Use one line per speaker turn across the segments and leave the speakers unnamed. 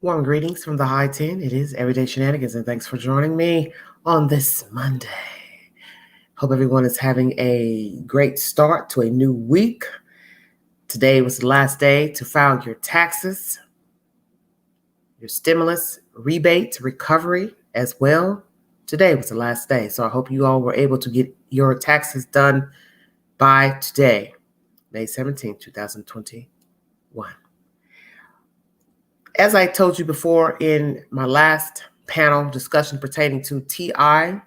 Warm greetings from the High 10. It is Everyday Shenanigans, and thanks for joining me on this Monday. Hope everyone is having a great start to a new week. Today was the last day to file your taxes, your stimulus, rebate, recovery as well. Today was the last day, so I hope you all were able to get your taxes done by today, May 17th, 2021. As I told you before in my last panel discussion pertaining to T.I.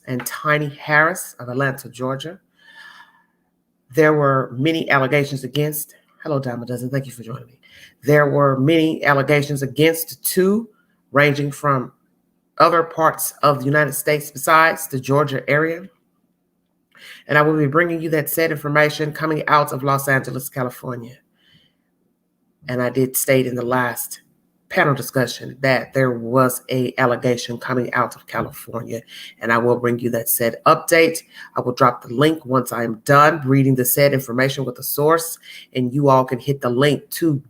and Tiny Harris of Atlanta, Georgia, there were many allegations against. Hello, Dama Dozen. Thank you for joining me. There were many allegations against the two, ranging from other parts of the United States besides the Georgia area. And I will be bringing you that said information coming out of Los Angeles, California. And I did state in the last panel discussion that there was a allegation coming out of California, and I will bring you that said update. I will drop the link once I am done reading the said information with the source, and you all can hit the link to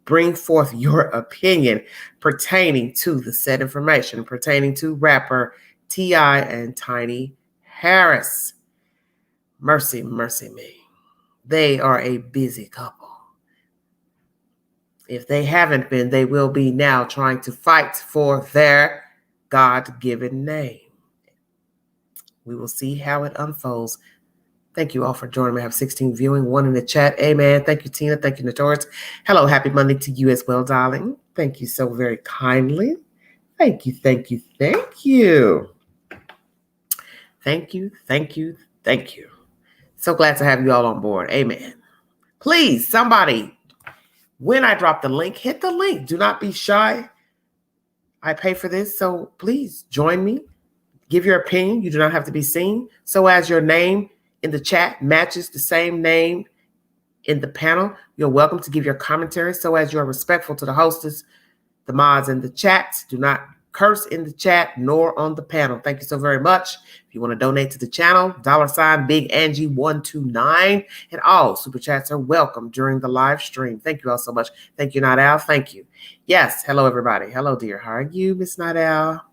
bring forth your opinion pertaining to the said information, pertaining to rapper T.I. and Tiny Harris. Mercy, mercy me. They are a busy couple. If they haven't been, they will be now, trying to fight for their God-given name. We will see how it unfolds. Thank you all for joining me. I have 16 viewing, 1 in the chat. Amen. Thank you, Tina. Thank you, Notorious. Hello, happy Monday to you as well, darling. Thank you so very kindly. Thank you, thank you, thank you. Thank you, thank you, thank you. So glad to have you all on board. Amen. Please, somebody, when I drop the link, hit the link. Do not be shy. I pay for this, so please join me. Give your opinion. You do not have to be seen. So as your name in the chat matches the same name in the panel, you're welcome to give your commentary. So as you are respectful to the hostess, the mods, and the chats, do not curse in the chat nor on the panel. Thank you so very much. If you want to donate to the channel, $ Big Angie 129, and all super chats are welcome during the live stream. Thank you all so much. Thank you, Not Al. Thank you. Yes, hello everybody. Hello, dear. How are you, Miss Not Al?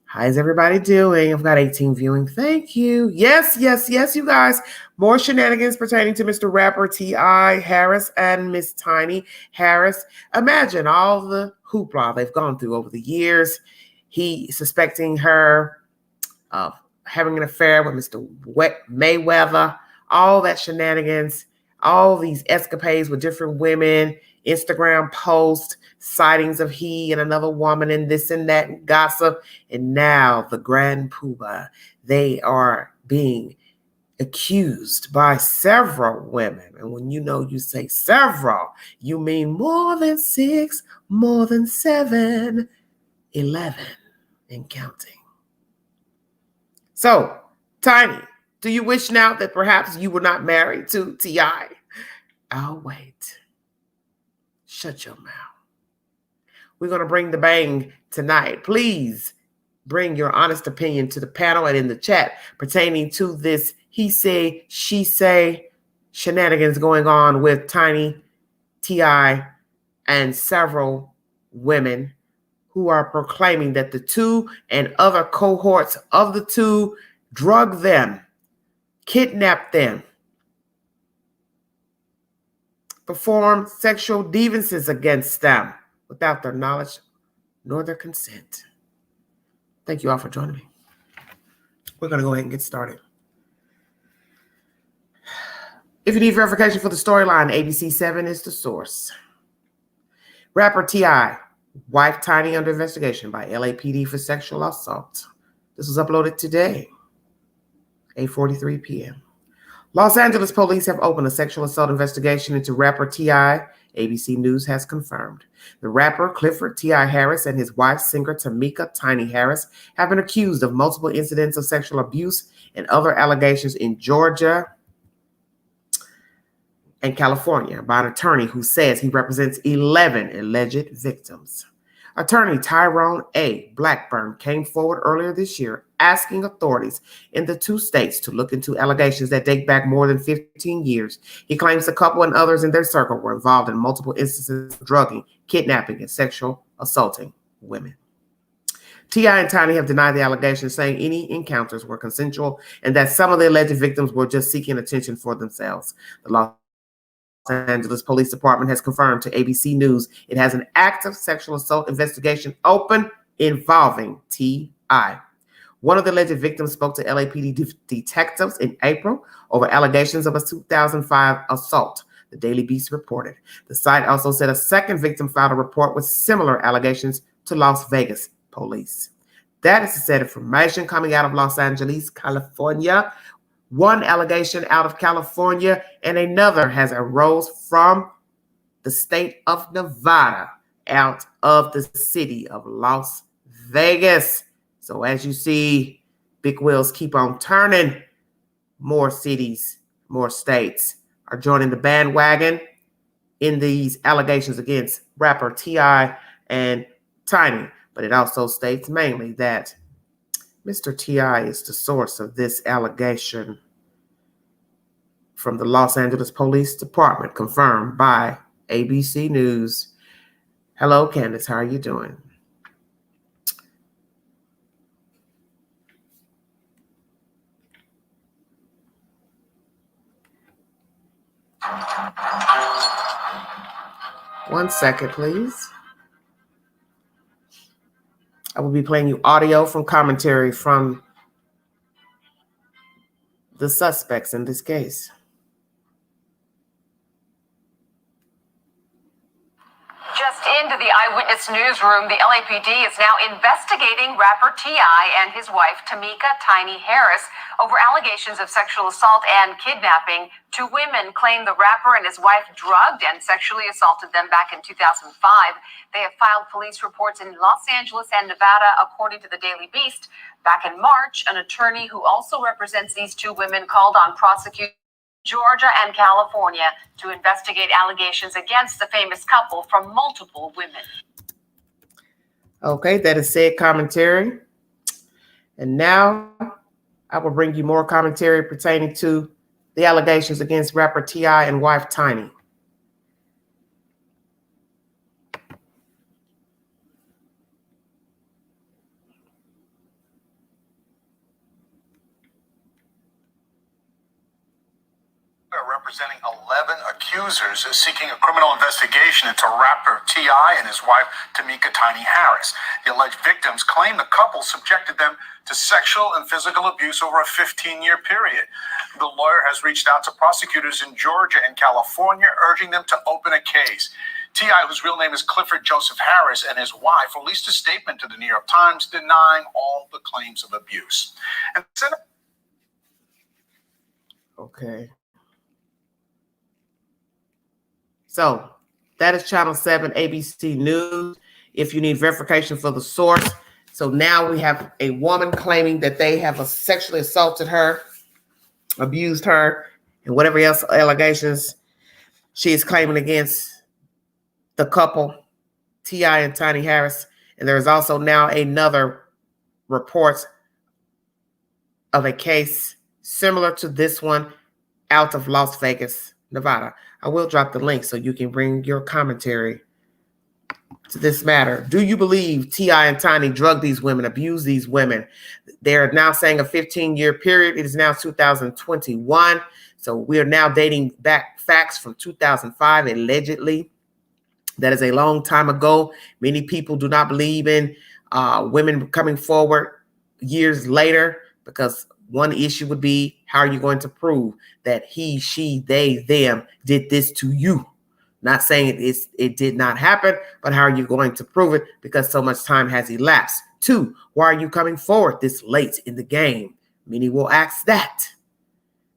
How is everybody doing? I've got 18 viewing. Thank you. Yes, yes, yes, you guys. More shenanigans pertaining to Mr. Rapper T.I. Harris and Miss Tiny Harris. Imagine all the hoopla they've gone through over the years. He suspecting her of having an affair with Mr. Mayweather, all that shenanigans, all these escapades with different women, Instagram posts, sightings of he and another woman and this and that and gossip. And now the grand poobah, they are being accused by several women. And when you say several, you mean more than 6, more than 7, 11 and counting. So, Tiny, do you wish now that perhaps you were not married to T.I.? I'll wait. Shut your mouth. We're going to bring the bang tonight. Please bring your honest opinion to the panel and in the chat pertaining to this he say, she say shenanigans going on with Tiny, T.I., and several women who are proclaiming that the two and other cohorts of the two drug them, kidnap them, perform sexual deviances against them without their knowledge nor their consent. Thank you all for joining me. We're going to go ahead and get started. If you need verification for the storyline, ABC7 is the source. Rapper T.I., wife Tiny under investigation by LAPD for sexual assault. This was uploaded today, 8:43 p.m. Los Angeles police have opened a sexual assault investigation into rapper T.I., ABC News has confirmed. The rapper Clifford T.I. Harris and his wife, singer Tamika Tiny Harris, have been accused of multiple incidents of sexual abuse and other allegations in Georgia and California by an attorney who says he represents 11 alleged victims. Attorney Tyrone A. Blackburn came forward earlier this year asking authorities in the two states to look into allegations that date back more than 15 years. He claims the couple and others in their circle were involved in multiple instances of drugging, kidnapping, and sexual assaulting women. T.I. and Tiny have denied the allegations, saying any encounters were consensual and that some of the alleged victims were just seeking attention for themselves. The Los Angeles Police Department has confirmed to ABC News it has an active sexual assault investigation open involving T.I. One of the alleged victims spoke to LAPD detectives in April over allegations of a 2005 assault, the Daily Beast reported. The site also said a second victim filed a report with similar allegations to Las Vegas police. That is the said information coming out of Los Angeles, California. One allegation out of California and another has arose from the state of Nevada, out of the city of Las Vegas. So as you see, big wheels keep on turning. More cities, more states are joining the bandwagon in these allegations against rapper T.I. and Tiny. But it also states mainly that Mr. T.I. is the source of this allegation from the Los Angeles Police Department, confirmed by ABC News. Hello, Candace. How are you doing? One second, please. I will be playing you audio from commentary from the suspects in this case.
Just into the Eyewitness newsroom, the LAPD is now investigating rapper T.I. and his wife, Tamika Tiny Harris, over allegations of sexual assault and kidnapping. Two women claim the rapper and his wife drugged and sexually assaulted them back in 2005. They have filed police reports in Los Angeles and Nevada, according to the Daily Beast. Back in March, an attorney who also represents these two women called on prosecutors Georgia and California to investigate allegations against the famous couple from multiple women.
Okay, that is said commentary. And now I will bring you more commentary pertaining to the allegations against rapper T.I. and wife Tiny.
Representing 11 accusers seeking a criminal investigation into rapper T.I. and his wife, Tamika Tiny Harris. The alleged victims claim the couple subjected them to sexual and physical abuse over a 15-year period. The lawyer has reached out to prosecutors in Georgia and California, urging them to open a case. T.I., whose real name is Clifford Joseph Harris, and his wife released a statement to the New York Times denying all the claims of abuse. And
okay. So that is Channel 7 ABC News. If you need verification for the source. So now we have a woman claiming that they have sexually assaulted her, abused her, and whatever else allegations she is claiming against the couple, T.I. and Tiny Harris. And there is also now another report of a case similar to this one out of Las Vegas, Nevada. I will drop the link so you can bring your commentary to this matter. Do you believe T.I. and Tiny drugged these women, abused these women? They're now saying a 15-year period. It is now 2021. So we are now dating back facts from 2005, allegedly. That is a long time ago. Many people do not believe in women coming forward years later, because one issue would be, how are you going to prove that he, she, they, them did this to you? Not saying it did not happen, but how are you going to prove it, because so much time has elapsed? Two, why are you coming forward this late in the game? Many will ask that.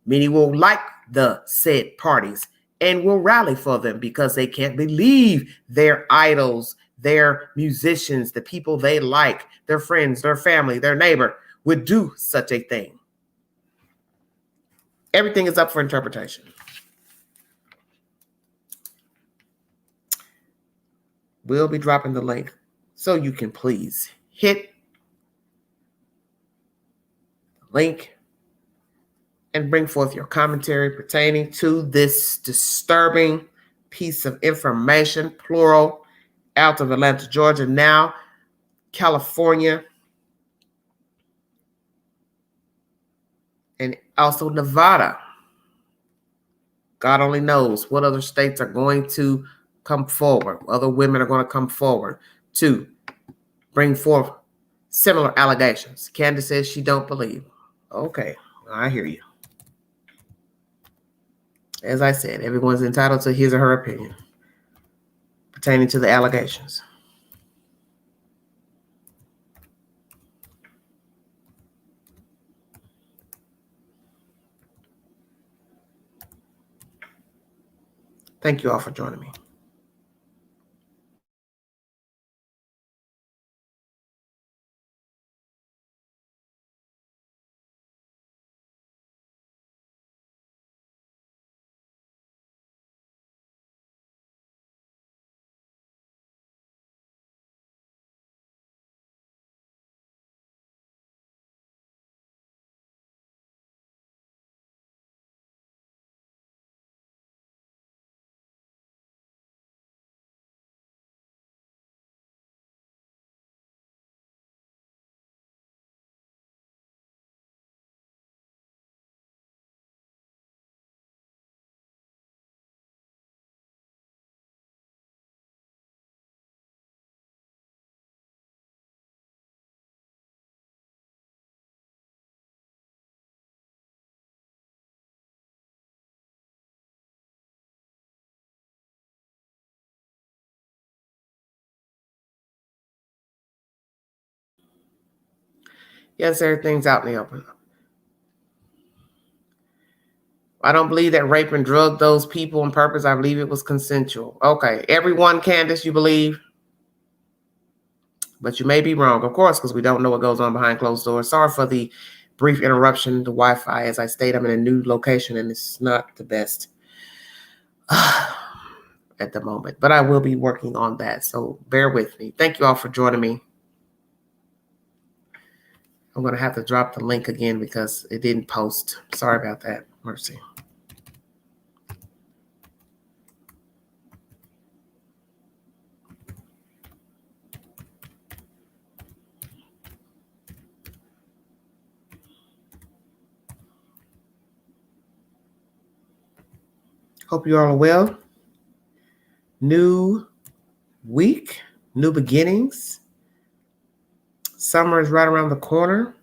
Many will like the said parties and will rally for them because they can't believe their idols, their musicians, the people they like, their friends, their family, their neighbor would do such a thing. Everything is up for interpretation. We'll be dropping the link so you can please hit the link and bring forth your commentary pertaining to this disturbing piece of information, plural, out of Atlanta, Georgia, now California, and also Nevada. God only knows what other states are going to come forward. Other women are going to come forward to bring forth similar allegations. Candace says she don't believe. Okay, I hear you. As I said, everyone's entitled to his or her opinion pertaining to the allegations. Thank you all for joining me. Yes, everything's out in the open. I don't believe that rape and drug those people on purpose. I believe it was consensual. Okay, everyone, Candace, you believe? But you may be wrong, of course, because we don't know what goes on behind closed doors. Sorry for the brief interruption. The Wi-Fi, as I stated, I'm in a new location and it's not the best at the moment. But I will be working on that, so bear with me. Thank you all for joining me. I'm going to have to drop the link again because it didn't post. Sorry about that. Mercy. Hope you all are well. New week, new beginnings. Summer is right around the corner.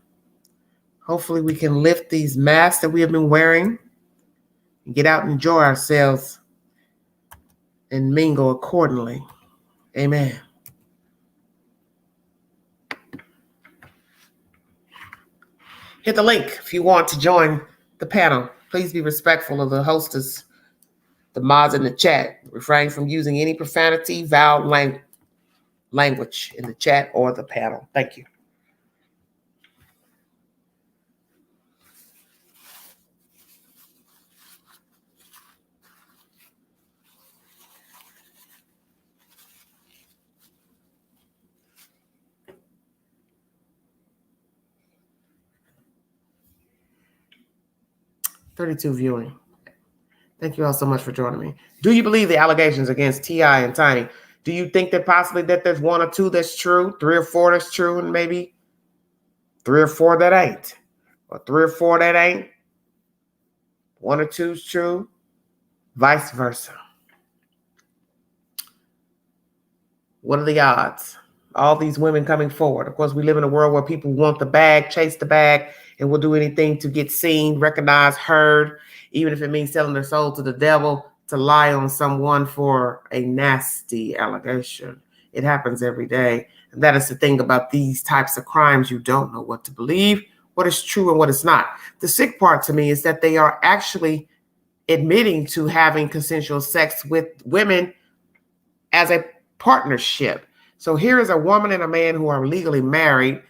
Hopefully we can lift these masks that we have been wearing and get out and enjoy ourselves and mingle accordingly. Amen. Hit the link if you want to join the panel. Please be respectful of the hostess, the mods in the chat. Refrain from using any profanity, vowel language in the chat or the panel. Thank you. $32 viewing. Thank you all so much for joining me. Do you believe the allegations against T.I. and Tiny? Do you think that possibly that there's one or two that's true, 3 or 4 that's true, and maybe 3 or 4 that ain't? Or 3 or 4 that ain't? 1 or 2 is true, vice versa. What are the odds? All these women coming forward. Of course, we live in a world where people want the bag, chase the bag, and will do anything to get seen, recognized, heard, even if it means selling their soul to the devil to lie on someone for a nasty allegation. It happens every day. And that is the thing about these types of crimes. You don't know what to believe, what is true and what is not. The sick part to me is that they are actually admitting to having consensual sex with women as a partnership. So here is a woman and a man who are legally married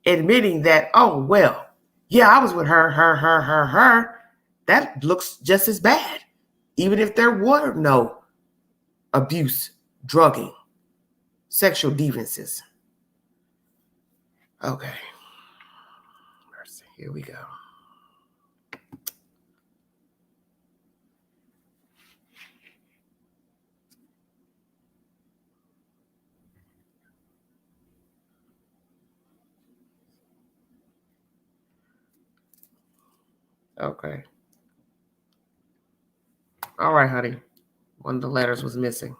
admitting that, oh, well, yeah, I was with her. That looks just as bad, even if there were no abuse, drugging, sexual deviances. Okay. Mercy. Here we go. Okay. All right, honey. One of the letters was missing.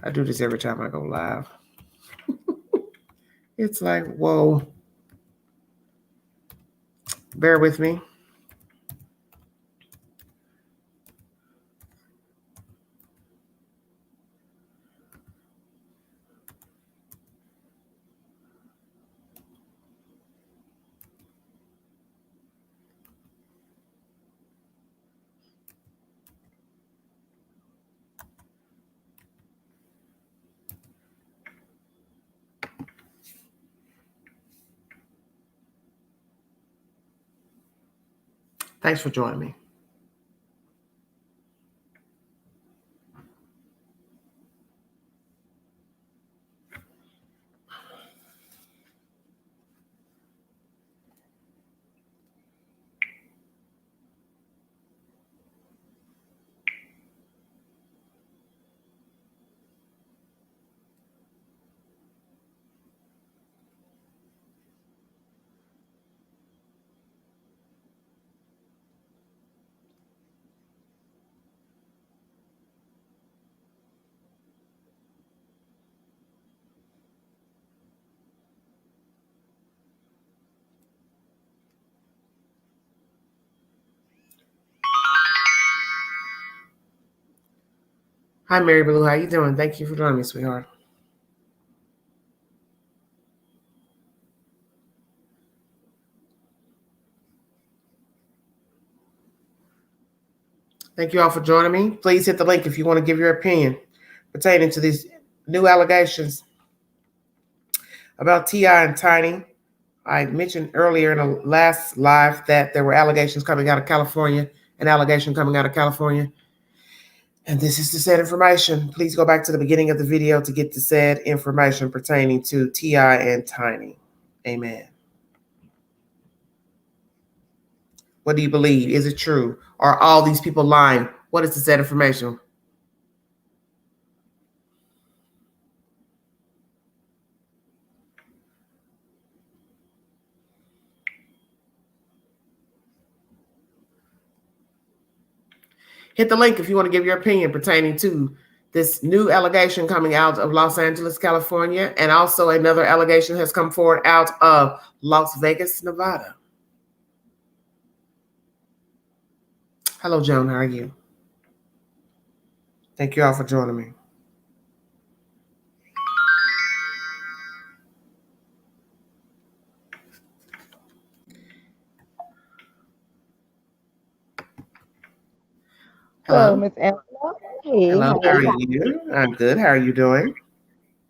I do this every time I go live. It's like, whoa. Bear with me. Thanks for joining me. Hi, Mary Blue. How you doing? Thank you for joining me, sweetheart. Thank you all for joining me. Please hit the link if you want to give your opinion pertaining to these new allegations about T.I. and Tiny. I mentioned earlier in the last live that there were allegations coming out of California, an allegation coming out of California. And this is the said information. Please go back to the beginning of the video to get the said information pertaining to T.I. and Tiny. Amen. What do you believe? Is it true? Are all these people lying? What is the said information? Hit the link if you want to give your opinion pertaining to this new allegation coming out of Los Angeles, California, and also another allegation has come forward out of Las Vegas, Nevada. Hello, Joan. How are you? Thank you all for joining me.
So,
Hello.
Miss Angela, hey,
Hello.
how
How
are
are
you?
you? I'm good. How are you doing?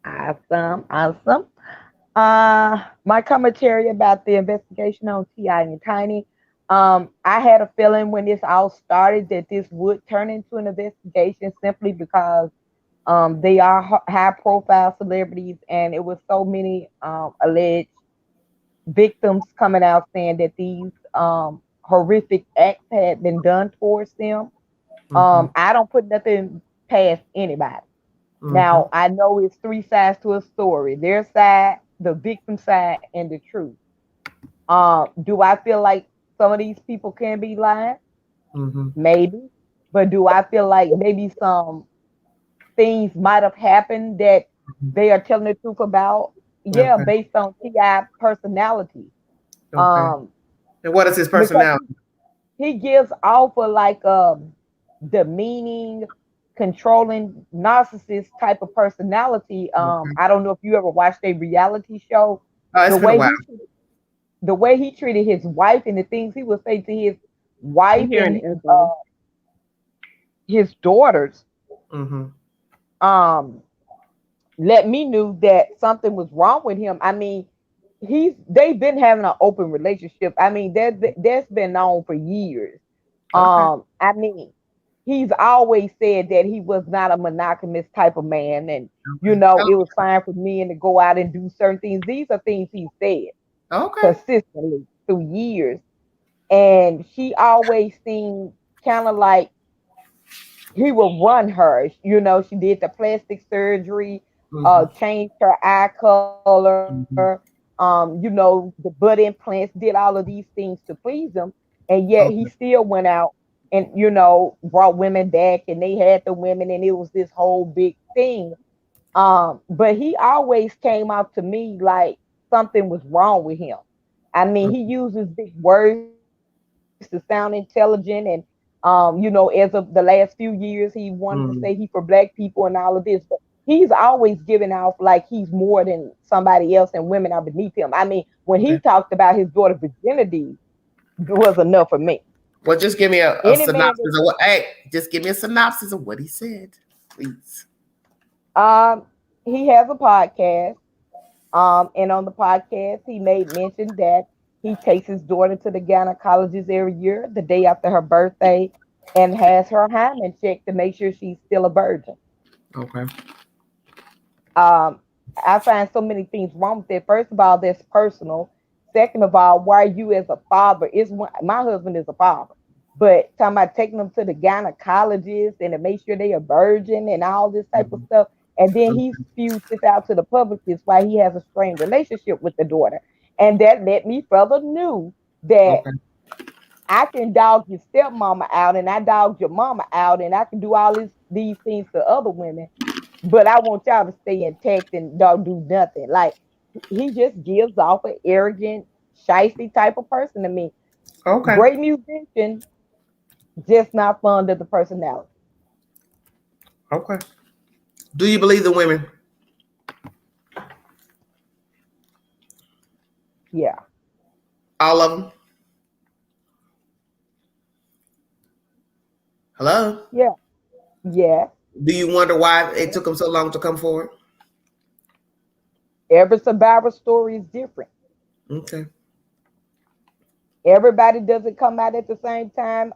Awesome, awesome. My commentary about the investigation on Ti and Tiny. I had a feeling when this all started that this would turn into an investigation simply because they are high profile celebrities, and it was so many alleged victims coming out saying that these horrific acts had been done towards them.
Mm-hmm.
I don't put nothing past anybody.
Mm-hmm.
Now, I know it's three sides to a story: their side, the victim side, and the truth. Do I feel like some of these people can be lying?
Mm-hmm.
Maybe. But do I feel like maybe some things might have happened that they are telling the truth about? Yeah,
Okay.
based on T.I. personality.
Okay.
Um,
And what is his
because
personality?
he gives off a like demeaning, controlling, narcissist type of personality.
Okay.
I don't know if you ever watched a reality show.
It's
The
been a
way
while.
the way he treated his wife and the things he would say to his
I'm
wife
hearing
and
the echo.
his daughters,
Mm-hmm.
um, let me knew that something was wrong with him. I mean, they've been having an open relationship. I mean, that's been known for years.
Okay.
I mean, he's always said that he was not a monogamous type of man, and
Okay.
it was fine for men to go out and do certain things. These are things he said
Okay.
consistently through years, and she always seemed kind of like he would run her. She did the plastic surgery,
Mm-hmm.
changed her eye color,
Mm-hmm.
the butt implants, did all of these things to please him, and yet he
Okay.
still went out and brought women back, and they had the women, and it was this whole big thing. But he always came out to me like something was wrong with him. I mean, he
Okay.
uses big words to sound intelligent, and as of the last few years, he wanted to say he for
Mm,
black people and all of this, but he's always giving off like he's more than somebody else and women are beneath him. I mean, when he
okay.
talked about his daughter virginity, it was enough for me.
Well, just give me a
Any man
synopsis of what. Hey, just give me a synopsis of what he said, please.
that he has a podcast. And on the podcast, he made mention that he takes his daughter to the gynecologist every year, the day after her birthday, and has her hymen checked to make sure she's still a virgin.
Okay.
Um, I find so many things wrong with it. First of all, that's personal. Second of all, why you as a father my husband is a father, but talking about taking them to the gynecologist and to make sure they are virgin and all this type of
Mhm.
stuff, and then he spews this out to the public is why he has a strained relationship with the daughter, and that let me further knew that
Okay.
I can dog your stepmama out, and I dog your mama out, and I can do all these things to other women, but I want y'all to stay intact and don't do nothing. Like he just gives off an arrogant, shisty type of person to me.
Okay.
Great musician, just not fond of the personality.
Okay. Do you believe the women?
Yeah,
All of them? Hello?
yeah, yeah.
Do you wonder why it took them so long to come forward?
Every survivor story is different.
Okay.
Everybody doesn't come out at the same time.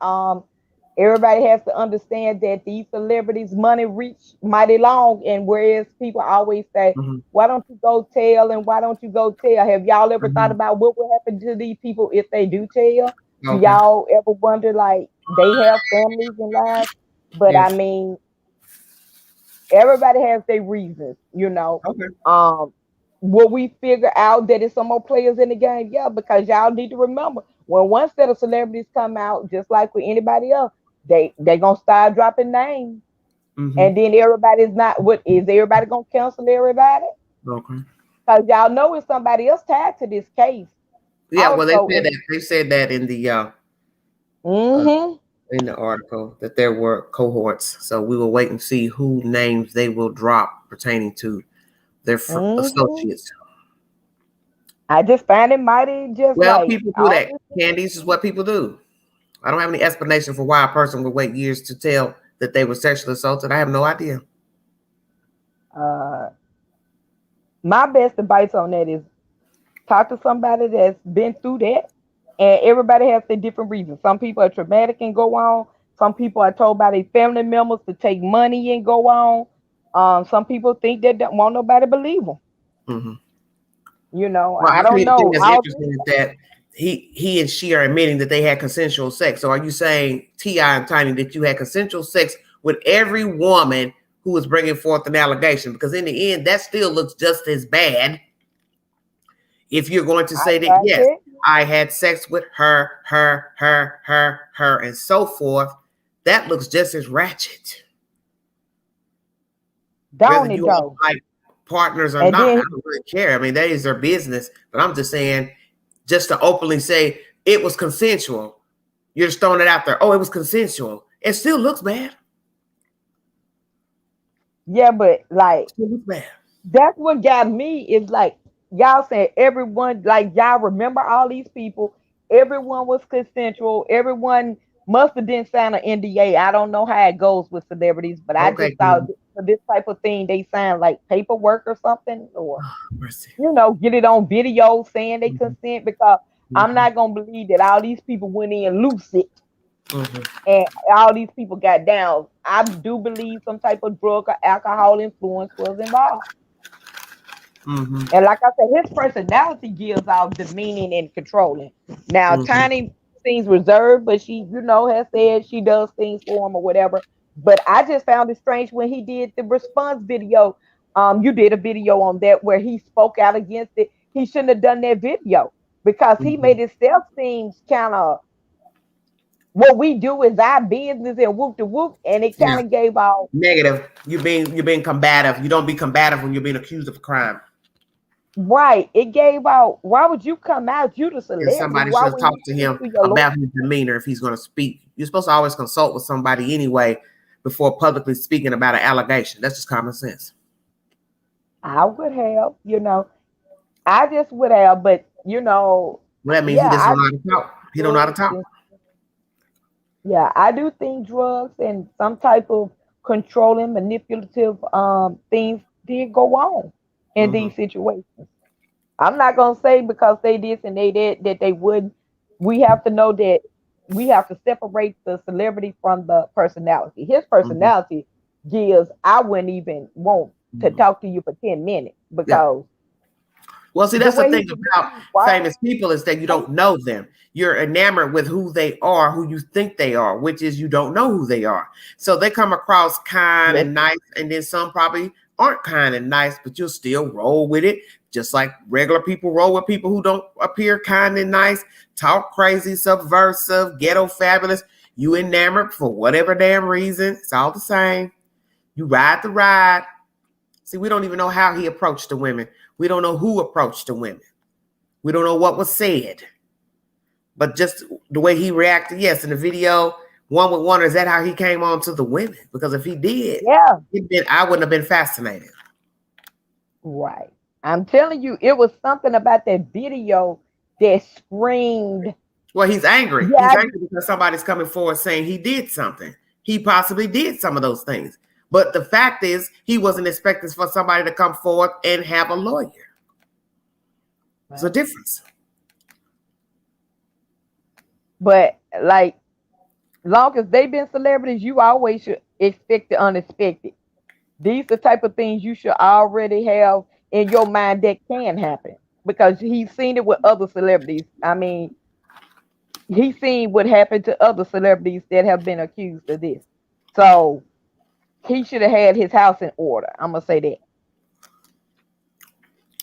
Everybody has to understand that these celebrities' money reach mighty long, and whereas people always say,
Hmm.
"Why don't you go tell?" and "Why don't you go tell?" Have y'all ever thought
Hmm.
about what will happen to these people if they do tell? Do
Okay.
y'all ever wonder like they have families and lives? But I
Yes.
mean, everybody has their reasons.
Okay.
Um, will we figure out that it's some more players in the game? Yeah, because y'all need to remember when one set of celebrities come out, just like with anybody else, they gonna start dropping names,
Hmm.
and then everybody's not. What is everybody gonna cancel everybody?
Okay.
Because y'all know it's somebody else tied to this case.
Yeah. Well, they
Also,
said that. They said that uh,
mm-hmm,
in the article that there were cohorts. So we will wait and see who names they will drop pertaining to their
mm-hmm.
associates.
I just find it mighty, just
Well,
like
people do
all
that.
this.
Candy, this is what people do. I don't have any explanation for why a person would wait years to tell that they were sexually assaulted. I have no idea.
Uh, my best advice on that is talk to somebody that's been through that. And everybody has their different reasons. Some people are traumatic and go on. Some people are told by their family members to take money and go on. Some people think they don't want nobody to believe them.
Hmm. Well,
I
to
don't
me, the thing
know
that's
all this.
interesting is that he and she are admitting that they had consensual sex. So, are you saying Ti and Tiny that you had consensual sex with every woman who was bringing forth an allegation? Because in the end, that still looks just as bad if you're going to
I
say that
tried
yes,
to.
I had sex with her, and so forth. That looks just as ratchet. Whether
Don't it
you all
though?
like partners or
And
not, I
then
don't really care. I mean, that is their business. But I'm just saying, just to openly say it was consensual, you're just throwing it out there. Oh, it was consensual. It still looks bad.
yeah, but like
Still looks bad.
that's what got me is like y'all saying everyone like y'all remember all these people. Everyone was consensual. Everyone must have didn't sign an NDA. I don't know how it goes with celebrities, but I just
Okay,
thought
Candy.
for this type of thing they sign like paperwork or something, or
Mercy.
get it on video saying they
Mhm,
consent because I'm
mhm,
not gonna believe that all these people went in lucid
mhm,
and all these people got down. I do believe some type of drug or alcohol influence was involved.
mhm,
And like I said, his personality gives off demeaning and controlling. Now,
mhm.
Tiny seems reserved, but she, has said she does things for him or whatever. But I just found it strange when he did the response video. You did a video on that where he spoke out against it. he shouldn't have done that video because he made himself seem kind of what we do is our business and whoop de whoop, and it kind
Yeah.
of gave out
Negative. You're being combative. You don't be combative when you're being accused of a crime.
right. It gave out. Why would you come out? You the
And
celebrity.
somebody
Why
should have
wouldn't
talked
you
to
speak
him
to your lawyer?
about his demeanor if he's going to speak. You're supposed to always consult with somebody anyway before publicly speaking about an allegation. That's just common sense.
I would have, I just would have, but
Well, that means he
yeah,
doesn't
I
know how to talk. He don't know how to talk.
yeah, I do think drugs and some type of controlling, manipulative things did go on in
Mm-hmm.
these situations. I'm not gonna say because they this and they did that they wouldn't. We have to know that we have to separate the celebrity from the personality. His
Mm-hmm.
personality gives I wouldn't even want to
Mm-hmm.
talk to you for 10 minutes
Yeah.
because
Well, see,
the
that's the
way he
thing about
demeaned his
famous people is that you don't know them. You're enamored with who they are, who you think they are, which is you don't know who they are. So they come across kind
wife,
and nice, and then some probably aren't kind and nice, but you'll still roll with it, just like regular people roll with people who don't appear kind and nice, talk crazy, subversive, ghetto fabulous. You enamored for whatever damn reason. It's all the same. You ride the ride. See, we don't even know how he approached the women. We don't know who approached the women. We don't know what was said. But just the way he reacted, yes, in the video, one would wonder, is that how he came on to the women? Because if he did,
yeah,
I wouldn't have been fascinated.
right. I'm telling you, it was something about that video that screamed.
Well, he's angry.
Yeah,
He's angry because somebody's coming forward saying he did something. He possibly did some of those things. But the fact is, he wasn't expecting for somebody to come forward and have a lawyer. There's a difference.
but like, long as they've been celebrities, you always should expect the unexpected. These the type of things you should already have in your mind that can happen because he's seen it with other celebrities. I mean, he's seen what happened to other celebrities that have been accused of this. So he should have had his house in order. I'm gonna say that.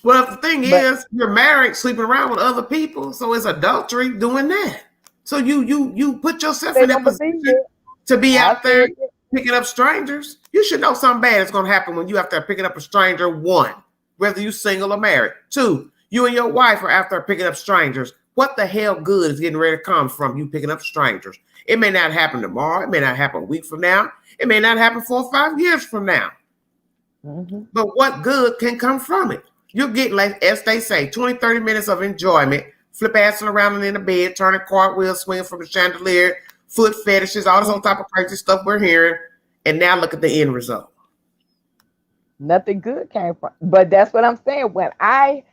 Well, the thing
But
is, you're married, sleeping around with other people, so it's adultery doing that. So you put yourself
they
in that
don't believe
position
it.
to be
I
out there
said it.
picking up strangers. You should know something bad is going to happen when you out there picking up a stranger. One, whether you single or married. Two, you and your wife are out there picking up strangers. What the hell good is getting ready to come from you picking up strangers? It may not happen tomorrow. It may not happen a week from now. It may not happen 4 or 5 years from now. But what good can come from it? You're getting, like, as they say, 20, 30 minutes of enjoyment, flip assing around in the bed, turning cartwheels, swinging from the chandelier, foot fetishes, all this whole type of crazy stuff we're hearing. And now look at the end result.
Nothing good came from. But that's what I'm saying. When I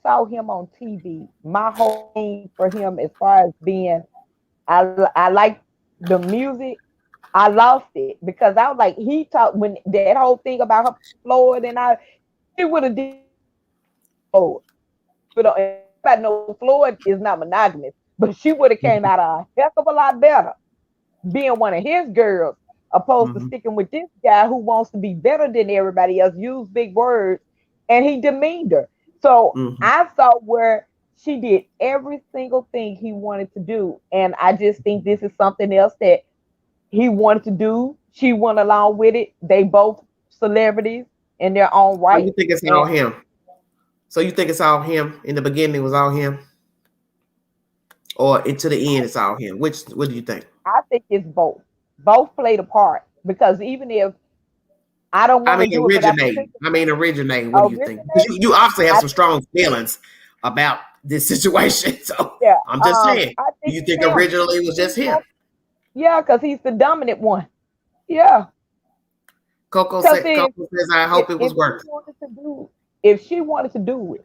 saw him on TV, my whole thing for him as far as being, I like the music. I lost it because I was like, he talked when that whole thing about her Floyd and he would have did. Oh, but everybody knows Floyd is not monogamous, but she would have came out a heck of a lot better being one of his girls, opposed to sticking with this guy who wants to be better than everybody else, use big words, and he demeaned her. So I saw where she did every single thing he wanted to do. And I just think this is something else that he wanted to do. She went along with it. They both celebrities in their own
So
right.
you think it's all him? So you think it's all him? In the beginning, it was all him? Or into the end, it's all him? What do you think?
I think it's both. Both played a part because even if I don't want to do it,
originate. What do you think? Because you obviously have some strong feelings about this situation. So
yeah,
I'm just saying.
I
You think originally it was just him?
Yeah, because he's the dominant one. Yeah.
Coco says, I hope it was worth
it. If she wanted to do it,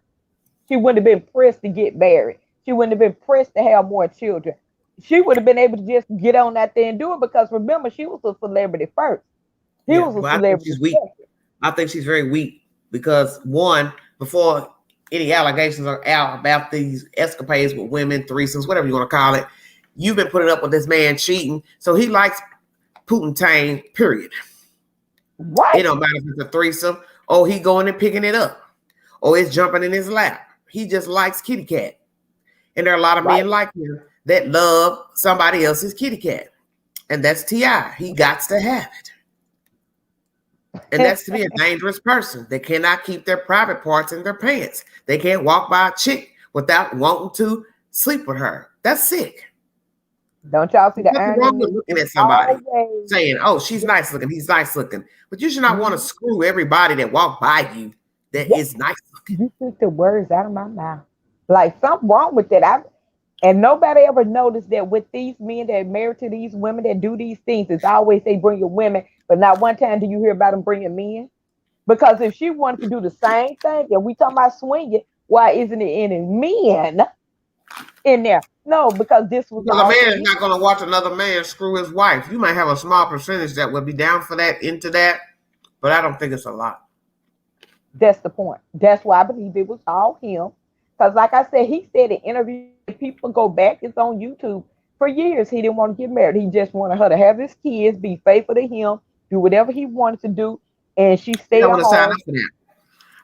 she wouldn't have been pressed to get married. She wouldn't have been pressed to have more children. She would have been able to just get on that there and do it because remember, she was a celebrity first. He was a celebrity.
I think she's weak. I think she's very weak because one, before any allegations are out about these escapades with women, threesomes, whatever you want to call it, you've been putting up with this man cheating. So he likes Putin, period.
Right.
It don't matter if it's a threesome or he going and picking it up. or it's jumping in his lap. He just likes kitty cat. And there are a lot of
Right.
men like him that love somebody else's kitty cat. And that's T.I. He got to have it. And that's to be a dangerous person. They cannot keep their private parts in their pants. They can't walk by a chick without wanting to sleep with her. That's sick.
Don't y'all see the
Nothing
irony?
wrong with looking at somebody
Always.
saying, "Oh, she's nice looking. He's nice looking." But you should not want to screw everybody that walk by you that is nice looking.
You took the words out of my mouth. Like something wrong with that. And nobody ever noticed that with these men that are married to these women that do these things, it's always they bring your women, but not one time do you hear about them bringing men. Because if she wanted to do the same thing, and we talking about swinging, why isn't it any men in there? No, because this was
Because a man is not going to watch another man screw his wife. You might have a small percentage that would be down for that, into that, but I don't think it's a lot.
That's the point. That's why I believe it was all him. Because like I said, he said in interviews, people go back, it's on YouTube. For years, he didn't want to get married. He just wanted her to have his kids, be faithful to him, do whatever he wanted to do, and she stayed
I want to sign
home.
up for that.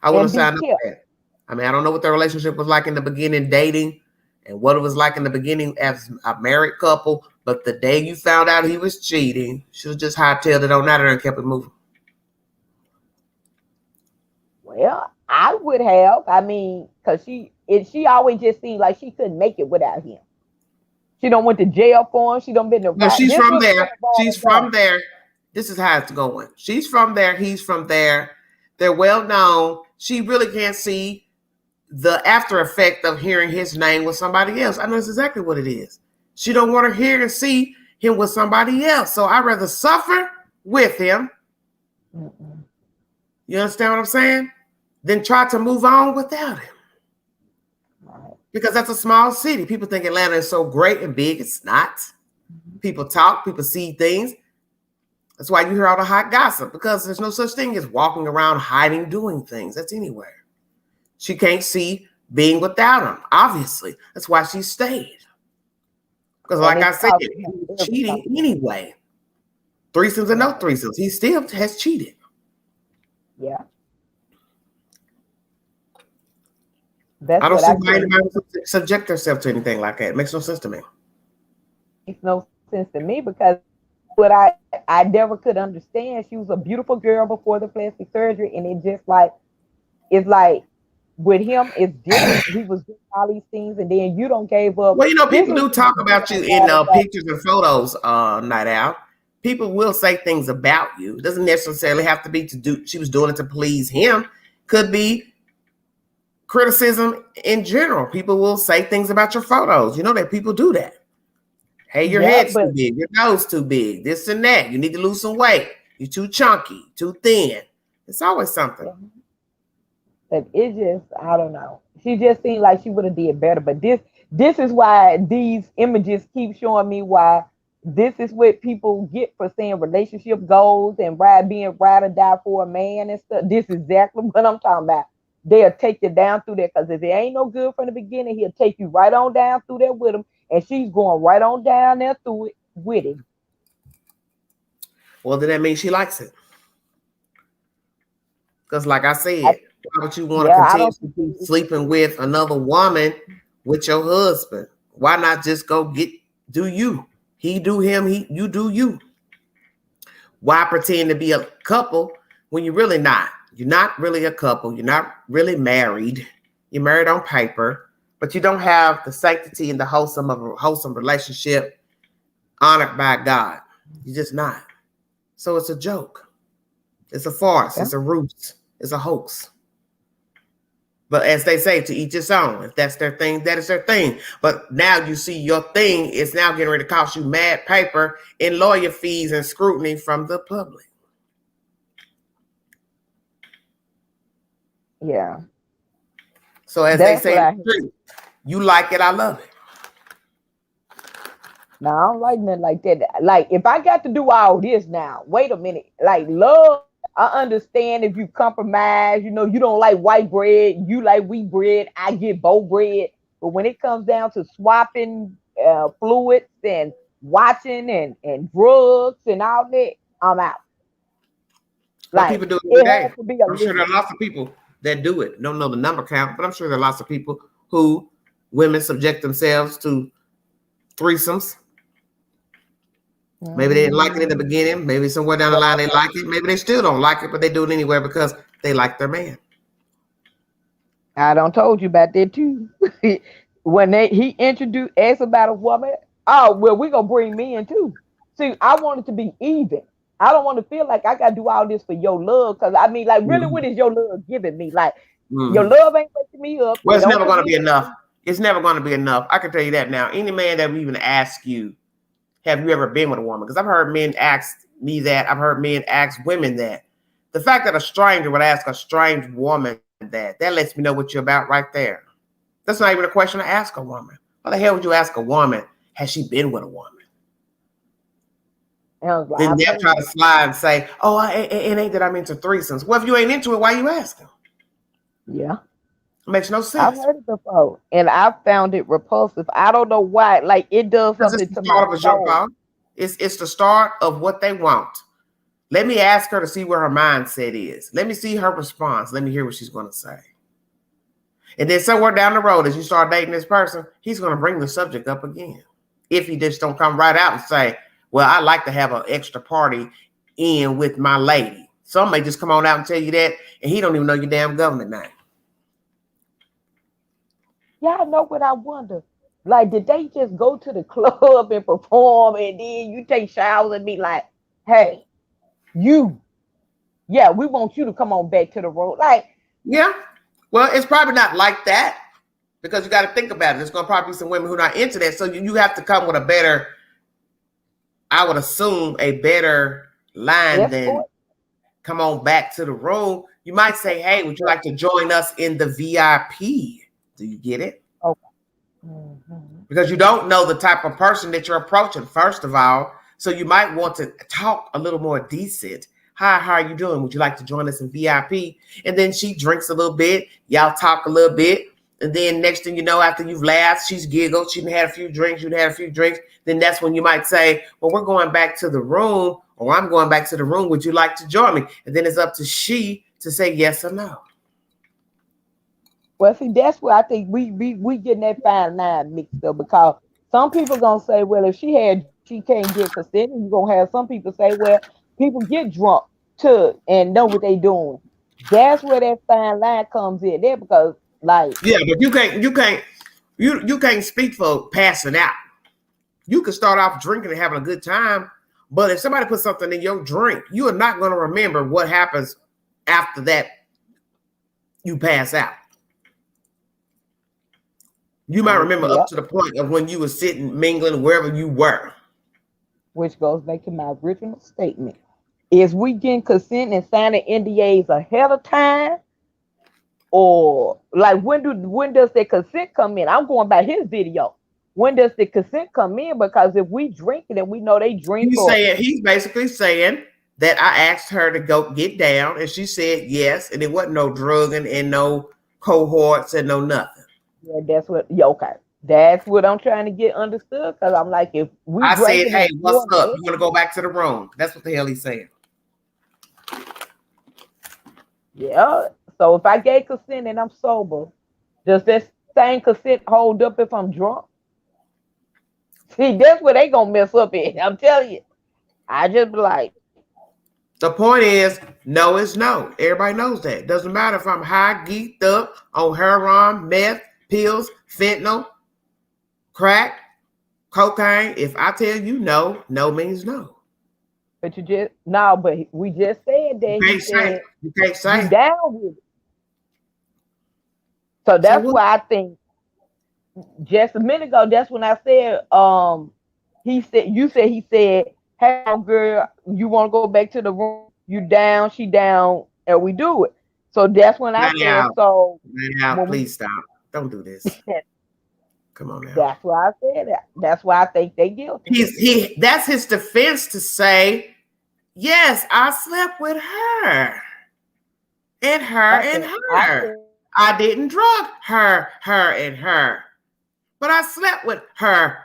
I want
and
to
be
sign up
kept.
for that. I mean, I don't know what their relationship was like in the beginning, dating, and what it was like in the beginning as a married couple. But the day you found out he was cheating, should have just hightailed it on out of there and kept it moving.
Well, I would have. I mean, because she always just seemed like she couldn't make it without him. She don't went to jail for him. She don't been to.
No, she's
This
from
was
there. She's
bad.
from there. This is how it's going. She's from there. He's from there. They're well known. She really can't see the after effect of hearing his name with somebody else. I know that's exactly what it is. She don't want to hear and see him with somebody else. So I'd rather suffer with him.
Mm-mm.
You understand what I'm saying? Than try to move on without him.
Right.
Because that's a small city. People think Atlanta is so great and big. It's not. People talk. People see things. That's why you hear all the hot gossip, because there's no such thing as walking around hiding, doing things. That's anywhere. She can't see being without him, obviously. That's why she stayed. Because like I said, he was cheating anyway. Threesomes and no threesomes. He still has cheated.
Yeah.
I don't see why anybody would subject herself to anything like that. It makes no sense to me.
Makes no sense to me because what I never could understand. She was a beautiful girl before the plastic surgery, and it's like with him, it's different. He was doing all these things, and then you don't gave up.
Well, people do talk about you in pictures and photos, Night Out. People will say things about you. It doesn't necessarily have to be to do. She was doing it to please him. Could be criticism in general. People will say things about your photos. You know that people do that. Hey, your head's too big, your nose too big, this and that. You need to lose some weight. You're too chunky, too thin. It's always something.
But it just, I don't know. She just seemed like she would have did better. But this is why these images keep showing me why this is what people get for saying relationship goals and being ride or die for a man and stuff. This is exactly what I'm talking about. They'll take you down through there, because if it ain't no good from the beginning, he'll take you right on down through there with him. And she's going right on down there through it with him.
Well, then that means she likes it. Because like I said, why would you want to continue to keep sleeping with another woman with your husband? Why not just go do you? He do him, you do you. Why pretend to be a couple when you're really not? You're not really a couple. You're not really married. You're married on paper. But you don't have the sanctity and the wholesome relationship honored by God. You're just not. So it's a joke. It's a farce. Yeah. It's a ruse. It's a hoax. But as they say, to each his own. If that's their thing, that is their thing. But now you see your thing is now getting ready to cost you mad paper and lawyer fees and scrutiny from the public.
Yeah.
So as they say, you like it, I love it.
No, I don't like nothing like that. Like, if I got to do all this now, wait a minute. Like, love, I understand if you compromise, you don't like white bread, you like wheat bread, I get both bread. But when it comes down to swapping fluids and watching and drugs and all that, I'm out.
Like, people do it today. I'm sure there are lots of people that do it. Don't know the number count, but I'm sure there are lots of people who women subject themselves to threesomes. Maybe they didn't like it in the beginning. Maybe somewhere down the line they like it. Maybe they still don't like it, but they do it anyway because they like their man.
I don't told you about that too. When he asked about a woman, oh well, we're gonna bring men too. See, I want it to be even. I don't want to feel like I gotta do all this for your love. Cause I mean, like, really, what is your love giving me? Like, your love ain't waking me up.
Well, it's never gonna be enough. It's never gonna be enough. I can tell you that now. Any man that would even ask you, have you ever been with a woman? Because I've heard men ask me that. I've heard men ask women that. The fact that a stranger would ask a strange woman that lets me know what you're about right there. That's not even a question to ask a woman. Why the hell would you ask a woman, has she been with a woman? Then they'll try to slide and say, oh, it ain't that I'm into threesomes. Well, if you ain't into it, why you asking?
Yeah.
It makes no sense.
I've heard it before, and I found it repulsive. I don't know why. Like, it does something to my soul.
It's the start of what they want. Let me ask her to see where her mindset is. Let me see her response. Let me hear what she's going to say. And then somewhere down the road, as you start dating this person, he's going to bring the subject up again. If he just don't come right out and say, well, I like to have an extra party in with my lady. Some may just come on out and tell you that, and he don't even know your damn government name.
Y'all know what I wonder? Like, did they just go to the club and perform, and then you take showers and be like, hey, we want you to come on back to the road. Like,
yeah. Well, it's probably not like that, because you got to think about it. There's going to probably be some women who are not into that. So you have to come with a better, I would assume, a better line than come on back to the room. You might say, hey, would you like to join us in the VIP? Do you get it?
Okay.
Because you don't know the type of person that you're approaching, first of all. So you might want to talk a little more decent. Hi, how are you doing? Would you like to join us in VIP? And then she drinks a little bit. Y'all talk a little bit. And then next thing you know, after you've laughed, she's giggled. She's had a few drinks. You've had a few drinks. Then that's when you might say, well, we're going back to the room, or I'm going back to the room. Would you like to join me? And then it's up to she to say yes or no.
Well, see, that's where I think we getting that fine line mixed up, because some people gonna say, well, if she can't get consent, and you're gonna have some people say, well, people get drunk too and know what they doing. That's where that fine line comes in there, because like,
yeah, but you can't speak for passing out. You can start off drinking and having a good time, but if somebody puts something in your drink, you are not going to remember what happens after that you pass out. You might remember up to the point of when you were sitting, mingling, wherever you were.
Which goes back to my original statement. Is we getting consent and signing NDAs ahead of time? Or like, when does the consent come in? I'm going by his video. When does the consent come in? Because if we drink it and we know they drink,
he's basically saying that I asked her to go get down and she said yes, and it wasn't no drugging and no cohorts and no nothing.
Yeah, that's what. Yeah, okay, that's what I'm trying to get understood. Because I'm like, if we,
I said, hey, what's up? You want to go back to the room? That's what the hell he's saying.
Yeah. So if I gave consent and I'm sober, does that same consent hold up if I'm drunk? See, that's where they gonna mess up in. I'm telling you. I just be like,
the point is, no is no. Everybody knows that. Doesn't matter if I'm high, geeked up on heroin, meth, pills, fentanyl, crack, cocaine. If I tell you no, no means no.
But we just said that
you can't say
you down with it. So that's why I think just a minute ago, that's when I said, he said, hey girl, you want to go back to the room? You down, she down, and we do it. So that's when I said, so
please stop. Don't do this. Come on now.
That's why I said that. That's why I think they guilty.
That's his defense to say, yes, I slept with her. And her and her. I didn't drug her and her. But I slept with her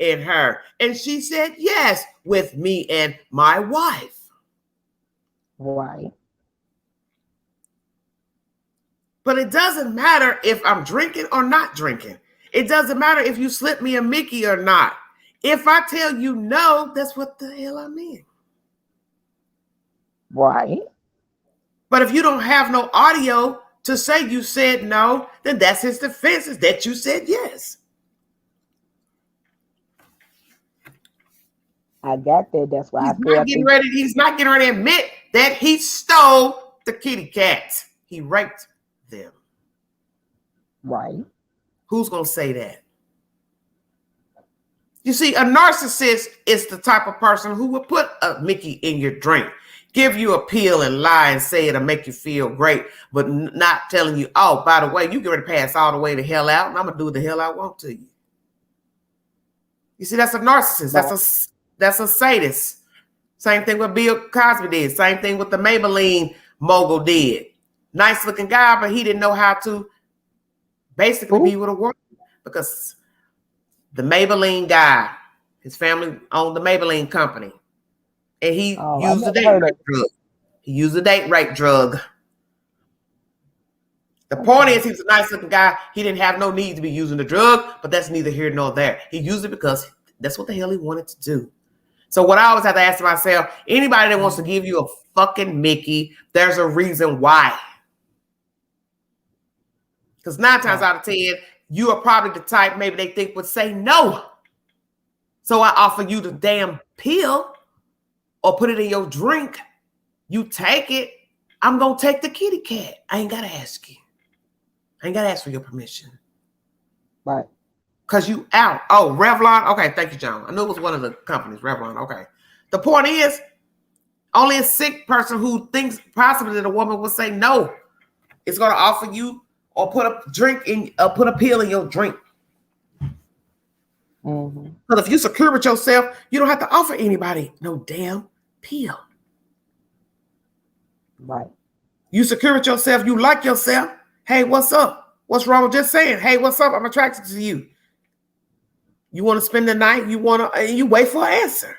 and her. And she said yes with me and my wife.
Right.
But it doesn't matter if I'm drinking or not drinking. It doesn't matter if you slip me a Mickey or not. If I tell you no, that's what the hell I mean.
Right.
But if you don't have no audio to say you said no, then that's his defense, is that you said yes.
I got that. That's why
He's not getting ready to admit that he stole the kitty cats. He raped them.
Right.
Who's going to say that? You see, a narcissist is the type of person who will put a Mickey in your drink, give you a pill and lie and say it'll make you feel great, but not telling you, oh, by the way, you get ready to pass all the way the hell out, and I'm going to do the hell I want to you. You see, that's a narcissist. Right. That's a sadist. Same thing with Bill Cosby did. Same thing with the Maybelline mogul did. Nice looking guy, but he didn't know how to basically be with a woman, because the Maybelline guy, his family owned the Maybelline company, and he used a date rape drug. He used a date rape drug. The point is, he was a nice looking guy. He didn't have no need to be using the drug, but that's neither here nor there. He used it because that's what the hell he wanted to do. So what I always have to ask myself, anybody that wants to give you a fucking Mickey, there's a reason why. Because 9 times out of 10, you are probably the type maybe they think would say no. So I offer you the damn pill or put it in your drink. You take it. I'm going to take the kitty cat. I ain't got to ask you. I ain't got to ask for your permission.
Right.
Because you out. Oh, Revlon. Okay, thank you, John. I knew it was one of the companies, Revlon. Okay. The point is, only a sick person who thinks possibly that a woman will say no is going to offer you or put a pill in your drink.
Mm-hmm.
But if you secure with yourself, you don't have to offer anybody no damn pill.
Right.
You secure with yourself. You like yourself. Hey, what's up? What's wrong with just saying, hey, what's up? I'm attracted to you. You want to spend the night? You wait for an answer.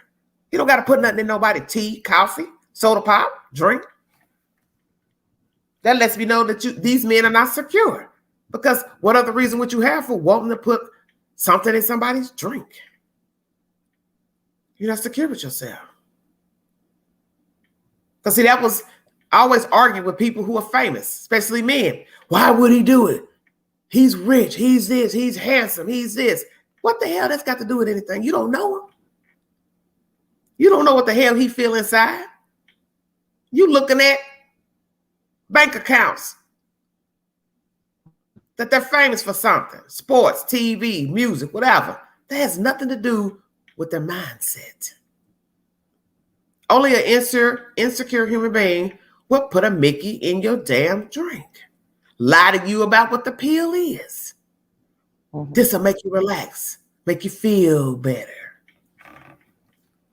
You don't got to put nothing in nobody. Tea, coffee, soda pop, drink. That lets me know that these men are not secure. Because what other reason would you have for wanting to put something in somebody's drink? You're not secure with yourself. Because see, I always argue with people who are famous, especially men. Why would he do it? He's rich. He's this. He's handsome. He's this. What the hell that's got to do with anything? You don't know him. You don't know what the hell he feel inside. You looking at bank accounts that they're famous for something. Sports, TV, music, whatever. That has nothing to do with their mindset. Only an insecure human being will put a Mickey in your damn drink. Lie to you about what the pill is. Mm-hmm. This will make you relax, make you feel better.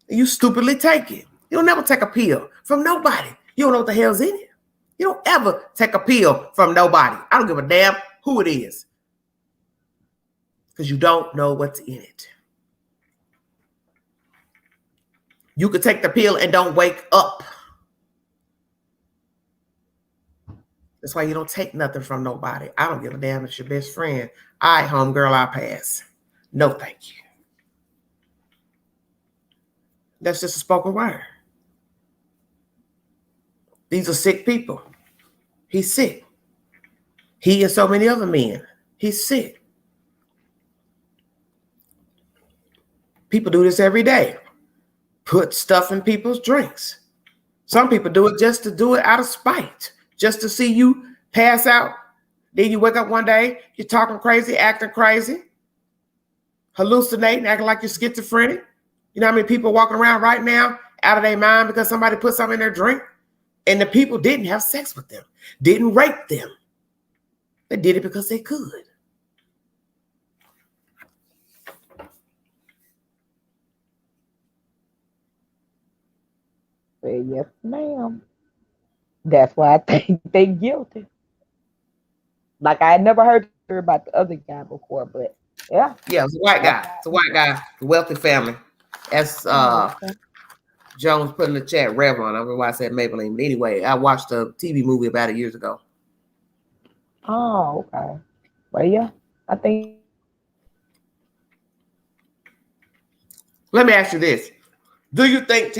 You stupidly take it. You'll never take a pill from nobody. You don't know what the hell's in it. You don't ever take a pill from nobody. I don't give a damn who it is. Because you don't know what's in it. You could take the pill and don't wake up. That's why you don't take nothing from nobody. I don't give a damn if it's your best friend. All right, homegirl, I'll pass. No, thank you. That's just a spoken word. These are sick people. He's sick. He and so many other men. He's sick. People do this every day. Put stuff in people's drinks. Some people do it just to do it out of spite. Just to see you pass out. Then you wake up one day, you're talking crazy, acting crazy, hallucinating, acting like you're schizophrenic. You know how many people walking around right now out of their mind because somebody put something in their drink? And the people didn't have sex with them, didn't rape them. They did it because they could.
Well, yes, ma'am. That's why I think they guilty. Like I had never heard about the other guy before, but yeah.
Yeah, it's a white guy. It's a white guy, wealthy family. That's Jones put in the chat, Revlon. I don't know why I said Maybelline. But anyway, I watched a TV movie about it years ago.
Oh, okay. Well, yeah, I think he should be able to do that.
Let me ask you this: do you think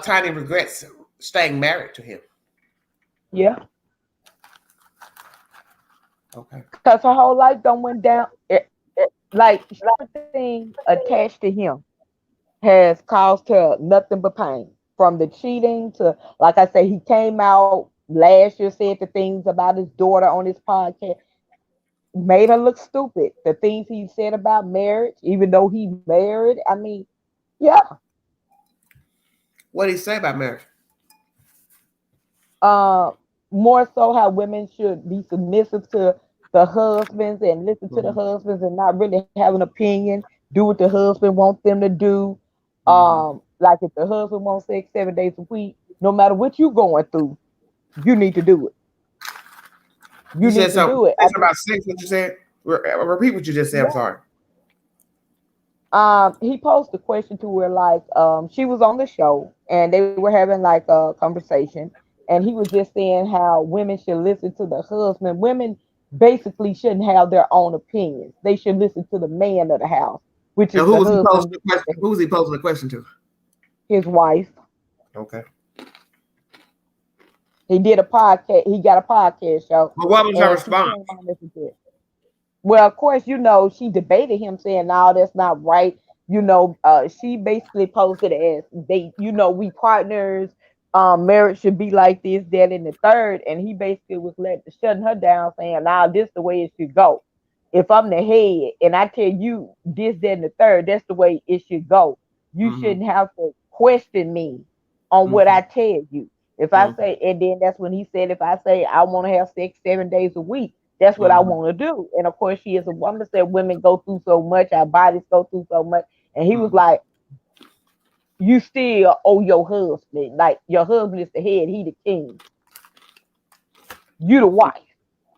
Tiny regrets staying married to him?
Yeah,
Okay.
because her whole life done went down. Like everything attached to him has caused her nothing but pain. From the cheating to, like I say, he came out last year, said the things about his daughter on his podcast, made her look stupid. The things he said about marriage, even though he married, I mean, yeah.
What did he say about marriage?
uh, More so how women should be submissive to the husbands and listen to the
Mm-hmm.
husbands and not really have an opinion, do what the husband wants them to do.
Mm-hmm.
Like if the husband wants sex 7 days a week, no matter what you going through, you need to do it.
You
You
said
need to
something,
do it.
about sex. What you said? Repeat what you just said. I'm
Yeah.
sorry.
He posed a question to her like, she was on the show and they were having like a conversation, and he was just saying how women should listen to the husband. Women basically shouldn't have their own opinions. They should listen to the man of the house, which
And
is
who
the
was he posing
husband,
the question? Who was he posing the question to?
his wife.
Okay.
He did a podcast. He got a podcast show,
But what was her
and she
response?
came on this and said, well, of course, she debated him saying, no, that's not right. She basically posted as we partners, marriage should be like this, that, and the third. And he basically was shutting her down, saying, now this the way it should go. If I'm the head and I tell you this, that, and the third, that's the way it should go. You
Mm-hmm.
shouldn't have to question me on what
Mm-hmm.
I tell you. If I
Mm-hmm.
say, and then that's when he said, if I say I want to have sex 7 days a week, that's what I
Mm-hmm.
want to do. And of course, she is a woman, said women go through so much, our bodies go through so much. And he was
Mm-hmm.
like, you still owe your husband. Like your husband is the head, he the king. You the wife.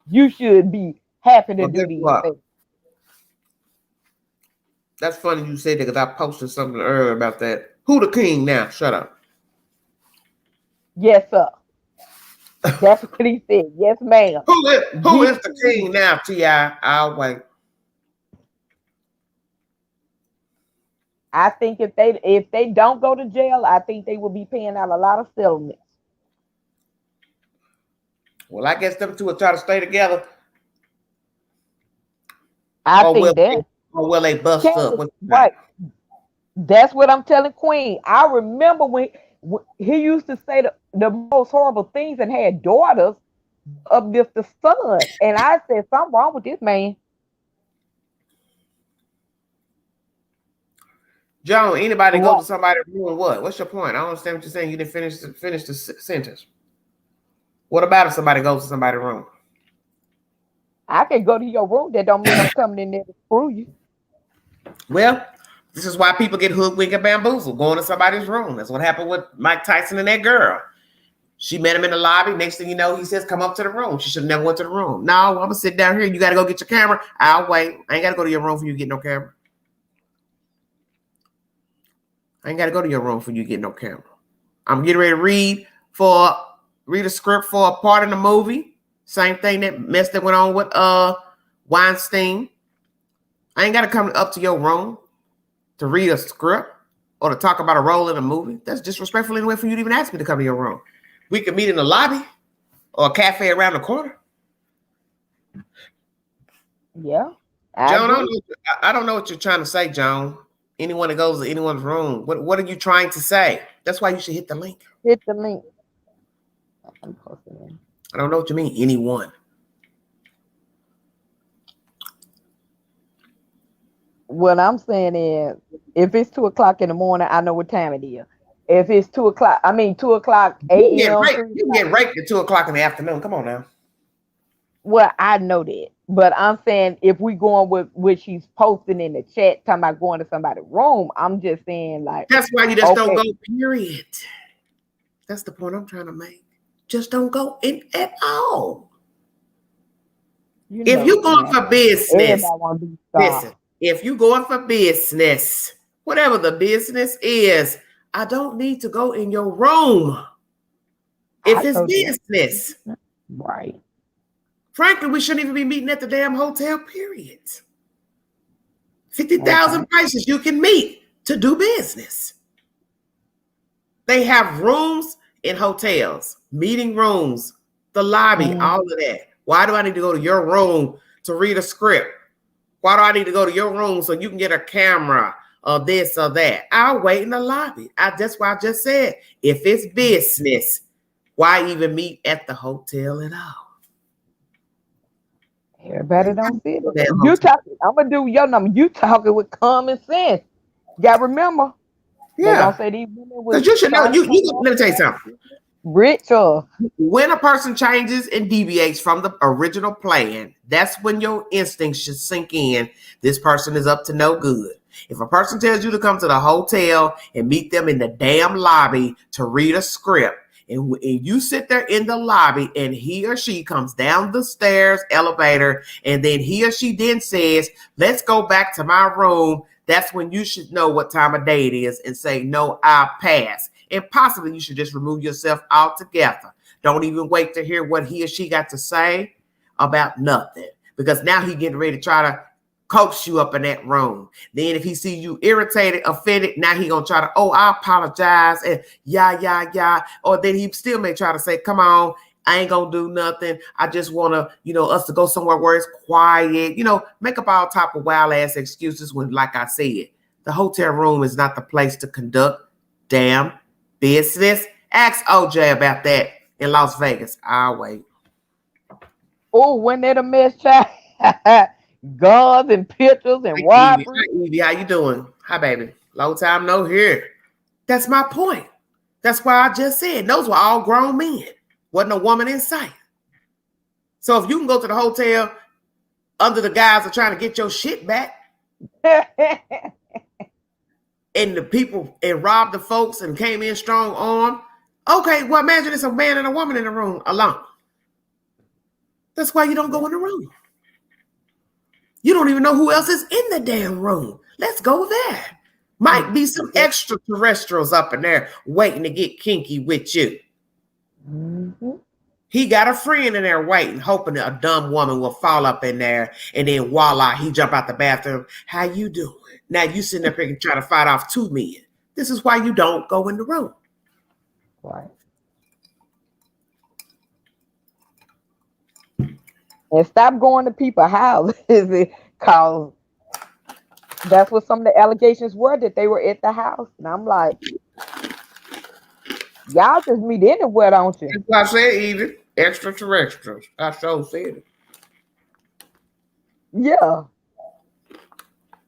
You should be happy to
Well,
do
guess
these
what?
things.
That's funny you said that because I posted something earlier about that. Who the king now? Shut up.
Yes, sir. That's what he said. Yes, ma'am.
Who
He
is
the
the
king.
king now? Ti, I'll wait.
I think if they don't go to jail, I think they will be paying out a lot of settlements.
Well, I guess them two will try to stay together,
I
or will
think
they,
that.
bust up?
Candace,
What's that?
right. That's what I'm telling Queen. I remember when he used to say the most horrible things and had daughters to uplift the son. And I said, something wrong with this man.
Joan, anybody go
Right.
to somebody doing what? What's your point? I don't understand what you're saying. You didn't finish the sentence. What about if somebody goes to somebody's room?
I can go to your room. That don't mean I'm coming in there to screw you.
Well, this is why people get hoodwinked and bamboozled going to somebody's room. That's what happened with Mike Tyson and that girl. She met him in the lobby. Next thing you know, he says, "Come up to the room." She should have never went to the room. No, I'm gonna sit down here. You got to go get your camera. I'll wait. I ain't got to go to your room for you to get no camera. I ain't got to go to your room for you to get no camera. I'm getting ready to read a script for a part in the movie. Same thing that mess that went on with Weinstein. I ain't got to come up to your room to read a script or to talk about a role in a movie. That's disrespectful anyway for you to even ask me to come to your room. We could meet in the lobby or a cafe around the corner.
Yeah, I
Joan,
agree.
I don't know what you're trying to say, Joan. Anyone that goes to anyone's room, what are you trying to say? That's why you should hit the link.
Hit the link. I'm posting it.
I don't know what you mean, anyone.
What I'm saying is, if it's 2 o'clock in the morning, I know what time it is. If it's 2 o'clock, I mean 2 o'clock a.m.,
You can get raped at 2 o'clock in the afternoon. Come on now.
well, I know that, but I'm saying if we going with what she's posting in the chat, talking about going to somebody's room, I'm just saying like,
That's why you just don't
okay,
go, period. That's the point I'm trying to make. Just don't go in at all.
you
If
know
you're
that
going
now.
for business,
Everybody want to be
listen,
star.
if you're going for business, whatever the business is, I don't need to go in your room.
I
If it's
know that.
business,
Right.
Frankly, we shouldn't even be meeting at the damn hotel, period. 50,000 places you can meet to do business. They have rooms in hotels, meeting rooms, the lobby, all of that. Why do I need to go to your room to read a script? Why do I need to go to your room so you can get a camera or this or that? I'll wait in the lobby. That's why I just said, if it's business, why even meet at the hotel at all?
Everybody don't see it. You talking? I'm gonna do your number. You talking with common sense. You gotta remember.
Yeah.
They gonna say these women was.
Because you should know. You let me tell you something.
Rich or
when a person changes and deviates from the original plan, that's when your instincts should sink in. This person is up to no good. If a person tells you to come to the hotel and meet them in the damn lobby to read a script, and you sit there in the lobby and he or she comes down the stairs, elevator, and then he or she then says, let's go back to my room, that's when you should know what time of day it is and say, no, I'll pass. And possibly you should just remove yourself altogether. Don't even wait to hear what he or she got to say about nothing. Because now he getting ready to try to coax you up in that room. Then if he sees you irritated, offended, now he gonna try to, oh, I apologize, and yeah. Or then he still may try to say, come on, I ain't gonna do nothing. I just wanna, us to go somewhere where it's quiet, make up all type of wild ass excuses when, like I said, the hotel room is not the place to conduct damn business. Ask OJ about that in Las Vegas. I'll wait.
Oh, when they a mess, child. Guns and pictures and robbery.
Evie, how you doing? Hi, baby. Long time no hear. That's my point. That's why I just said those were all grown men. Wasn't a woman in sight. So if you can go to the hotel under the guise of trying to get your shit back, and the people and robbed the folks and came in strong arm, okay, well, imagine it's a man and a woman in the room alone. That's why you don't go in the room. You don't even know who else is in the damn room. Let's go there. Might be some extraterrestrials up in there waiting to get kinky with you.
Mm-hmm.
He got a friend in there waiting, hoping that a dumb woman will fall up in there, and then voila, he jump out the bathroom. How you doing? Now you sitting up here trying to fight off two men. This is why you don't go in the room.
Right. And stop going to people's houses because that's what some of the allegations were, that they were at the house. And I'm like, y'all just meet anywhere, don't you?
That's what I said, even extraterrestrials. I so said it.
Yeah.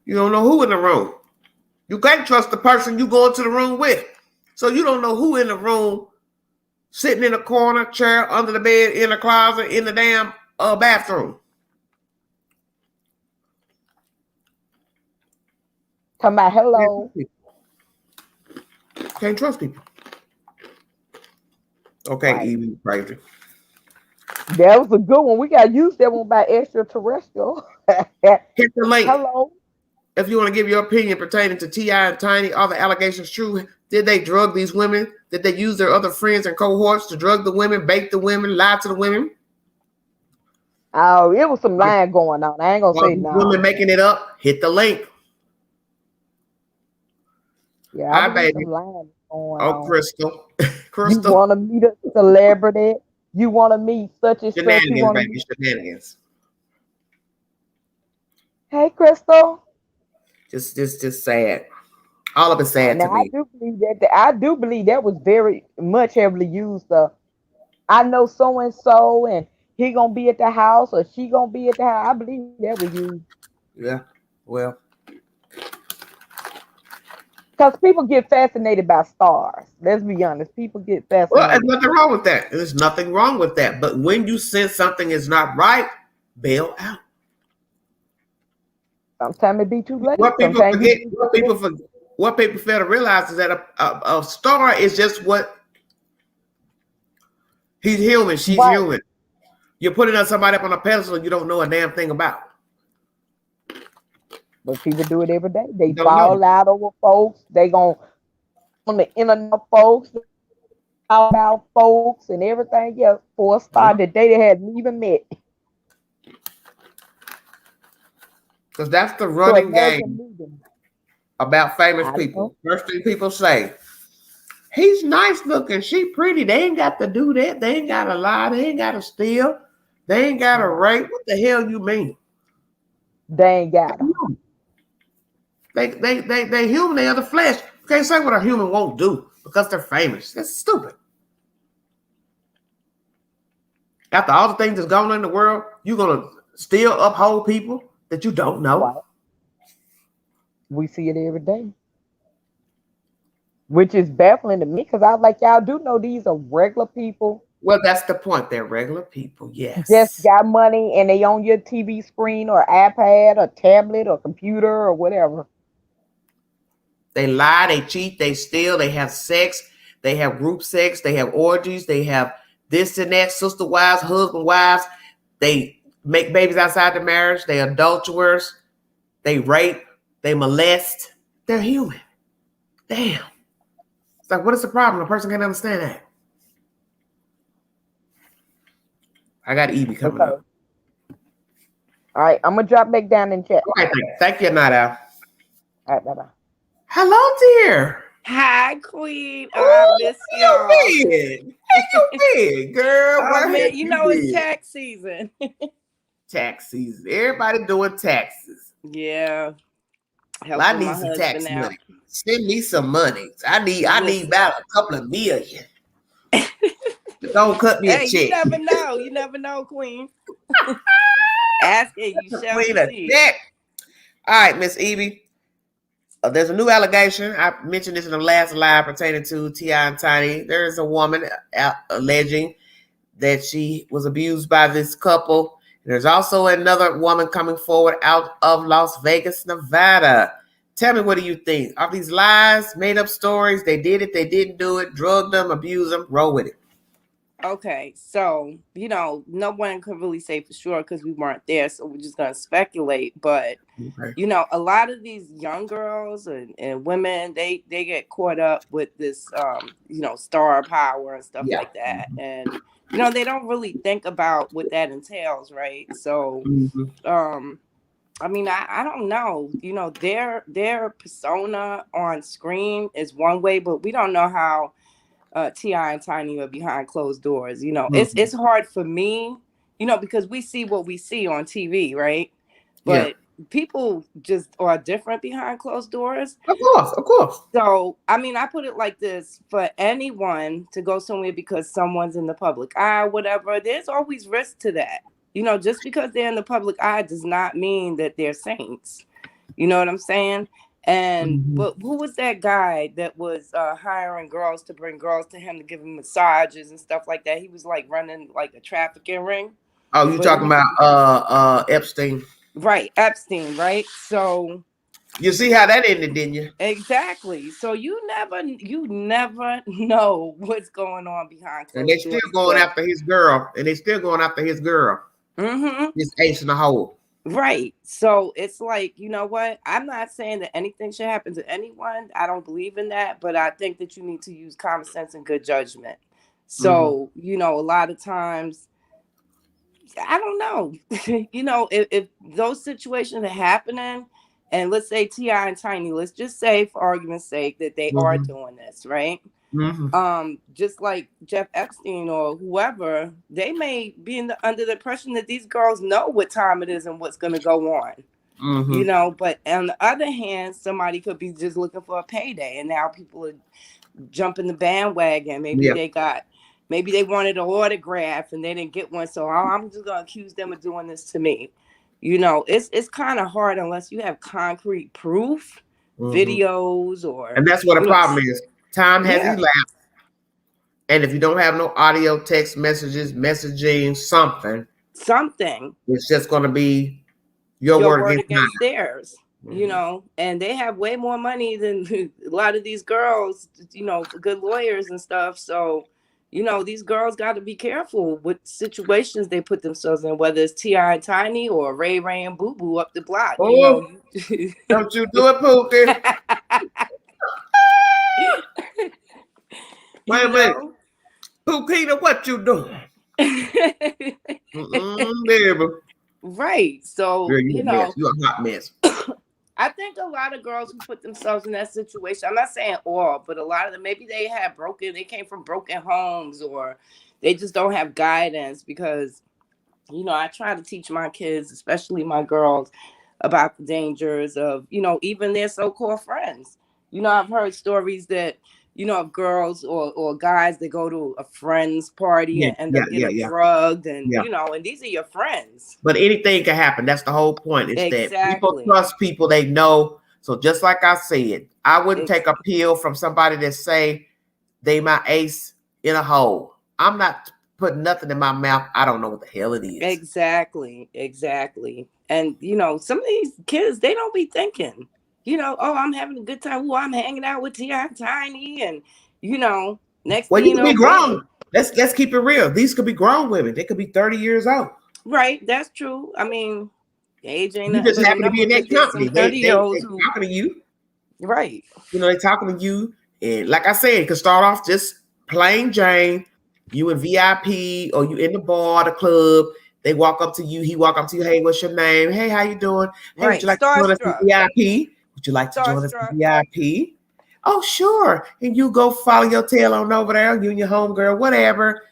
You don't know who in the room. You can't trust the person you go into the room with. So you don't know who in the room, sitting in a corner, chair, under the bed, in a closet, in the damn bathroom.
Come out, hello.
Can't trust people. Okay,
Right.
Evie, crazy.
That was a good one. We got to use that one by extraterrestrial.
Hit the link.
Hello.
If you want to give your opinion pertaining to T.I. and Tiny, are the allegations true? Did they drug these women? Did they use their other friends and cohorts to drug the women, bait the women, lie to the women?
Oh, it was some lying going on. I ain't going to say no.
Women making it up, hit the link.
Yeah,
Hi, baby.
Oh,
Crystal.
You want to meet a celebrity? You want to meet such and such?
Shenanigans, baby. Shenanigans.
Hey, Crystal.
Just sad. All of it sad
now,
to me.
I do believe that was very much heavily used. I know so and so, and he gonna be at the house, or she gonna be at the house. I believe that was used.
Yeah. Well.
Because people get fascinated by stars. Let's be honest. People get fascinated.
Well, there's nothing wrong with that. There's nothing wrong with that. But when you sense something is not right, bail out.
Sometimes it be too late.
What people forget, what people fail to realize is that a star is just what he's human. She's human. You're putting somebody up on a pedestal you don't know a damn thing about.
But people do it every day. They fall out over folks. They on the internet folks, about folks and everything else for a star that they hadn't even met.
Because that's the
So
running
imagine
game
me then.
about famous
I don't know.
people. First thing people say, he's nice looking, she pretty. They ain't got to do that. They ain't got to lie. They ain't got to steal. They ain't got to
Right.
rape. What the hell you mean?
They ain't got them.
They human. They are the flesh. You can't say what a human won't do because they're famous. That's stupid. After all the things that's going on in the world, you're gonna still uphold people that you don't know.
Right. We see it every day, which is baffling to me because I was like, y'all do know these are regular people,
Well, that's the point. They're regular people.
just
Yes,
got money and they on your TV screen or iPad or tablet or computer or whatever.
they lie, they cheat, they steal, they have sex, they have group sex, they have orgies, they have this and that, sister wives, husband wives. They make babies outside the marriage. They adulterers. They rape. They molest. They're human. Damn. It's like, what is the problem? A person can't understand that. I got Evie coming
Okay.
up.
All right. I'm gonna drop back down in chat.
Okay, thank you, Night Owl.
All right. Bye bye.
Hello, dear.
Hi, Queen. Oh, I
Oh,
miss
how
y'all.
you been? How you been, girl?
Oh
Where have
man, you
you
know it's
been?
tax season.
Tax season. Everybody doing taxes.
Yeah,
Well, I
helping
need
my
some tax
husband out.
money. Send me some money. I need
Listen,
about a couple of million. Don't cut me a
hey, you
check.
never know. You never know, Queen. Ask it, you shall
Queen a
receive.
check. All right, Miss Evie. There's a new allegation. I mentioned this in the last live pertaining to T.I. and Tiny. There is a woman alleging that she was abused by this couple. There's also another woman coming forward out of Las Vegas, Nevada. Tell me, what do you think? Are these lies, made up stories? They did it, they didn't do it, drugged them, abused them, roll with it.
Okay, so no one can really say for sure because we weren't there, so we're just gonna speculate. But
Okay.
a lot of these young girls and women, they get caught up with this star power and stuff
Yeah.
like that, and they don't really think about what that entails, right? So
Mhm.
I mean, I don't know. Their persona on screen is one way, but we don't know how T.I. and Tiny are behind closed doors. It's
Mhm.
hard for me, because we see what we see on TV, right?
Yeah.
But people just are different behind closed doors.
Of course, of course.
So, I mean, I put it like this: for anyone to go somewhere because someone's in the public eye, whatever, there's always risk to that. Just because they're in the public eye does not mean that they're saints. You know what I'm saying? And
Mhm.
but who was that guy that was hiring girls to bring girls to him to give him massages and stuff like that? He was like running like a trafficking ring.
Oh, you
But
talking about Epstein?
right, Epstein, right? So
You see how that ended, didn't you?
exactly. So you never know what's going on behind
And they
closed
still
doors.
going
But
after his girl, and they still going after his girl.
mm-hmm.
This ace in the hole.
Right. So it's like, you know what? I'm not saying that anything should happen to anyone. I don't believe in that, but I think that you need to use common sense and good judgment.
Mhm.
So, a lot of times, I don't know, if those situations are happening, and let's say T.I. and Tiny, let's just say for argument's sake that they are
Mhm.
doing this, right?
Mhm.
Just like Jeff Epstein or whoever, they may be under the impression that these girls know what time it is and what's going to go on.
Mhm.
But on the other hand, somebody could be just looking for a payday, and now people are jumping the bandwagon.
Yeah.
Maybe they wanted an autograph and they didn't get one, so I'm just gonna accuse them of doing this to me. It's kind of hard unless you have concrete proof,
Mhm.
videos, or
And that's what the problem is. Time has
yeah,
elapsed, and if you don't have no audio, text messages, messaging, something,
something.
it's just going to be your
Your
word
word
against
against theirs,
mine.
and they have way more money than a lot of these girls, good lawyers and stuff. So, these girls got to be careful with situations they put themselves in, whether it's T.I. and Tiny or Ray Ray and Boo Boo up the block,
Oh, don't you do it, Pookie. Wait
you
a minute.
know.
Pookita, what you doing? Mm-mm, baby.
Right. So,
Girl,
you
you a
know,
mess. You a hot mess.
I think a lot of girls who put themselves in that situation, I'm not saying all, but a lot of them, maybe they came from broken homes, or they just don't have guidance because, you know, I try to teach my kids, especially my girls, about the dangers of, you know, even their so-called friends. You know, I've heard stories that, you know, of girls or guys that go to a friend's party
Yeah,
and end
yeah,
up
yeah,
getting
yeah,
drugged, and,
yeah.
you know, and these are your friends.
But anything can happen. That's the whole point. Is that people
Exactly.
trust people they know. So just like I said, I wouldn't take a
Exactly.
pill from somebody that say they my ace in a hole. I'm not putting nothing in my mouth. I don't know what the hell it is.
Exactly. And you know, some of these kids, they don't be thinking, you know, oh, I'm having a good time. Oh, I'm hanging out with T.I. Tiny, and you know, next
Well,
thing
you
you
could be
know,
grown.
boom.
Let's keep it real. These could be grown women. They could be 30 years old.
Right, that's true. I mean, age ain't
You
nothing
just
but a
happen to be
number
in
because
that
there's
company.
some
They
30-year
they
olds
they
who,
talking to you.
right.
You know, they talking to you. And like I said, it could start off just plain Jane. You in VIP or you in the bar, the club. They walk up to you. He walk up to you. Hey, what's your name? Hey, how you doing? Hey, would
Right.
you like to join us in
Starstruck.
VIP? Would you like to join us in
Starstruck.
VIP? Oh, sure. And you go follow your tail on over there. You and your homegirl, whatever.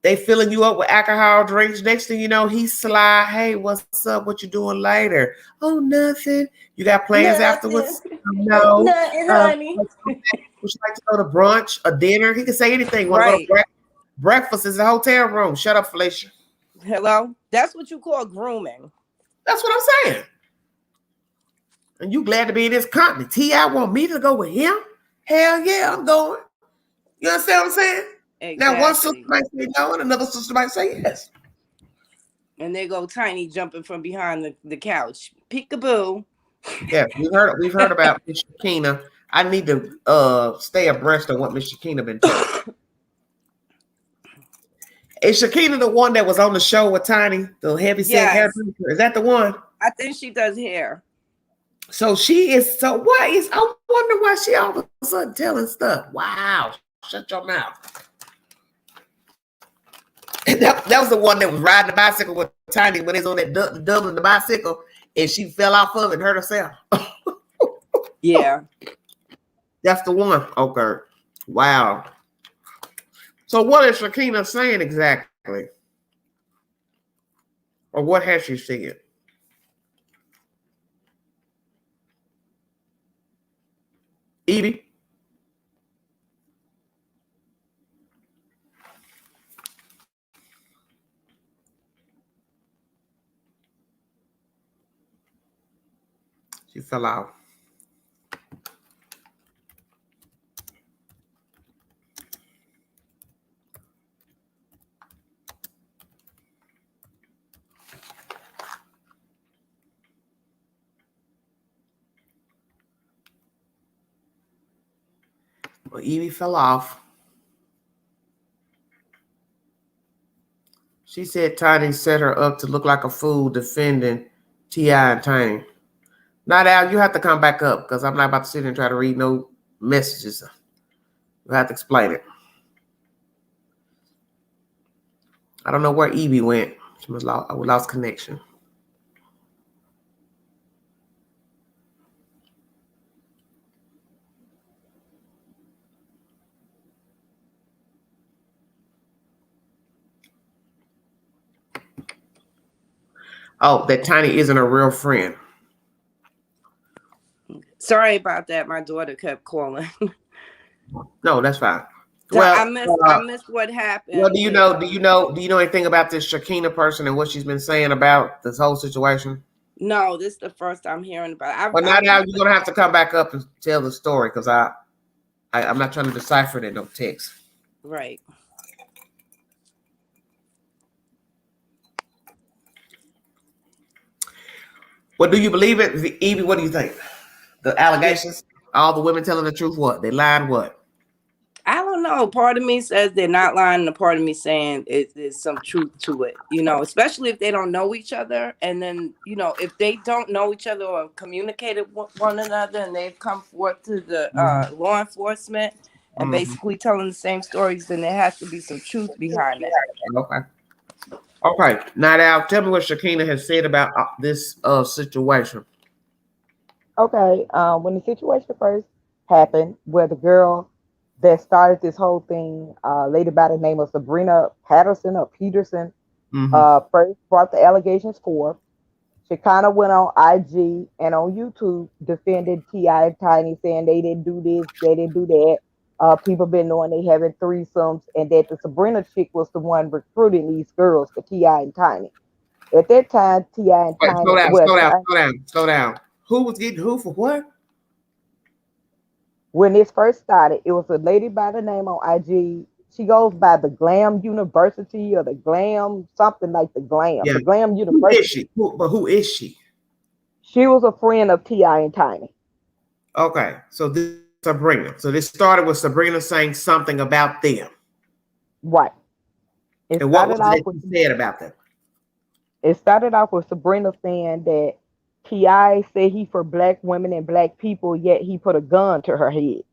They filling you up with alcohol drinks. Next thing you know, he's sly. Hey, what's up? What you doing later? Oh, nothing. You got plans
Nothing.
afterwards? No.
Nothing,
Um,
honey.
would you like to go to brunch, a dinner? He can say anything. Want to go to
Right.
breakfast? Is a hotel room. Shut up, Felicia.
Hello. That's what you call grooming.
That's what I'm saying. And you glad to be in this company. T.I. want me to go with him? Hell yeah, I'm going. You understand what I'm saying? Now, one sister
Exactly.
might say no, and another sister might say yes.
And they go Tiny jumping from behind the couch. Peekaboo.
Yeah, we've heard about Miss Shakina. I need to stay abreast of what Miss Shakina been telling. Is Shakina the one that was on the show with Tiny, the heavy set
Yes.
hairdresser? Is that the one?
I think she does hair.
So she is. So what is? I wonder why she all of a sudden telling stuff. Wow, shut your mouth. That was the one that was riding the bicycle with Tiny when he's on that doubling the bicycle, and she fell off of it and hurt herself.
Yeah.
That's the one. Okay. Wow. So what is Shakina saying exactly? Or what has she said? Evie? She fell out. Well, Evie fell off. She said Tiny set her up to look like a fool defending T.I. and Tiny. Not Al, you have to come back up because I'm not about to sit here and try to read no messages. You have to explain it. I don't know where Evie went. She was lost connection. Oh, that Tiny isn't a real friend.
Sorry about that. My daughter kept calling.
No, that's fine.
So
Well,
I missed what happened.
well, do you know anything about this Shakina person and what she's been saying about this whole situation?
No, this is the first I'm hearing about it.
Well, now you're gonna have to come back up and tell the story because I'm not trying to decipher it in no text.
Right.
Well, do you believe it, Evie? What do you think? The allegations, all the women telling the truth. What they lied? What?
I don't know. Part of me says they're not lying, and a part of me saying there's some truth to it. You know, especially if they don't know each other, and then you know if they don't know each other or communicated with one another, and they've come forth to the law enforcement and basically telling the same stories, then there has to be some truth behind that.
Okay. Okay, now tell me what Shakina has said about this situation.
Okay, when the situation first happened, where the girl that started this whole thing, lady by the name of Sabrina Patterson or Peterson,
Mm-hmm.
first brought the allegations forth, she kind of went on IG and on YouTube defended Ti and Tiny, saying they didn't do this, they didn't do that. People been knowing they having threesomes, and that the Sabrina chick was the one recruiting these girls for Ti and Tiny. At that time, Ti and
Wait, slow
Tiny,
down,
well,
slow down, slow down, slow down. Who was getting who for what?
when this first started, it was a lady by the name on IG. She goes by the Glam University or the Glam something like
Yeah.
the Glam
Who is
University.
she? But who is she?
She was a friend of Ti and Tiny.
Okay, so this is Sabrina. So this started with Sabrina saying something about them.
Right. It
And what was
started
it
off
that
with
she said about them?
Sabrina saying that Ti said he for black women and black people, yet he put a gun to her head.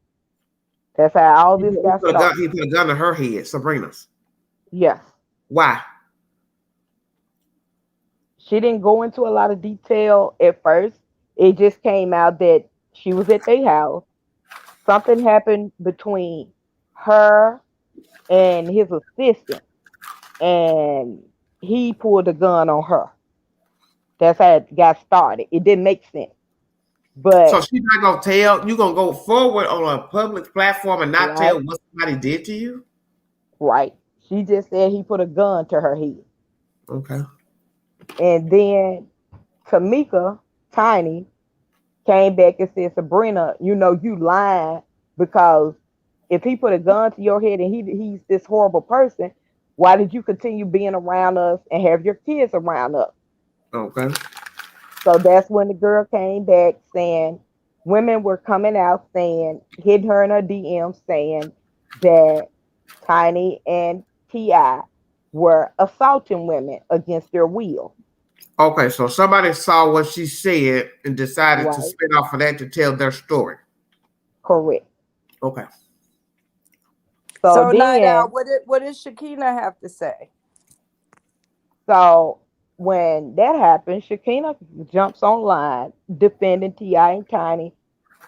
That's how all
He
this
put, he
got
put a gun.
started.
He put a gun to her head, Sabrina's.
Yes.
Why?
She didn't go into a lot of detail at first. It just came out that she was at their house. Something happened between her and his assistant, and he pulled a gun on her. That's how it got started. It didn't make sense.
So
But
she's not gonna tell you gonna go forward on a public platform and not tell
right,
what somebody did to you?
right. She just said he put a gun to her head.
Okay.
And then Tamika, Tiny, came back and said, Sabrina, you lying because if he put a gun to your head and he's this horrible person, why did you continue being around us and have your kids around us?
Okay.
So that's when the girl came back saying women were coming out saying, hitting her in her DM saying that Tiny and Ti were assaulting women against their will.
Okay. So somebody saw what she said and decided to
Right?
spin off of that to tell their story.
Correct.
Okay.
So
So now,
then,
what did Shakina have to say?
so when that happened, Shakina jumps online defending Ti and Tiny,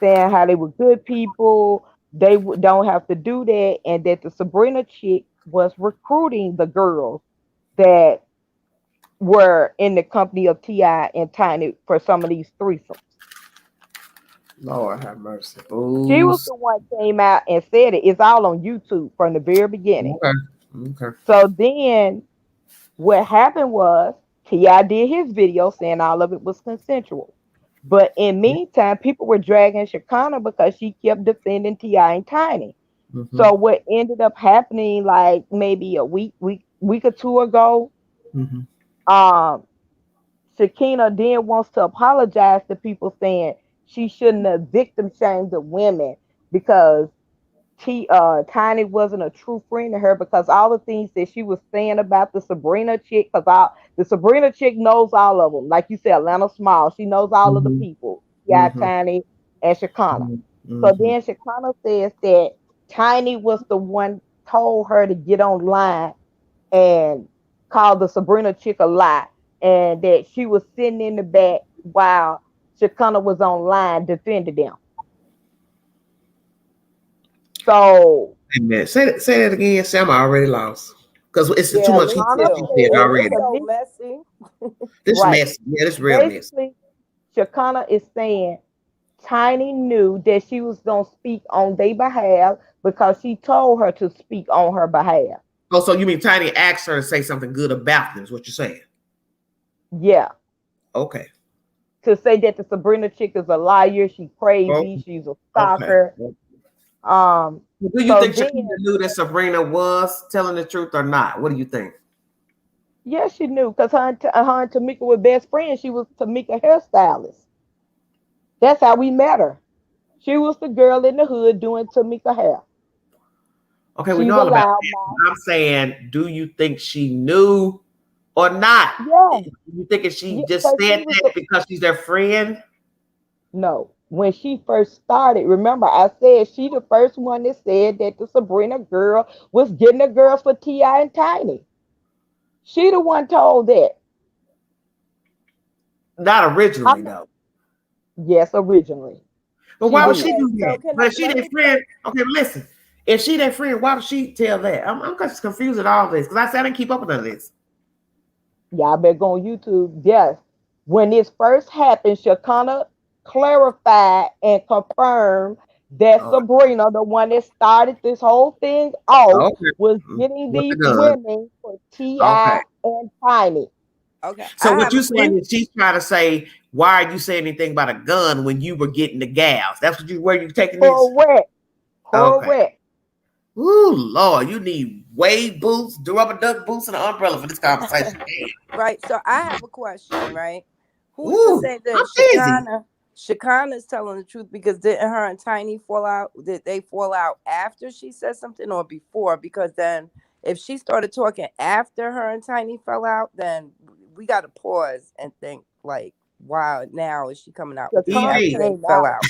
saying how they were good people, they don't have to do that, and that the Sabrina chick was recruiting the girls that were in the company of Ti and Tiny for some of these threesomes.
Lord have mercy.
She
Ooh.
was the one came out and said it. It's all on YouTube from the very beginning.
Okay. Okay.
So then what happened was Ti did his video saying all of it was consensual. But in meantime, people were dragging Shakana because she kept defending Ti and Tiny.
Mm-hmm.
So what ended up happening, like maybe a week or two ago,
Mm-hmm.
um, Shakina then wants to apologize to people, saying she shouldn't have victim shamed the women because Tiny wasn't a true friend to her, because all the things that she was saying about the Sabrina chick, because the Sabrina chick knows all of them. Like you said, Atlanta Small, she knows all of the
Mm-hmm.
people. Yeah,
Mm-hmm.
Tiny and Shakana. So
Mm-hmm.
then Shakana says that Tiny was the one told her to get online and call the Sabrina chick a lie, and that she was sitting in the back while Shakana was online defending them. So
Amen. Say that again, Sam. I already lost because it's too
Yeah,
much
me
Shakana
too.
said
said
It's
already.
so
Tamika,
messy.
This
right.
messy. Yeah, this real messy.
Basically, Shakana is saying Tiny knew that she was going to speak on their behalf because she told her to speak on her behalf.
Oh, so you mean Tiny asked her to say something good about them? Is what you're saying?
Yeah.
Okay.
To say that the Sabrina chick is a liar, she's
Oh,
crazy, she's a
okay.
stalker. Um,
Do you
so
think
then,
Shakira knew that Sabrina was telling the truth or not? What do you think?
yes, she knew because her and Tamika were best friends. She was Tamika hairstylist. That's how we met her. She was the girl in the hood doing Tamika hair.
Okay, we
She's
know
a
all about
loud
that.
mouth.
I'm saying, do you think she knew or not?
Yeah,
You think if she
yeah,
just
because
said
she was
that because she's their friend?
no. When she first started, remember I said she the first one that said that the Sabrina girl was getting the girls for Ti and Tiny. She the one told that.
Not originally,
I'm,
though.
yes, originally.
But
She
why would
did.
she
Okay,
do
so
that?
can
But
I
if she
let
their
me
friend, okay, but listen. If she their friend, why would she tell that? I'm just confused at all this because I said I didn't keep up with none of this.
Y'all better go on YouTube. Yes. When this first happened, Shakana clarified and confirmed that
Oh,
Sabrina, the one that started this whole thing off,
okay.
was getting
With the
these
gun.
women for
Okay.
T.I. and Tiny.
okay,
So
I
what
have a
you saying
question.
is she's trying to say, why are you saying anything about a gun when you were getting the gals? That's what where you taking this?
Correct.
Okay.
Correct.
Ooh, Lord, you need wave boots, rubber duck boots, and an umbrella for this conversation.
Right. So I have a question, right? Who's to
Ooh,
say that
I'm busy.
Shakana's telling the truth because didn't her and Tiny fall out? Did they fall out after she said something or before? Because then if she started talking after her and Tiny fell out, then we gotta pause and think like, wow, now is she coming out with this
Shakana
after
DV.
they
came
fell
out
out?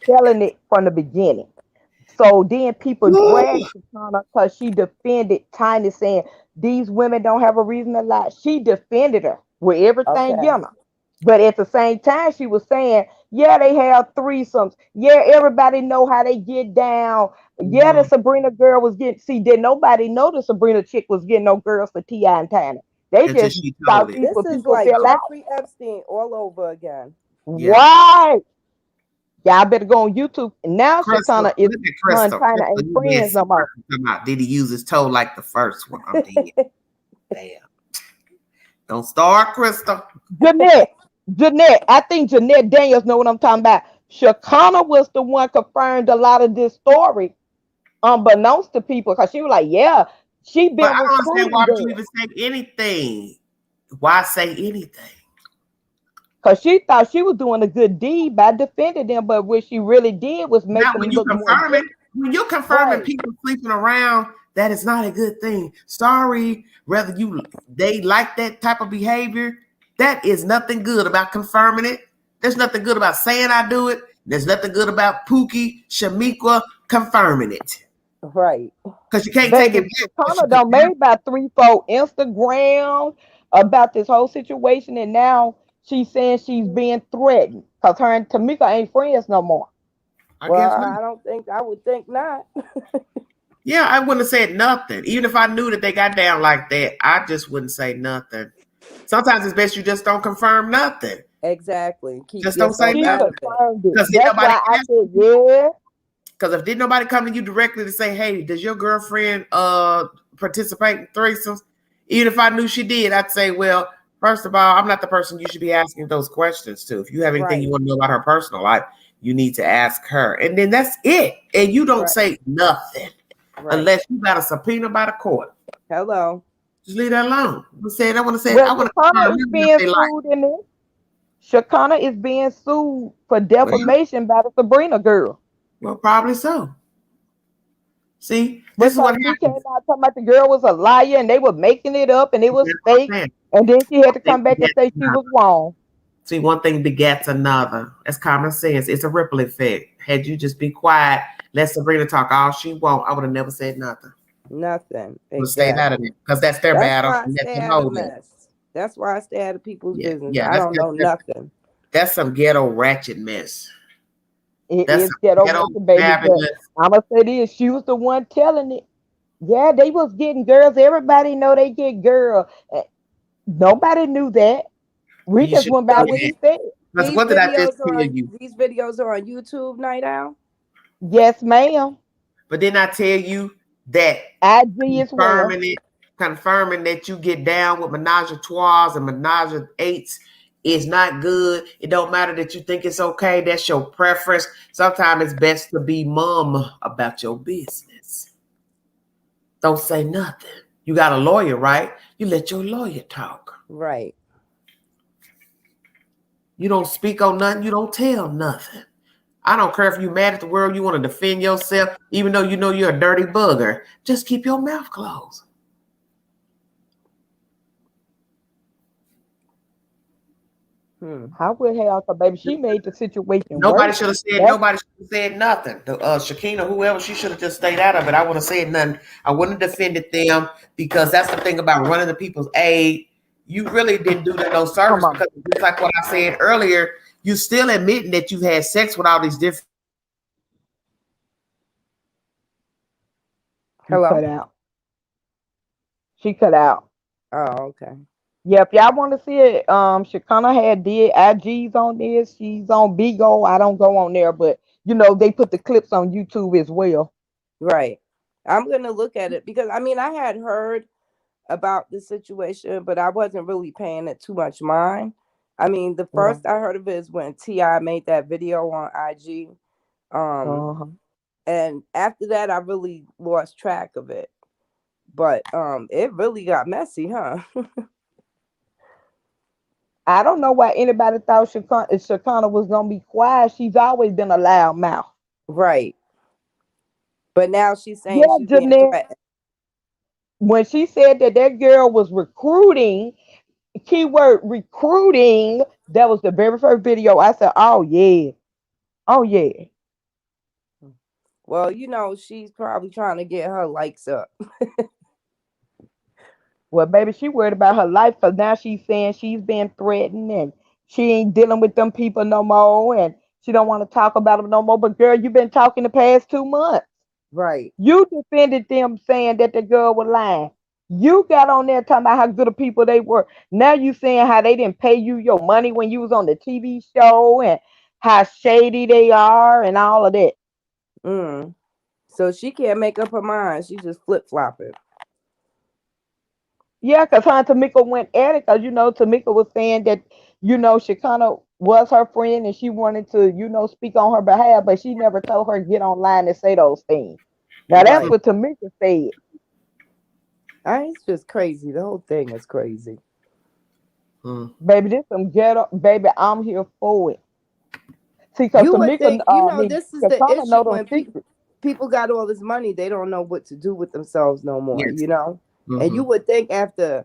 telling it from the beginning. So then people
Ooh,
dragged Shakana because she defended Tiny, saying these women don't have a reason to lie. She defended her with everything
Okay.
in her. But at the same time, she was saying, yeah, they have threesomes. Yeah, everybody know how they get down. Yeah, the
mhm.
Sabrina girl was getting, see, did nobody know the Sabrina chick was getting no girls for T.I. and Tiny. They
Until
just
she told
thought
it.
these
This
were
is
people
like
fell out.
Jeffrey Epstein all over again.
Yeah.
Right. Y'all better go on YouTube. And now
Crystal,
Shakana is
look at
her and
Crystal.
China
Crystal,
ain't
you
friends
messy.
no more.
Crystal come out. Did he use his toe like the first one? I'm dead. Damn. Don't start, Crystal.
Jeanette, I think Jeanette Daniels know what I'm talking about. Shakana was the one confirmed a lot of this story, unbeknownst to people, because she was like, yeah, she
But
been
I don't understand
recruiting
why would you
girls.
even say anything? Why say anything?
Because she thought she was doing a good deed by defending them, but what she really did was make
Now,
them
when you
look more
confirm it,
guilty.
when you're confirming
Right.
people sleeping around, that is not a good thing. Sorry, whether they like that type of behavior, that is nothing good about confirming it. There's nothing good about saying I do it. There's nothing good about Pookie, Shamika confirming it.
Right.
Because you can't take it
Baby,
back once you
Shakana done
confirm.
made about 3, 4 Instagram about this whole situation, and now she's saying she's being threatened because her and Tamika ain't friends no more.
I
Well,
guess not.
I would think not.
Yeah, I wouldn't have said nothing. Even if I knew that they got down like that, I just wouldn't say nothing. Sometimes it's best you just don't confirm nothing.
Exactly. Keep
Just don't say
yourself
She
out
nothing.
of it.
confirmed it.
Because did
That's
nobody
why I
ask
said,
you?
yeah.
Because if did nobody come to you directly to say, hey, does your girlfriend participate in threesomes? Even if I knew she did, I'd say, well, first of all, I'm not the person you should be asking those questions to. If you have anything you
Right.
want to know about her personal life, you need to ask her. And then that's it. And you don't
Right.
say nothing
Right.
unless you got a subpoena by the court.
Hello.
Just leave that alone. I want to say,
Well,
I want to
Shakana
confirm
is
if
being
they like.
sued in this. Shakana is being sued for
Well,
defamation by the Sabrina girl.
well, probably so. See, this is what
Because she came
happens.
out talking about the girl was a liar and they were making it up and it was
That's what I'm
fake.
saying.
And then she had to
They
come back and
begets
say she
another.
was wrong.
See, one thing begets another. That's common sense. It's a ripple effect. Had you just be quiet, let Sabrina talk all she want, I would have never said nothing.
Nothing.
I would have stayed out of
Exactly.
it because that's their
That's
battle
why I
and that's
stay
the
out of
motive.
mess. That's why I stay out of people's
Yeah,
business.
yeah.
I don't know nothing.
That's some ghetto ratchet mess.
It
That's
is
some
ghetto
ghetto
record, baby. But
fabulous.
I'm going to say this. She was the one telling it. Yeah, they was getting girls. Everybody know they get girls. Nobody knew that. We
You
just
should
went by
So
say
what
that.
he said.
Because
these
what did I just
videos are
tell
on
you?
YouTube, Night Owl.
Yes, ma'am.
But didn't I tell you that
IG as well.
confirming it, confirming that you get down with menage a trois and menage a eights is not good. It don't matter that you think it's okay. That's your preference. Sometimes it's best to be mum about your business. Don't say nothing. You got a lawyer, right? You let your lawyer talk.
Right.
You don't speak on nothing. You don't tell nothing. I don't care if you're mad at the world. You want to defend yourself, even though you know you're a dirty bugger. Just keep your mouth closed.
How would hell? So, baby, she made the situation
Nobody
worse.
should have said.
That's
Nobody should have said nothing. The Shakina, whoever, she should have just stayed out of it. I wouldn't have said nothing. I wouldn't have defended them because that's the thing about running to people's aid. You really didn't do them no service
come on.
because just like what I said earlier, you still admitting that you've had sex with all these different.
She cut
Hello?
out. She cut out.
Oh, okay.
Yeah, if y'all want to see it, Shakana had did IGs on this. She's on Bigo. I don't go on there, but you know they put the clips on YouTube as well.
Right. I'm gonna look at it because I mean I had heard about the situation, but I wasn't really paying it too much mind. I mean, the
Right.
first I heard of it is when T.I. made that video on IG. Um,
Uh-huh.
and after that I really lost track of it. But it really got messy, huh?
I don't know why anybody thought Shakana was gonna be quiet. She's always been a loud mouth.
Right. But now she's saying
Yeah,
she's being
Jeanette.
threatened.
When she said that that girl was recruiting, keyword recruiting, that was the very first video. I said, "Oh yeah, oh yeah."
Well, she's probably trying to get her likes up.
Well, baby, she worried about her life because now she's saying she's been threatened and she ain't dealing with them people no more and she don't want to talk about them no more. But girl, you've been talking the past 2 months.
Right.
You defended them saying that the girl was lying. You got on there talking about how good of people they were. Now you saying how they didn't pay you your money when you was on the TV show and how shady they are and all of that.
Mm. So she can't make up her mind. She's just flip flopping.
Yeah, because her and Tamika went at it because, Tamika was saying that, she kind of was her friend and she wanted to, speak on her behalf, but she never told her get online and say those things. Now, that's
Right.
what Tamika said.
It's just crazy. The whole thing is crazy.
Baby, this some ghetto. Baby, I'm here for it. See, because
You would
Tamika,
think, this is the
Katana know
issue
them
when
secrets.
people got all this money, they don't know what to do with themselves no more,
Yes.
And you would think after,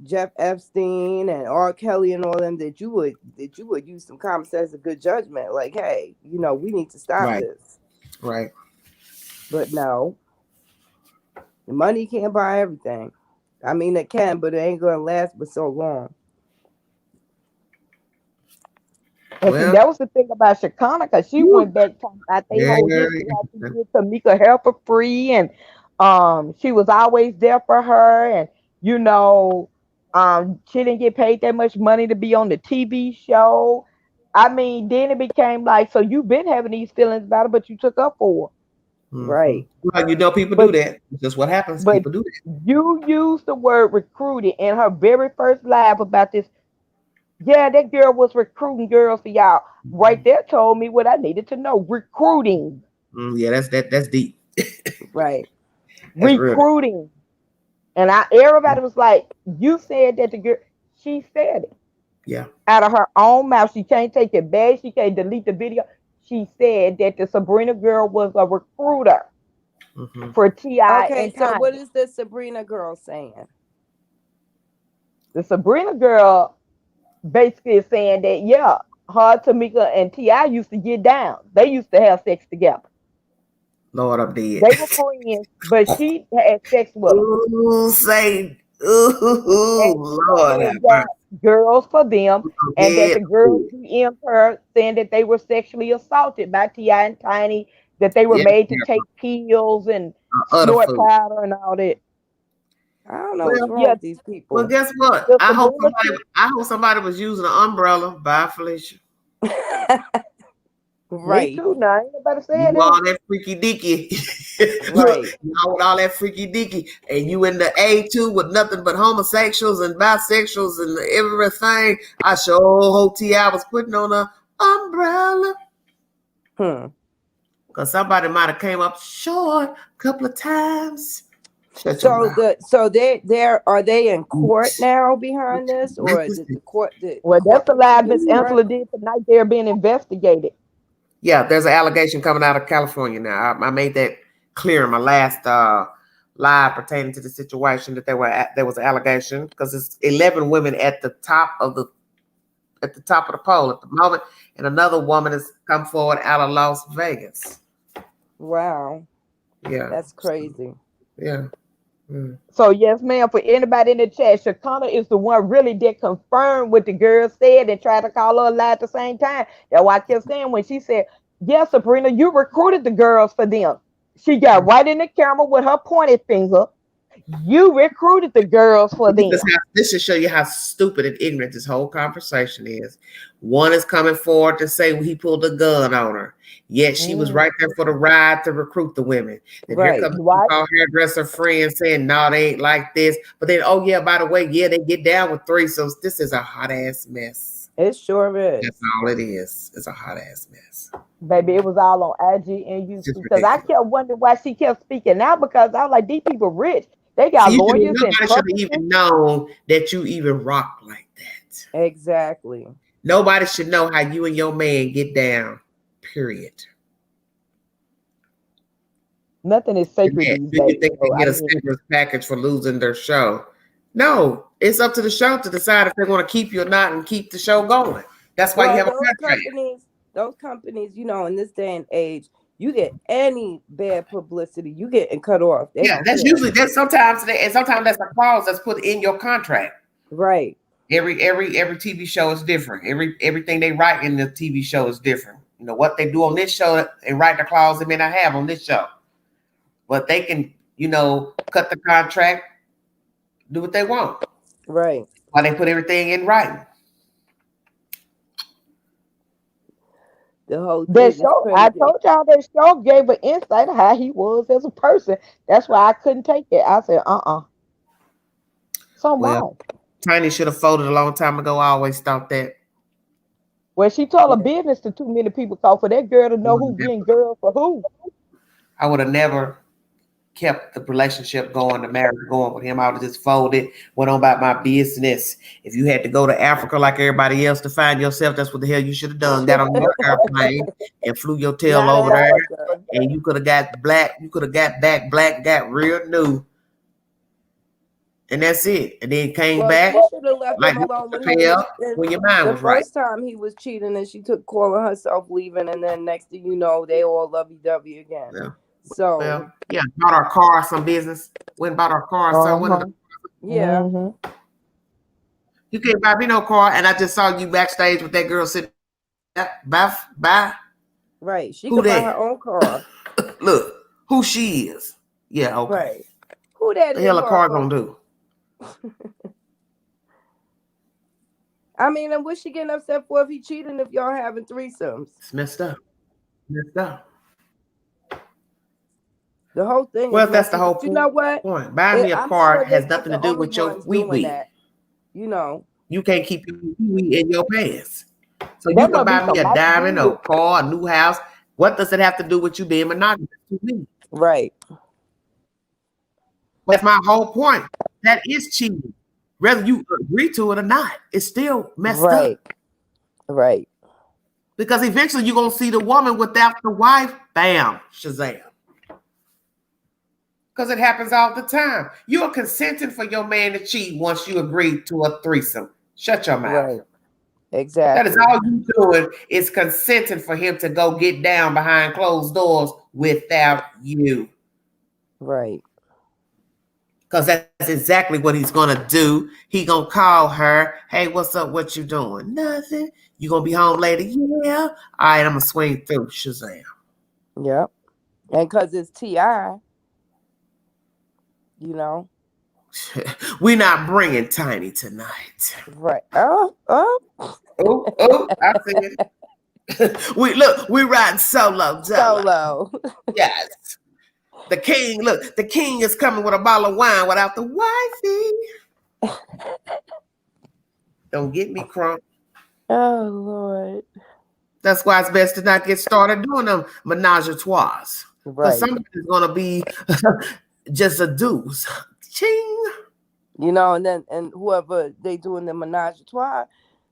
Jeff Epstein and R. Kelly and all them that you would use some common sense and good judgment. Like, hey, we need to stop
Right.
this.
Right.
But no, the money can't buy everything. I mean, it can, but it ain't gonna last but so long.
And see,
Well,
that was the thing about Shakana, because she
whew,
went back talking about their whole history, how she
very
did Tamika hair for free, and she was always there for her, and she didn't get paid that much money to be on the TV show. I mean, then it became like, so you've been having these feelings about it, but you took up for
Right.
Well, people
her.
do that. It's just what happens.
But
People do that.
you used the word recruited in her very first live about this. Yeah, that girl was recruiting girls for y'all. Right there told me what I needed to know. Recruiting.
Yeah, that's deep.
Right.
That's real.
Recruiting. And everybody was like, you said that the girl, she said it
Yeah.
out of her own mouth. She can't take it back. She can't delete the video. She said that the Sabrina girl was a recruiter for T.I.
Okay,
and
so what
Tiny.
is this Sabrina girl saying?
The Sabrina girl basically is saying that, yeah, her, Tamika, and T.I. used to get down. They used to have sex together.
Lord, I'm dead.
They were friends, but she had sex with them.
Ooh, say,
And
ooh, Lord
T.I.
have
had
mercy.
got girls for them,
I'm
and that
dead.
the girls
Ooh.
DM'd her saying that they were sexually assaulted by T.I. and Tiny, that they were
Yeah,
made to
yeah,
take pills and
utter
snort
fool.
powder and all that.
I don't know what's
Well,
wrong
Yeah,
with these
well,
people.
guess what?
the Sabrina chick,
I hope somebody was using an umbrella. Bye, Felicia.
me
Right.
too. Now, ain't nobody
You
saying that.
all that freaky dicky. Look,
Right.
y'all with all that freaky dicky, and you in the A2 with nothing but homosexuals and bisexuals and everything. I sure hope T.I. was putting on a umbrella. Because somebody might have came up short a couple of times. Shut your mouth.
So are they in court now behind this, or did the
Well, that's
court
a lie Miss
proceedings start?
Angela did tonight. They're being investigated.
Yeah, there's an allegation coming out of California now. I made that clear in my last live pertaining to the situation that there was an allegation because it's 11 women at the top of the at the top of the poll at the moment, and another woman has come forward out of Las Vegas.
Wow.
Yeah,
That's crazy.
yeah. Mm.
So yes, ma'am. For anybody in the chat, Shakana is the one really that confirmed what the girl said and tried to call her a lie at the same time. That's why I kept saying when she said, "Yes, Sabrina, you recruited the girls for them." She got right in the camera with her pointed finger. You recruited the girls for them.
This should show you how stupid and ignorant this whole conversation is. One is coming forward to say he pulled a gun on her, yet she was right there for the ride to recruit the women. And
Right.
here comes our hairdresser friend saying, "No, they ain't like this." But then, oh yeah, by the way, yeah, they get down with threesomes. This is a hot ass mess.
It sure is.
That's all it is. It's a hot ass mess.
Baby, it was all on IG and YouTube because I kept wondering why she kept speaking out because I was like, these people rich. They got lawyers and
nobody should have even known that you even rock like that.
Exactly.
Nobody should know how you and your man get down. Period.
Nothing is sacred.
Do you think they get a stimulus package for losing their show? No, it's up to the show to decide if they want to keep you or not and keep the show going. That's why you have a contract.
Those companies, you know, in this day and age, you get any bad publicity, you getting cut off.
That's usually sometimes that's a clause that's put in your contract.
Right.
Every TV show is different. Everything they write in the TV show is different. You know what they do on this show and write the clause they may not have on this show, but they can, you know, cut the contract, do what they want.
Right.
Why they put everything in writing.
The whole
that show, I told y'all that show gave an insight of how he was as a person. That's why I couldn't take it. I said, something wrong.
Tiny should have folded a long time ago. I always thought that.
Well, she told her business to too many people. Call for that girl to know who getting girl for who.
I would have never kept the relationship going, the marriage going with him. I would have just folded, went on about my business. If you had to go to Africa like everybody else to find yourself, that's what the hell you should have done. Got on your airplane and flew your tail over there, and you could have got black. You could have got back black, got real new, and that's it. And then came back like when your mind was right.
The first time he was cheating, and she took calling herself leaving, and then next thing you know, they all lovey-dovey again.
Yeah.
So
bought our car some business. Went and bought our car. So you can't buy me no car, and I just saw you backstage with that girl sitting. Bye.
Right, she could buy her own car.
Look who she is. Yeah, okay.
Right. Who that?
The hell a car gonna do?
I mean, and what's she getting upset for if he cheating? If y'all having threesomes,
it's messed up.
The whole thing.
Well, that's the whole point.
You know what?
Buying me a car has nothing to do with your wee.
You know,
you can't keep your wee in your pants. So you can buy me a diamond, a car, a new house. What does it have to do with you being monogamous to me?
Right.
That's my whole point. That is cheating. Whether you agree to it or not, it's still messed up.
Right.
Because eventually you're going to see the woman without the wife. Bam. Shazam. Because it happens all the time. You are consenting for your man to cheat once you agree to a threesome. Shut your mouth.
Right. Exactly.
That is all you're doing is consenting for him to go get down behind closed doors without you.
Right.
Because that's exactly what he's going to do. He going to call her. Hey, what's up? What you doing? Nothing. You going to be home later? Yeah. All right, I'm going to swing through. Shazam.
Yep. And because it's T.I., you know.
We're not bringing Tiny tonight.
Right.
I see it. we riding solo.
Solo.
Yes. The king is coming with a bottle of wine without the wifey. Don't get me crunk.
Oh, Lord.
That's why it's best to not get started doing them menage a trois.
Right.
Somebody's going to be just a deuce. Ching.
You know, and whoever they doing the menage a trois,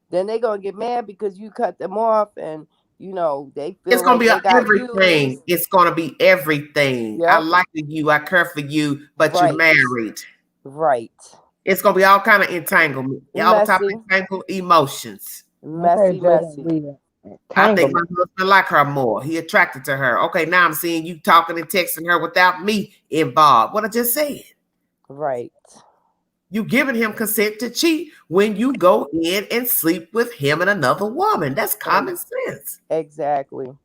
then they going to get mad because you cut them off and, you know, they feel
it's going to
like
be everything.
Used.
It's going to be everything. Yep. I like you. I care for you, but you're married.
Right.
It's going to be all kind of entanglement. All type of entangled emotions.
Okay,
Messy,
Jada,
messy.
we
I think my
entanglement.
husband like her more. He attracted to her. Okay, now I'm seeing you talking and texting her without me involved. What I just said.
Right.
You giving him consent to cheat when you go in and sleep with him and another woman. That's common sense.
Exactly.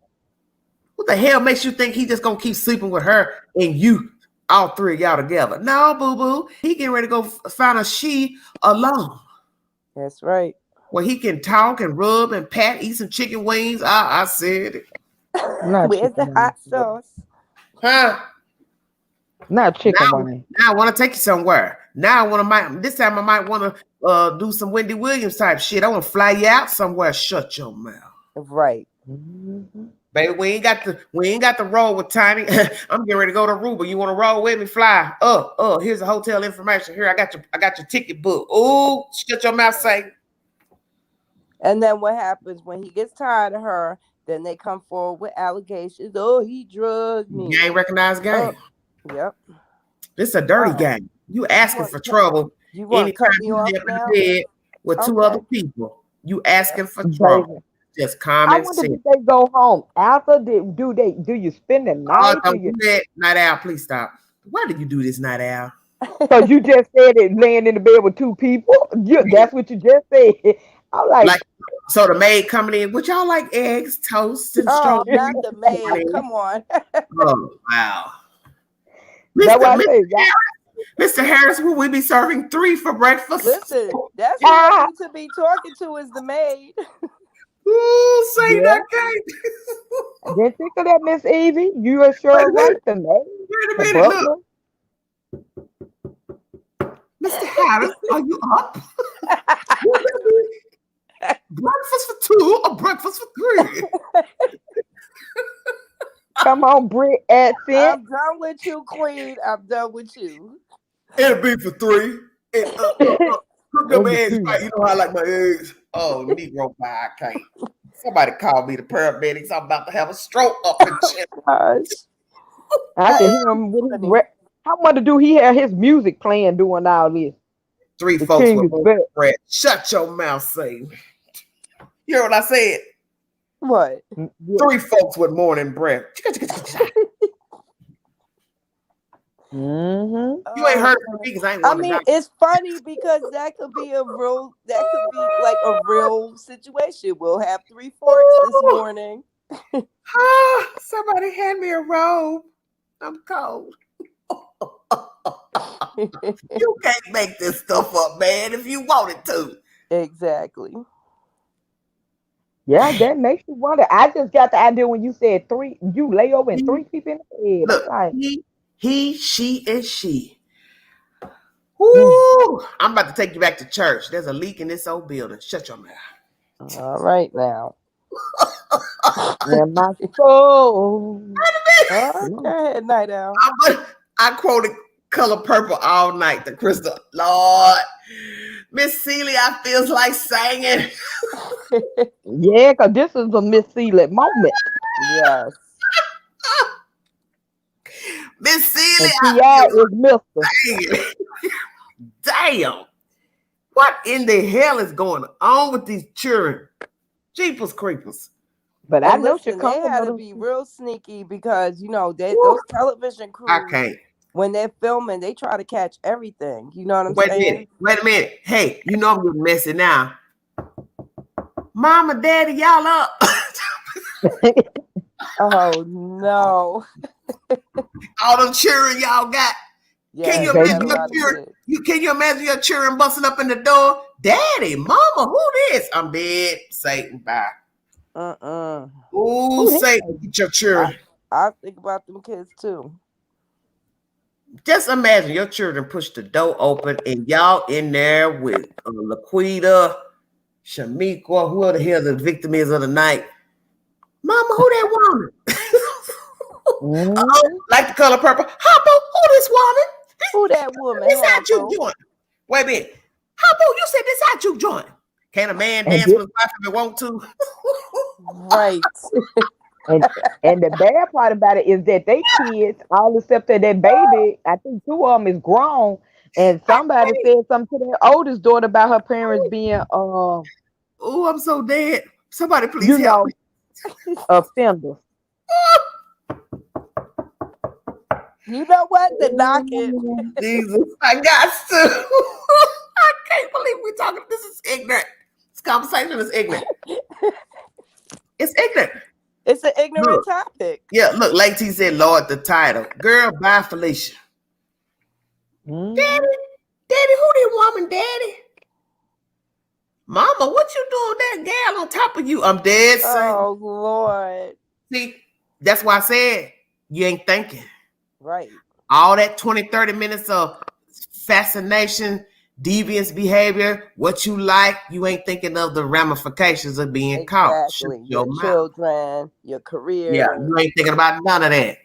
What the hell makes you think he just gonna keep sleeping with her and you, all three of y'all together? No, boo boo. He getting ready to go find a she alone
That's right.
where he can talk and rub and pat, eat some chicken wings. I said it.
Not
Where's the
chicken wings.
hot sauce?
Huh?
Not chicken
Now,
wings.
now I want to take you somewhere. Now I want to this time I might want to do some Wendy Williams type shit. I want to fly you out somewhere. Shut your mouth.
Right.
Mm-hmm.
Baby, we ain't got the roll with Tiny. I'm getting ready to go to Aruba. You want to roll with me? Fly. Here's the hotel information. Here, I got your ticket book. Ooh, shut your mouth, say.
And then what happens when he gets tired of her? Then they come forward with allegations. Oh, he drugged me.
Gang recognized gang.
Yep.
This is a dirty
Uh-uh.
game. You asking
want
for
to
trouble
You want to
anytime
cut me
you
off
live in
now?
the bed with two
Okay.
other people. You asking for
Baby,
trouble. Just
I
common
wonder
sense.
if they go home after. Do you spend the
Oh,
night? Do
don't
you?
do that. Night Owl, please stop. Why did you do this, Night Owl?
Because you just said it laying in the bed with two people. That's what you just said. I'm like,
Like, so the maid coming in, would y'all like eggs, toast, and
Oh, not
strawberries?
the maid. Come on.
Oh, wow.
that's
Mr.
what I
Mr.
say. Yeah.
Mr. Harris, will we be serving 3 for breakfast?
Listen, that's who they need to be talking to is the maid.
Ooh, say
Yeah.
that, Kate.
Then think of that, Miss Evie. You are
Wait
sure
a
right.
minute.
The maid,
Wait a
the
minute. Look,
butler.
Mr. Harris, are you up? Will there be breakfast for 2 or breakfast for 3?
Come on, Brit accent.
I'm done with you, Queen. I'm done with you.
It'll be for 3. And cook them
Number
eggs
two.
right. You know how I like my eggs. Oh, Negro pie, I can't. Somebody call me the paramedics. I'm about to have a stroke up in chest.
Gosh.
I can hear him with his
Funny.
How much do he have his music playing doing all this?
3
The
folks
king
with
is
more
back.
bread. Shut your mouth, say. You heard what I said?
What?
Yeah.
3 folks with morning breath.
Mm-hmm.
You ain't heard it from me because I ain't
I
want to
mean,
die.
it's funny because that could be like a real situation. We'll have 3 forks this
Ooh.
morning.
Somebody hand me a robe. I'm cold. You can't make this stuff up, man, if you wanted to.
Exactly.
Yeah, that makes you wonder. I just got the idea when you said 3, you lay over and 3 people in the bed. I'm
Look,
like,
he, she, and she.
mm,
Woo! I'm about to take you back to church. There's a leak in this old building. Shut your mouth.
All right now.
and my soul.
Okay, night owl.
I quoted Color Purple all night, the crystal. Lord, Miss Celie, I feels like singing.
Yeah, because this is a Miss Sealet moment.
Yes.
Miss Celie,
And
I
T.I.
feel
is Mister.
like singing. Damn. What in the hell is going on with these children? Jeepers creepers.
But I
And
know
listen, they had to
Chicago.
be real sneaky because
Woo.
those television
I
crews,
can't.
when they're filming, they try to catch everything. You know what I'm
Wait a
saying?
minute. Wait a minute. Hey, you know I'm getting messy now. Mama, daddy, y'all up.
Oh no.
All them children y'all got. Can
Yes,
you
they
imagine
got a
your
lot of
children?
kids.
Can you imagine your children busting up in the door? Daddy, mama, who this? I'm dead. Satan, bye.
Uh-uh.
Ooh,
Who this?
Satan, get your children.
I think about them kids too.
Just imagine your children push the door open and y'all in there with Laquita, Shamikwa, who the hell the victim is of the night. Mama, who that woman? Like the color purple. Hoppo, who this woman?
Who that woman,
This how you
Harpo?
joint. Wait a minute. Hoppo, you said this how you joint. Can a man
And
dance
this-
with his wife if he want to?
Right.
And the bad part about it is that they kids, all except that baby, I think 2 of them is grown. And somebody said something to their oldest daughter about her parents being
Oh, I'm so dead. Somebody please help me.
Offenders.
You know what? The docket.
Jesus, I got to. I can't believe we're talking. This is ignorant. This conversation is ignorant. It's ignorant.
It's an ignorant
Look.
topic.
Yeah, look, like T said, Lord, the title. Girl, bye, Felicia.
Mm-hmm.
Daddy, who this woman, Daddy? Mama, what you doing with that gal on top of you? I'm dead, son.
Oh, Lord.
See, that's why I said you ain't thinking.
Right.
All that 20, 30 minutes of fascination, devious behavior, what you like, you ain't thinking of the ramifications of being caught.
Exactly.
Shut
Your
mouth.
children, your career.
Yeah, you ain't thinking about none of that.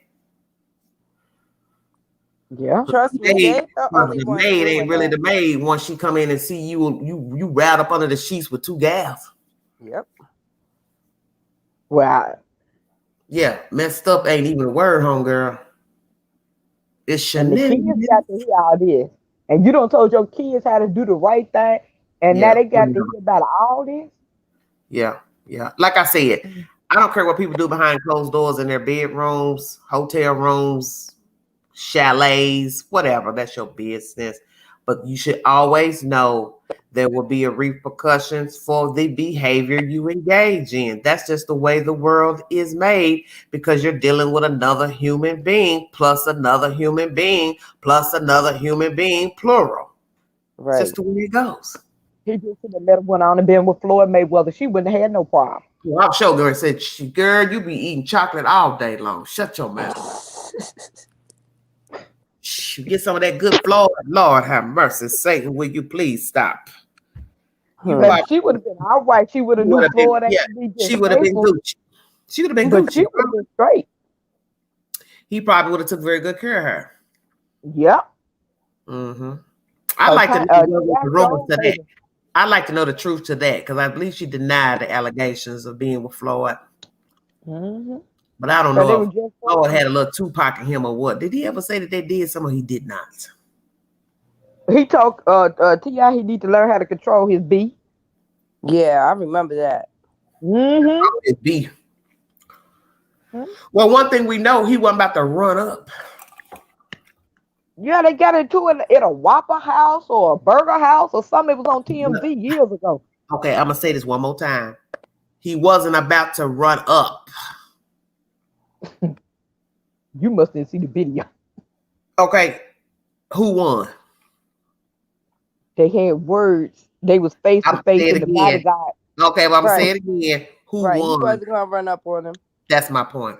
Yeah.
Trust me, they the only
The
ones
maid
doing
ain't really
that.
the maid once she come in and see you wrapped up under the sheets with two gals.
Yep.
Well,
Yeah, messed up ain't even a word, homegirl. It's
and the kids
shenanigans.
got to hear all this. And you don't told your kids how to do the right thing. And now they got to hear about all this.
Yeah. Like I said, I don't care what people do behind closed doors in their bedrooms, hotel rooms, chalets, whatever. That's your business. But you should always know there will be a repercussions for the behavior you engage in. That's just the way the world is made, because you're dealing with another human being plus another human being plus another human being, plural.
Right.
It's just the way it goes.
He just should have let him went on and been with Floyd Mayweather. She wouldn't have had no problem.
Well, I'm sure girl and said, girl, you be eating chocolate all day long. Shut your mouth. You get some of that good Floyd. Lord have mercy. Satan, will you please stop?
But she would have been all right. She would have knew Floyd ain't be just
she would have been
faithful.
Gucci. She would have been
But
Gucci.
she would have been straight.
He probably would have took very good care of her.
Yep.
Mm-hmm. I'd like to know the rumors to that. I'd like to know the truth to that, because I believe she denied the allegations of being with Floyd.
Mm-hmm.
But I don't know if Floyd had a little Tupac in him or what. Did he ever say that they did something? He did not.
He told T.I. he need to learn how to control his beat.
Yeah, I remember that.
Mm-hmm.
His beat. Mm-hmm. Well, one thing we know, he wasn't about to run up.
Yeah, they got into it in a Whopper house or a burger house or something. It was on TMZ years ago.
Okay, I'm going to say this one more time. He wasn't about to run up.
You must didn't see the video.
Okay, who won?
They had words. They was face to face in the bodyguard.
Okay, well, I'm going to say it again. Who won? He
wasn't going to run up on him.
That's my point.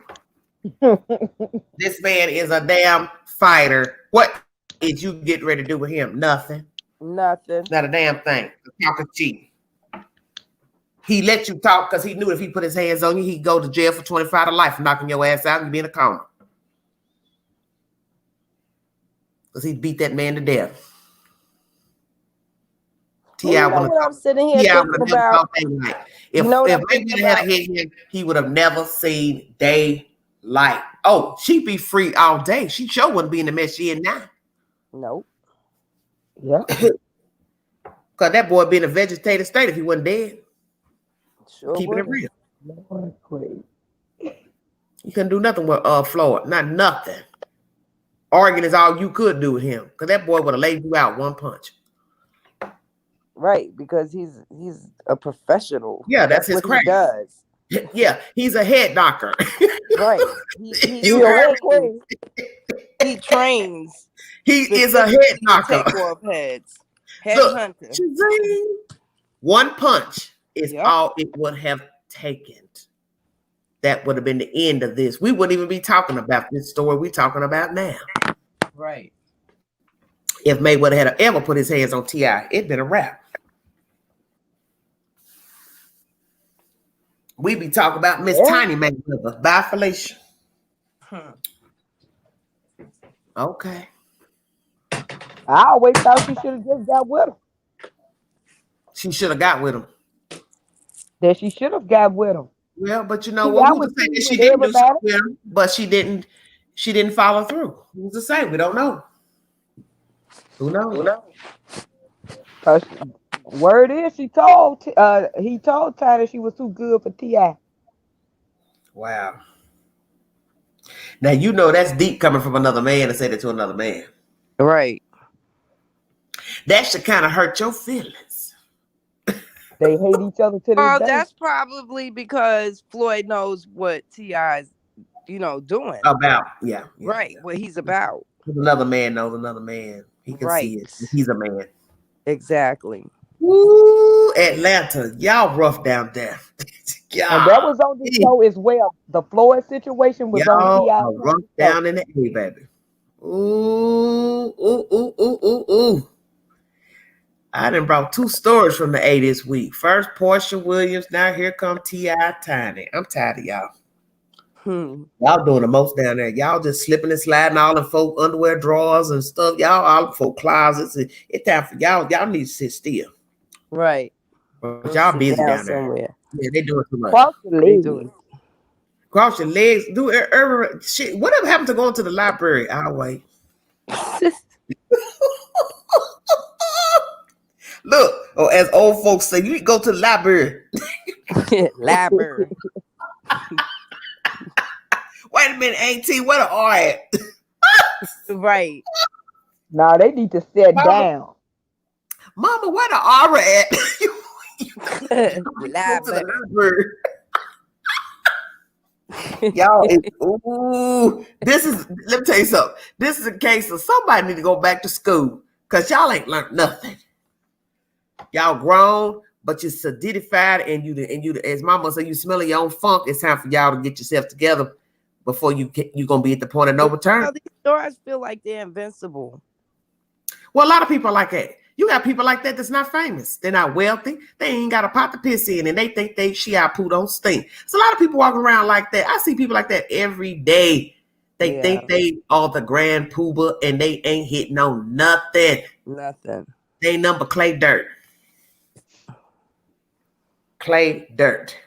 This man is a damn fighter. What is you getting ready to do with him? Nothing.
Nothing.
Not a damn thing. Talking cheap. He let you talk because he knew if he put his hands on you, he'd go to jail for 25 to life for knocking your ass out and be in a coma. Because he beat that man to death.
T.I. I'm sitting here thinking about.
If Mayweather had hit him, he would have never seen daylight. Oh, she'd be free all day. She sure wouldn't be in the mess she in now.
Nope.
Yeah.
Because that boy be in a vegetative state if he wasn't dead.
Sure.
Keeping it real. You couldn't do nothing with Floyd. Not nothing. Arguing is all you could do with him. Because that boy would have laid you out one punch.
Right, because he's a professional.
Yeah, that's his craft.
He does.
Yeah, he's a head knocker.
Right. He trains.
He is a head knocker.
Take off heads. Headhunter.
One punch is all it would have taken. That would have been the end of this. We wouldn't even be talking about this story we're talking about now.
Right.
If Mayweather had ever put his hands on T.I., it'd been a wrap. We be talking about Miss Tiny Mayweather. Bye, Felicia. Okay.
I always thought she should have just got with him.
She should have got with him.
That she should have got with him.
Well, but you know what? Who's to say that she didn't do something with him, but she didn't follow through? Who's to say? We don't know. Who knows?
Word is he told Tiny she was too good for Ti.
Wow. Now you know that's deep coming from another man to say that to another man.
Right.
That should kind of hurt your feelings.
They hate each other to this
Well,
day.
that's probably because Floyd knows what T.I.'s, doing.
About yeah.
Right. What he's about.
Another man knows another man. He can
Right.
see it. He's a man.
Exactly.
Woo, Atlanta, y'all rough down there.
And that
y'all,
was on the show as well. The Floyd situation was on
y'all
T.I.'s
are rough
show.
down in the A, baby. Ooh, ooh, ooh, ooh, ooh, ooh. I done brought 2 stories from the A this week. First, Portia Williams. Now here come T.I. Tiny. I'm tired of y'all. Y'all doing the most down there. Y'all just slipping and sliding all in folk underwear drawers and stuff. Y'all all in folk closets. It's time for y'all. Y'all need to sit still.
Right.
But
Go
y'all
sit
busy
down
down there.
somewhere.
Yeah, they doing too much.
Cross the
They
leg.
doing.
Cross your legs. Do shit. Whatever happened to going to the library? I'll wait. Look, or as old folks say, you need to go to the library.
Library.
Wait a minute, Auntie, where the R at?
Right.
Now they need to sit down.
Mama, where the R at? You go to the
Library.
library. Y'all is this is let me tell you something. This is a case of somebody need to go back to school because y'all ain't learned nothing. Y'all grown, but you're solidified and you as mama said, you smelling your own funk. It's time for y'all to get yourself together before you're gonna be at the point of no return.
These stores feel like they're invincible.
Well, a lot of people are like that. You got people like that that's not famous. They're not wealthy. They ain't got a pot to piss in, and they think she out poo don't stink. So a lot of people walking around like that. I see people like that every day. They think they are the grand pooba, and they ain't hitting on nothing.
Nothing.
They ain't number clay dirt. Clay dirt.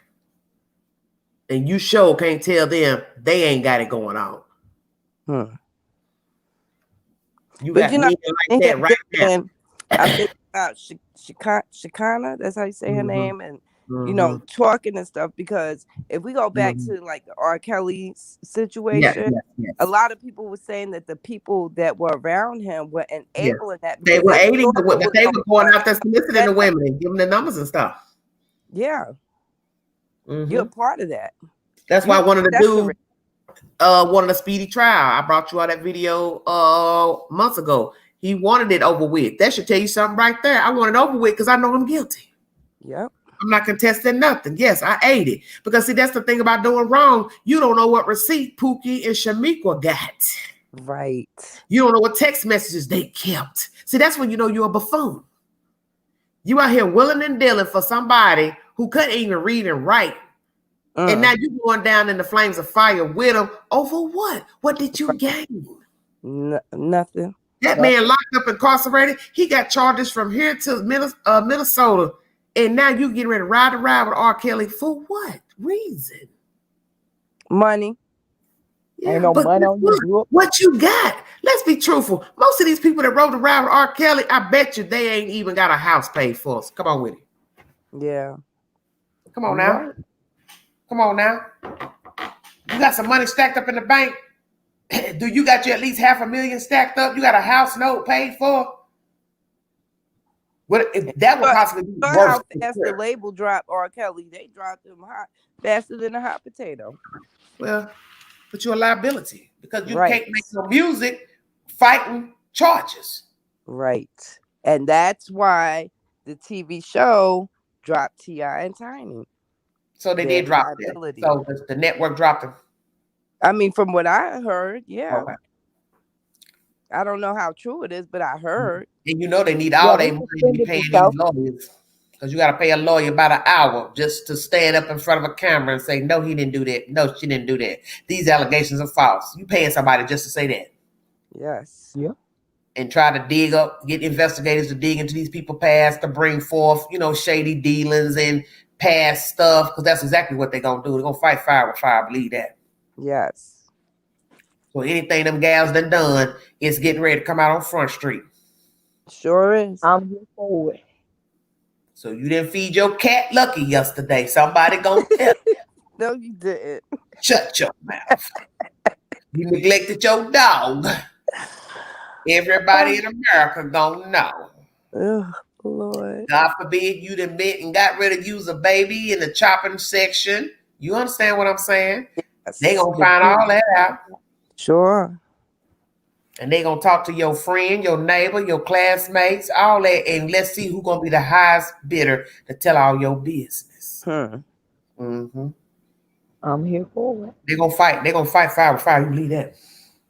And you sure can't tell them they ain't got it going on. You got men like that right now.
I think about Shikana, that's how you say her name, and talking and stuff. Because if we go back to like the R. Kelly situation, a lot of people were saying that the people that were around him were enabling that.
They were aiding, but they were going out there soliciting the women and giving the numbers and stuff.
Yeah, you're a part of that.
That's why I wanted to do wanted a speedy trial. I brought you all that video months ago. He wanted it over with. That should tell you something right there. I want it over with because I know I'm guilty.
Yep.
I'm not contesting nothing. Yes, I ate it. Because see, that's the thing about doing wrong. You don't know what receipt Pookie and Shamiqua got.
Right.
You don't know what text messages they kept. See, that's when you know you're a buffoon. You out here willing and dealing for somebody who couldn't even read and write. And now you're going down in the flames of fire with them over what? What did you gain?
Nothing.
That man locked up, incarcerated. He got charges from here to Minnesota. And now you getting ready to ride around with R. Kelly for what reason?
Money.
Yeah,
ain't no money on you.
What you got? Let's be truthful. Most of these people that rode around with R. Kelly, I bet you they ain't even got a house paid for. So come on with it.
Yeah.
Come on now. Right. Come on now. You got some money stacked up in the bank. Do you got you at least $500,000 stacked up? You got a house note paid for? What that would possibly be worse.
How fast the label dropped R. Kelly? They dropped him hot faster than a hot potato.
Well, but you're a liability because you can't make no music fighting charges.
Right, and that's why the TV show dropped T.I. and Tiny.
So they did drop it. So the network dropped them.
I mean, from what I heard, yeah. Okay. I don't know how true it is, but I heard.
And you know they need all their money to be paying these lawyers. Because you got to pay a lawyer about an hour just to stand up in front of a camera and say, no, he didn't do that. No, she didn't do that. These allegations are false. You paying somebody just to say that.
Yes.
Yeah.
And try to get investigators to dig into these people's past to bring forth, shady dealings and past stuff. Because that's exactly what they're going to do. They're going to fight fire with fire. I believe that.
Yes.
So anything them gals done is getting ready to come out on Front Street.
Sure is.
I'm here for it.
So you didn't feed your cat Lucky yesterday. Somebody gonna tell you.
No, you didn't.
Shut your mouth. You neglected your dog. Everybody in America gonna know.
Oh, Lord.
God forbid you done been and got ready to use a baby in the chopping section. You understand what I'm saying?
Yes.
They gonna find all that out.
Sure.
And they gonna talk to your friend, your neighbor, your classmates, all that, and let's see who gonna be the highest bidder to tell all your business. Mm-hmm.
I'm here for it.
They're gonna fight. They're gonna fight fire with fire. You believe that?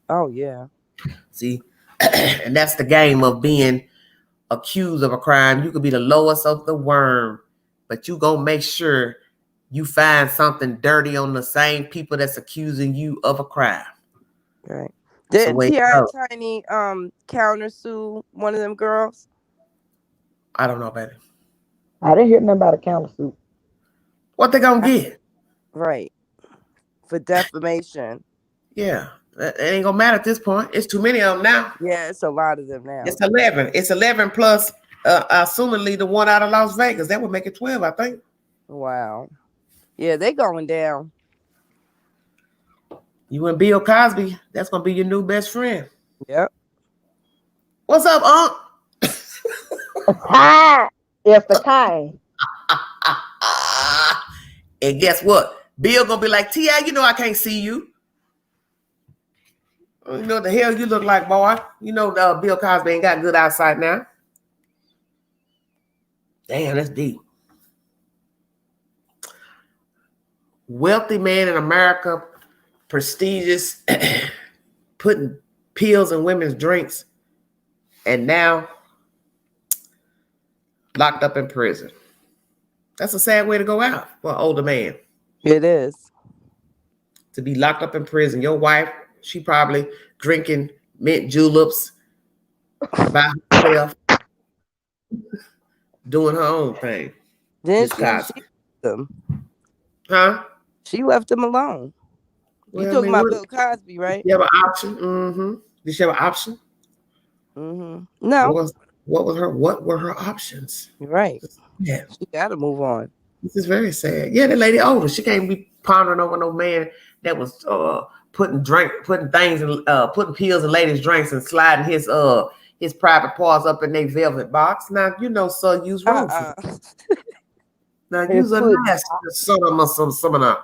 Oh, yeah.
See, and that's the game of being accused of a crime. You could be the lowest of the worm, but you gonna make sure you find something dirty on the same people that's accusing you of a crime.
Right.
That's the
Didn't
way it
T.I. and
goes.
Tiny countersue one of them girls?
I don't know, baby.
I didn't hear nothing about a countersuit.
What they gonna get?
Right. For defamation.
Yeah, it ain't gonna matter at this point. It's too many of them now.
Yeah, it's a lot of them now.
It's 11. It's 11 plus, assumingly the one out of Las Vegas. That would make it 12, I think.
Wow. Yeah, they going down.
You and Bill Cosby, that's gonna be your new best friend.
Yep.
What's up, Unc?
It's the kind.
And guess what? Bill gonna be like, T.I., you know I can't see you. You know what the hell you look like, boy. You know Bill Cosby ain't got good eyesight now. Damn, that's deep. Wealthy man in America, prestigious, putting pills in women's drinks, and now locked up in prison. That's a sad way to go out for an older man.
It is.
To be locked up in prison. Your wife, she probably drinking mint juleps by herself, doing her own thing.
Then
Miss Cosby.
she left them.
Huh?
She left them alone.
Well,
You talking about Bill Cosby, right?
Did you have an option? Mm-hmm. Did she have an option?
Mm-hmm. No.
What were her options?
Right.
Yeah.
She got to move on.
This is very sad. Yeah, the lady older. She can't be pondering over no man that was putting things and putting pills in ladies' drinks and sliding his private parts up in their velvet box. Now you know, sir, use room. Now use a nasty son of some of them.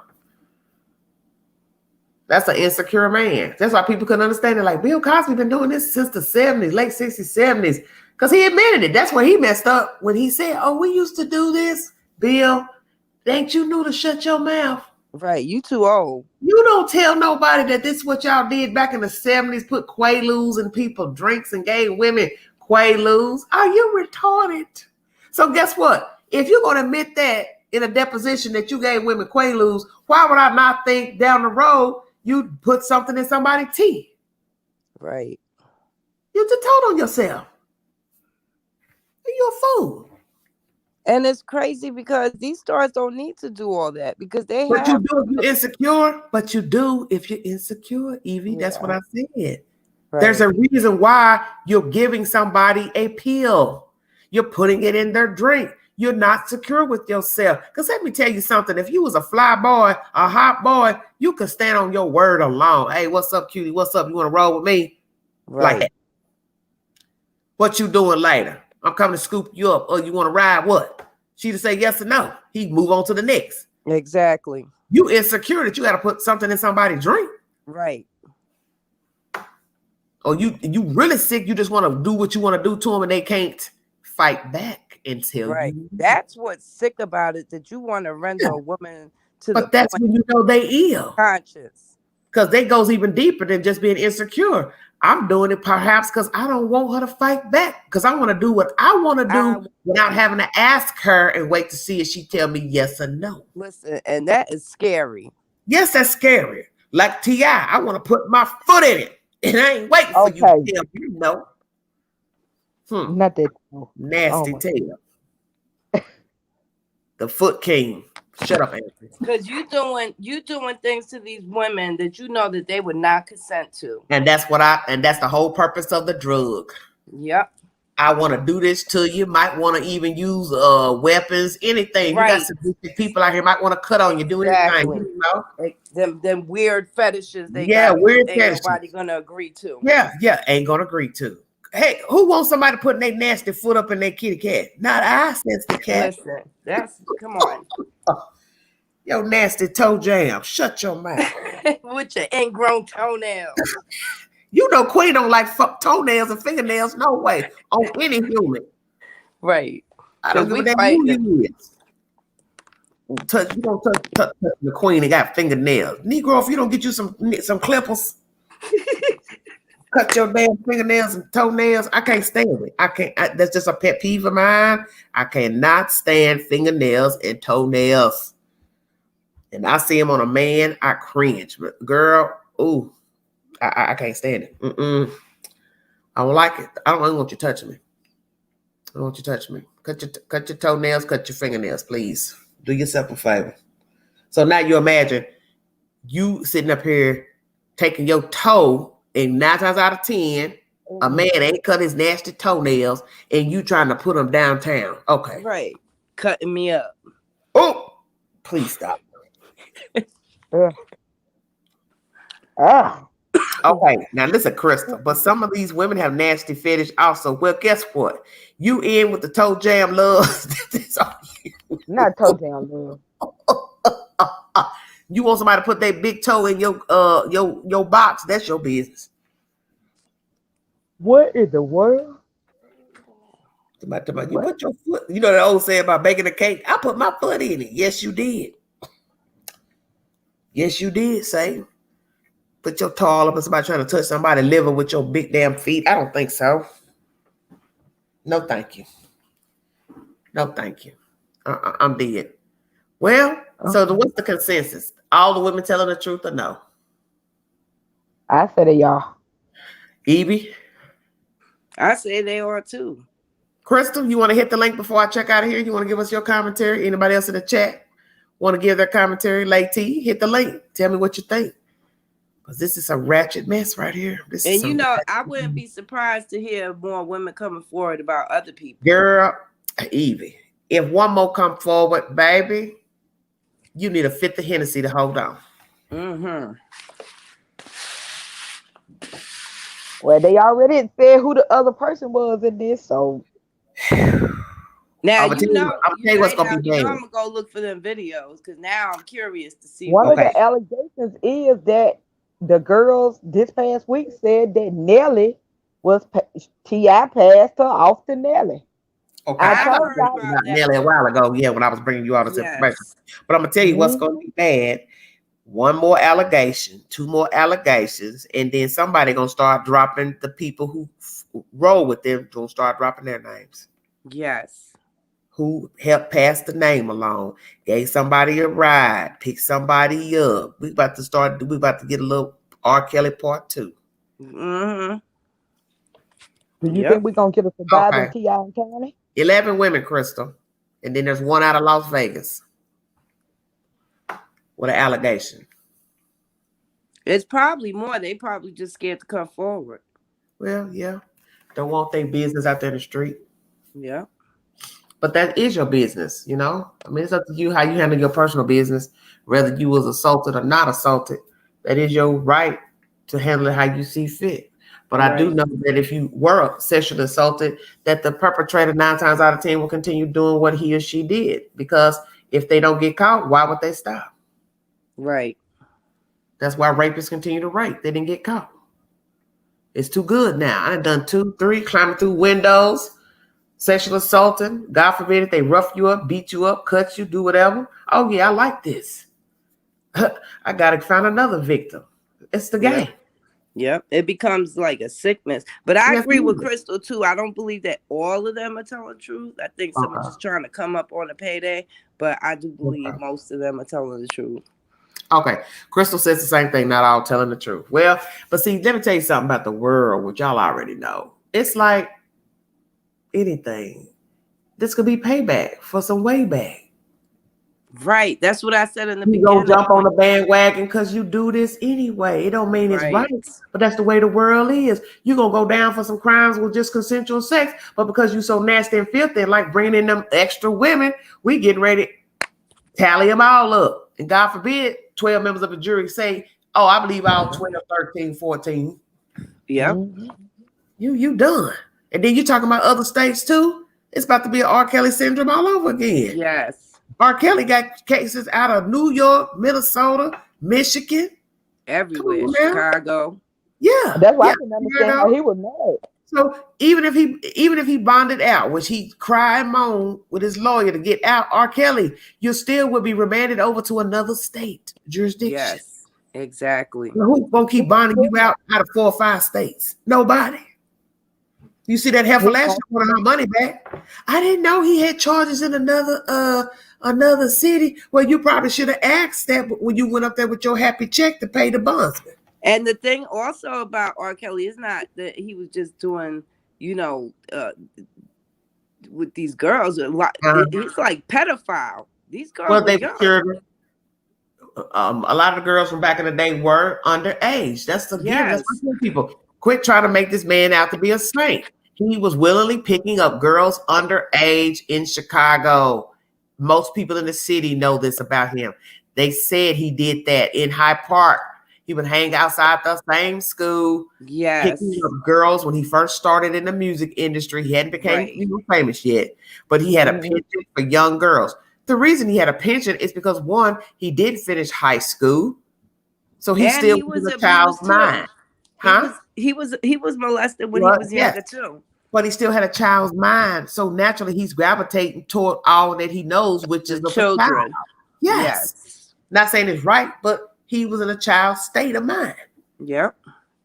That's an insecure man. That's why people couldn't understand it. Like Bill Cosby been doing this since the 70s, late 60s, 70s. Because he admitted it. That's where he messed up when he said, "Oh, we used to do this, Bill. Ain't you knew to shut your mouth?
Right, you too old.
You don't tell nobody that this is what y'all did back in the 70s, put Quaaludes in people's drinks and gave women Quaaludes. Are you retarded? So guess what? If you're going to admit that in a deposition that you gave women Quaaludes, why would I not think down the road you put something in somebody's tea?
Right.
You just told on yourself. You're a fool.
And it's crazy because these stars don't need to do all that because they
But
have.
you do if you're insecure. But you do if you're insecure, Evie. That's what I said. Right. There's a reason why you're giving somebody a pill. You're putting it in their drink. You're not secure with yourself. Because let me tell you something. If you was a fly boy, a hot boy, you could stand on your word alone. Hey, what's up, cutie? What's up? You want to roll with me?
Right.
Like that. What you doing later? I'm coming to scoop you up. Oh, you want to ride? What? She'd say yes or no. He'd move on to the next.
Exactly.
You insecure that you got to put something in somebody's drink.
Right.
Or you really sick. You just want to do what you want to do to them, and they can't fight back until
right.
You.
That's what's sick about it. That you want to render a woman to
but that's when you know they ill.
Conscious.
Because they goes even deeper than just being insecure. I'm doing it perhaps because I don't want her to fight back. Because I want to do what I want to do without having to ask her and wait to see if she tell me yes or no.
Listen, and that is scary.
Yes, that's scary. Like T.I., I want to put my foot in it. And I ain't waiting for you to tell me no.
Not that
nasty tail. The foot king. Shut up, Anthony.
Because you doing things to these women that you know that they would not consent to.
And that's the whole purpose of the drug.
Yep.
I want to do this to you. Might want to even use weapons, anything. You got
Right.
some people out here might want to cut on you, do anything.
Exactly.
You know?
Like them weird fetishes they
Yeah,
got.
weird
Ain't
fetishes.
nobody gonna agree to.
Yeah, ain't gonna agree to. Hey, who wants somebody putting their nasty foot up in their kitty cat? Not I, says the cat.
Listen, come on.
Yo, nasty toe jam. Shut your mouth.
With your ingrown toenails.
You know Queen don't like toenails and fingernails, no way, on any human.
Right.
I don't give a damn who you is. You don't touch the Queen and got fingernails. Negro, if you don't get you some clippers, cut your damn fingernails and toenails. I can't stand it. That's just a pet peeve of mine. I cannot stand fingernails and toenails. And I see them on a man, I cringe. But girl, ooh, I can't stand it. I don't like it. I don't want you touching me. I don't want you touching me. Cut your toenails, cut your fingernails, please. Do yourself a favor. So now you imagine you sitting up here taking your toe, and 9 times out of 10, a man ain't cut his nasty toenails, and you trying to put them downtown. Okay.
Right. Cutting me up.
Oh, please stop. Okay, now listen, Crystal, but some of these women have nasty fetish also. Well, guess what? You in with the toe jam love.
Not toe jam love.
You want somebody to put their big toe in your box? That's your business.
What in the world?
You put your foot. You know that old saying about baking a cake? I put my foot in it. Yes, you did. Yes, you did, say. Put your toe all up and somebody trying to touch somebody's liver with your big damn feet. I don't think so. No, thank you. No, thank you. I'm dead. Well, so what's the consensus? All the women telling the truth or no?
I said it, y'all.
Evie?
I say they are too.
Crystal, you want to hit the link before I check out of here? You want to give us your commentary? Anybody else in the chat want to give their commentary? Lady, hit the link. Tell me what you think. Because this is a ratchet mess right here.
And you know, I wouldn't be surprised to hear more women coming forward about other people.
Girl, Evie, if one more come forward, baby, you need a fifth of Hennessy to hold on.
Mm-hmm.
Well, they already said who the other person was in this, so.
Now,
I'm gonna tell you what's gonna be bad.
I'm gonna go look for them videos because now I'm curious to see.
One of the allegations is that the girls this past week said that Nelly was T.I. passed her off to Nelly.
Okay,
I told
y'all about Nelly a while ago, when I was bringing you all this information. But I'm gonna tell you what's gonna be bad. One more allegation, 2 more allegations, and then somebody gonna start dropping the people who roll with them. Gonna start dropping their names.
Yes.
Who helped pass the name along, gave somebody a ride, picked somebody up. We about to get a little R. Kelly part 2.
Mm-hmm.
Do you think we're gonna get a surviving T.I. in County?
11 women, Crystal. And then there's one out of Las Vegas with an allegation.
It's probably more. They probably just scared to come forward.
Well, yeah. Don't want their business out there in the street.
Yeah.
But that is your business, you know? I mean, it's up to you how you handle your personal business, whether you was assaulted or not assaulted. That is your right to handle it how you see fit. But I do know that if you were sexually assaulted, that the perpetrator 9 times out of 10 will continue doing what he or she did. Because if they don't get caught, why would they stop?
Right.
That's why rapists continue to rape. They didn't get caught. It's too good now. I done 2, 3, climbing through windows, sexual assaulting. God forbid if they rough you up, beat you up, cut you, do whatever. Oh, yeah, I like this. I got to find another victim. It's the game.
Yep. It becomes like a sickness. But I agree with Crystal, too. I don't believe that all of them are telling the truth. I think some are just trying to come up on a payday. But I do believe most of them are telling the truth.
Okay. Crystal says the same thing, not all telling the truth. Well, but see, let me tell you something about the world, which y'all already know. It's like anything. This could be payback for some way back.
Right. That's what I said in the
You
beginning.
gonna jump on the bandwagon because you do this anyway. It don't mean it's right, but that's the way the world is. You gonna go down for some crimes with just consensual sex, but because you so nasty and filthy and like bringing in them extra women, we getting ready to tally them all up. And God forbid 12 members of the jury say, oh, I believe all 12, 13, 14.
Yeah.
You done. And then you talking about other states too. It's about to be an R. Kelly syndrome all over again.
Yes.
R. Kelly got cases out of New York, Minnesota, Michigan,
everywhere, Chicago.
Yeah,
that's why I can understand how he was mad.
So even if he bonded out, which he cried and moaned with his lawyer to get out, R. Kelly, you still would be remanded over to another state jurisdiction.
Yes, exactly.
Who's gonna keep bonding you out of 4 or 5 states? Nobody. You see that heifer last year wanted her money back. I didn't know he had charges in another city. Well, you probably should have asked that when you went up there with your happy check to pay the bondsman.
And the thing also about R. Kelly is not that he was just doing, with these girls. He's like pedophile. These girls were young.
Children. A lot of the girls from back in the day were underage. That's the That's what people quit trying to make this man out to be a saint. He was willingly picking up girls underage in Chicago. Most people in the city know this about him. They said he did that in Hyde Park. He would hang outside the same school, picking up girls when he first started in the music industry. He hadn't became famous yet, but he had a penchant for young girls. The reason he had a penchant is because, one, he did finish high school, so he still was a child's mind.
He was molested when he was younger too.
But he still had a child's mind, so naturally he's gravitating toward all that he knows, which is the children. Yes. Not saying it's right, but he was in a child's state of mind.
Yep.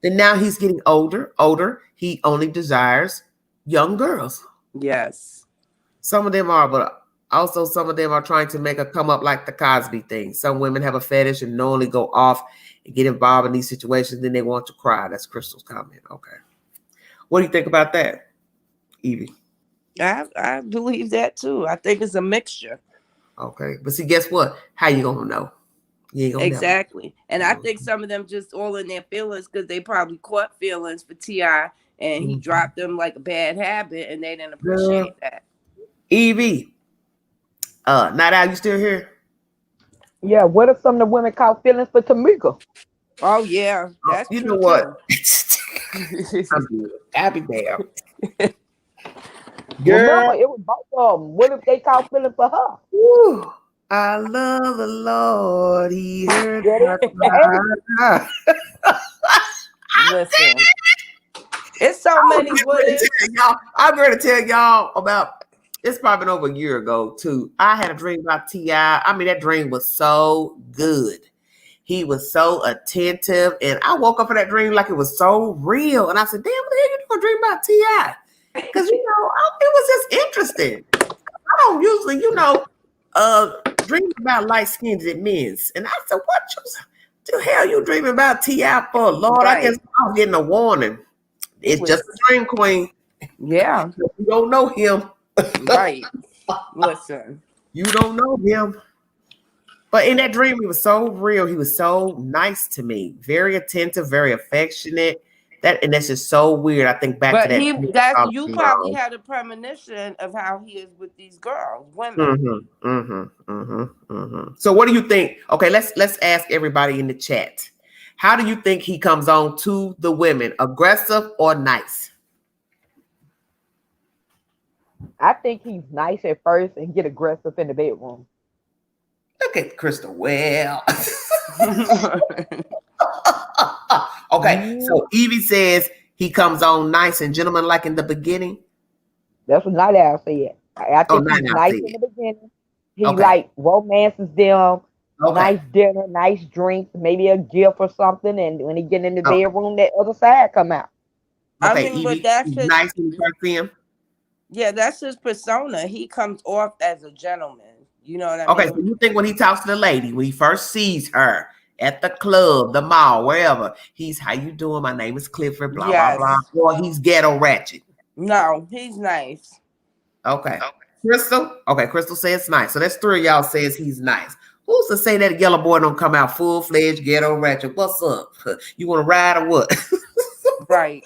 Then now he's getting older. He only desires young girls.
Yes.
Some of them are, but also some of them are trying to make a come up like the Cosby thing. Some women have a fetish and knowingly go off and get involved in these situations. Then they want to cry. That's Crystal's comment. Okay. What do you think about that, Evie?
I believe that too. I think it's a mixture.
Okay. But see, guess what? How you going to know?
Exactly. And I think some of them just all in their feelings because they probably caught feelings for T.I. and he dropped them like a bad habit and they didn't appreciate that.
Evie, Night Owl, you still here?
Yeah, what if some of the women caught feelings for Tamika?
Oh yeah, that's
you know what? Happy damn.
Remember, it was both of them. What if they caught feelings for her?
Woo. I love the Lord. He heard my
Listen, it's so many.
I'm going to tell y'all about. It's probably been over a year ago too. I had a dream about T.I. I mean, that dream was so good. He was so attentive, and I woke up in that dream like it was so real. And I said, "Damn, what the hell you doing dream about T.I.?" Because it was just interesting. I don't usually, dream about light-skinned men. And I said, what the hell you dreaming about T.I. for? Lord, I guess I'm getting a warning. It's just a dream, queen.
Yeah.
You don't know him.
Right. Listen.
You don't know him. But in that dream, he was so real. He was so nice to me. Very attentive, very affectionate. That's just so weird. I think back to that.
You probably had a premonition of how he is with these girls, women.
So what do you think? Okay, let's ask everybody in the chat. How do you think he comes on to the women? Aggressive or nice?
I think he's nice at first and get aggressive in the bedroom.
Look at Crystal. Well. Okay, so Evie says he comes on nice and gentlemanlike in the beginning.
That's what Night Owl said. I think he's nice in the beginning. He like romances them, nice dinner, nice drinks, maybe a gift or something. And when he get in the bedroom, that other side come out.
Okay, Evie, but that's nice when you first see him.
Yeah, that's his persona. He comes off as a gentleman. You know what I mean?
Okay, so you think when he talks to the lady, when he first sees her at the club, the mall, wherever, he's, how you doing? My name is Clifford, blah, blah, blah. Or he's ghetto ratchet.
No, he's nice.
Okay. Crystal? Okay, Crystal says nice. So that's 3 of y'all says he's nice. Who's to say that yellow boy don't come out full-fledged ghetto ratchet? What's up? You want to ride or what?
Right.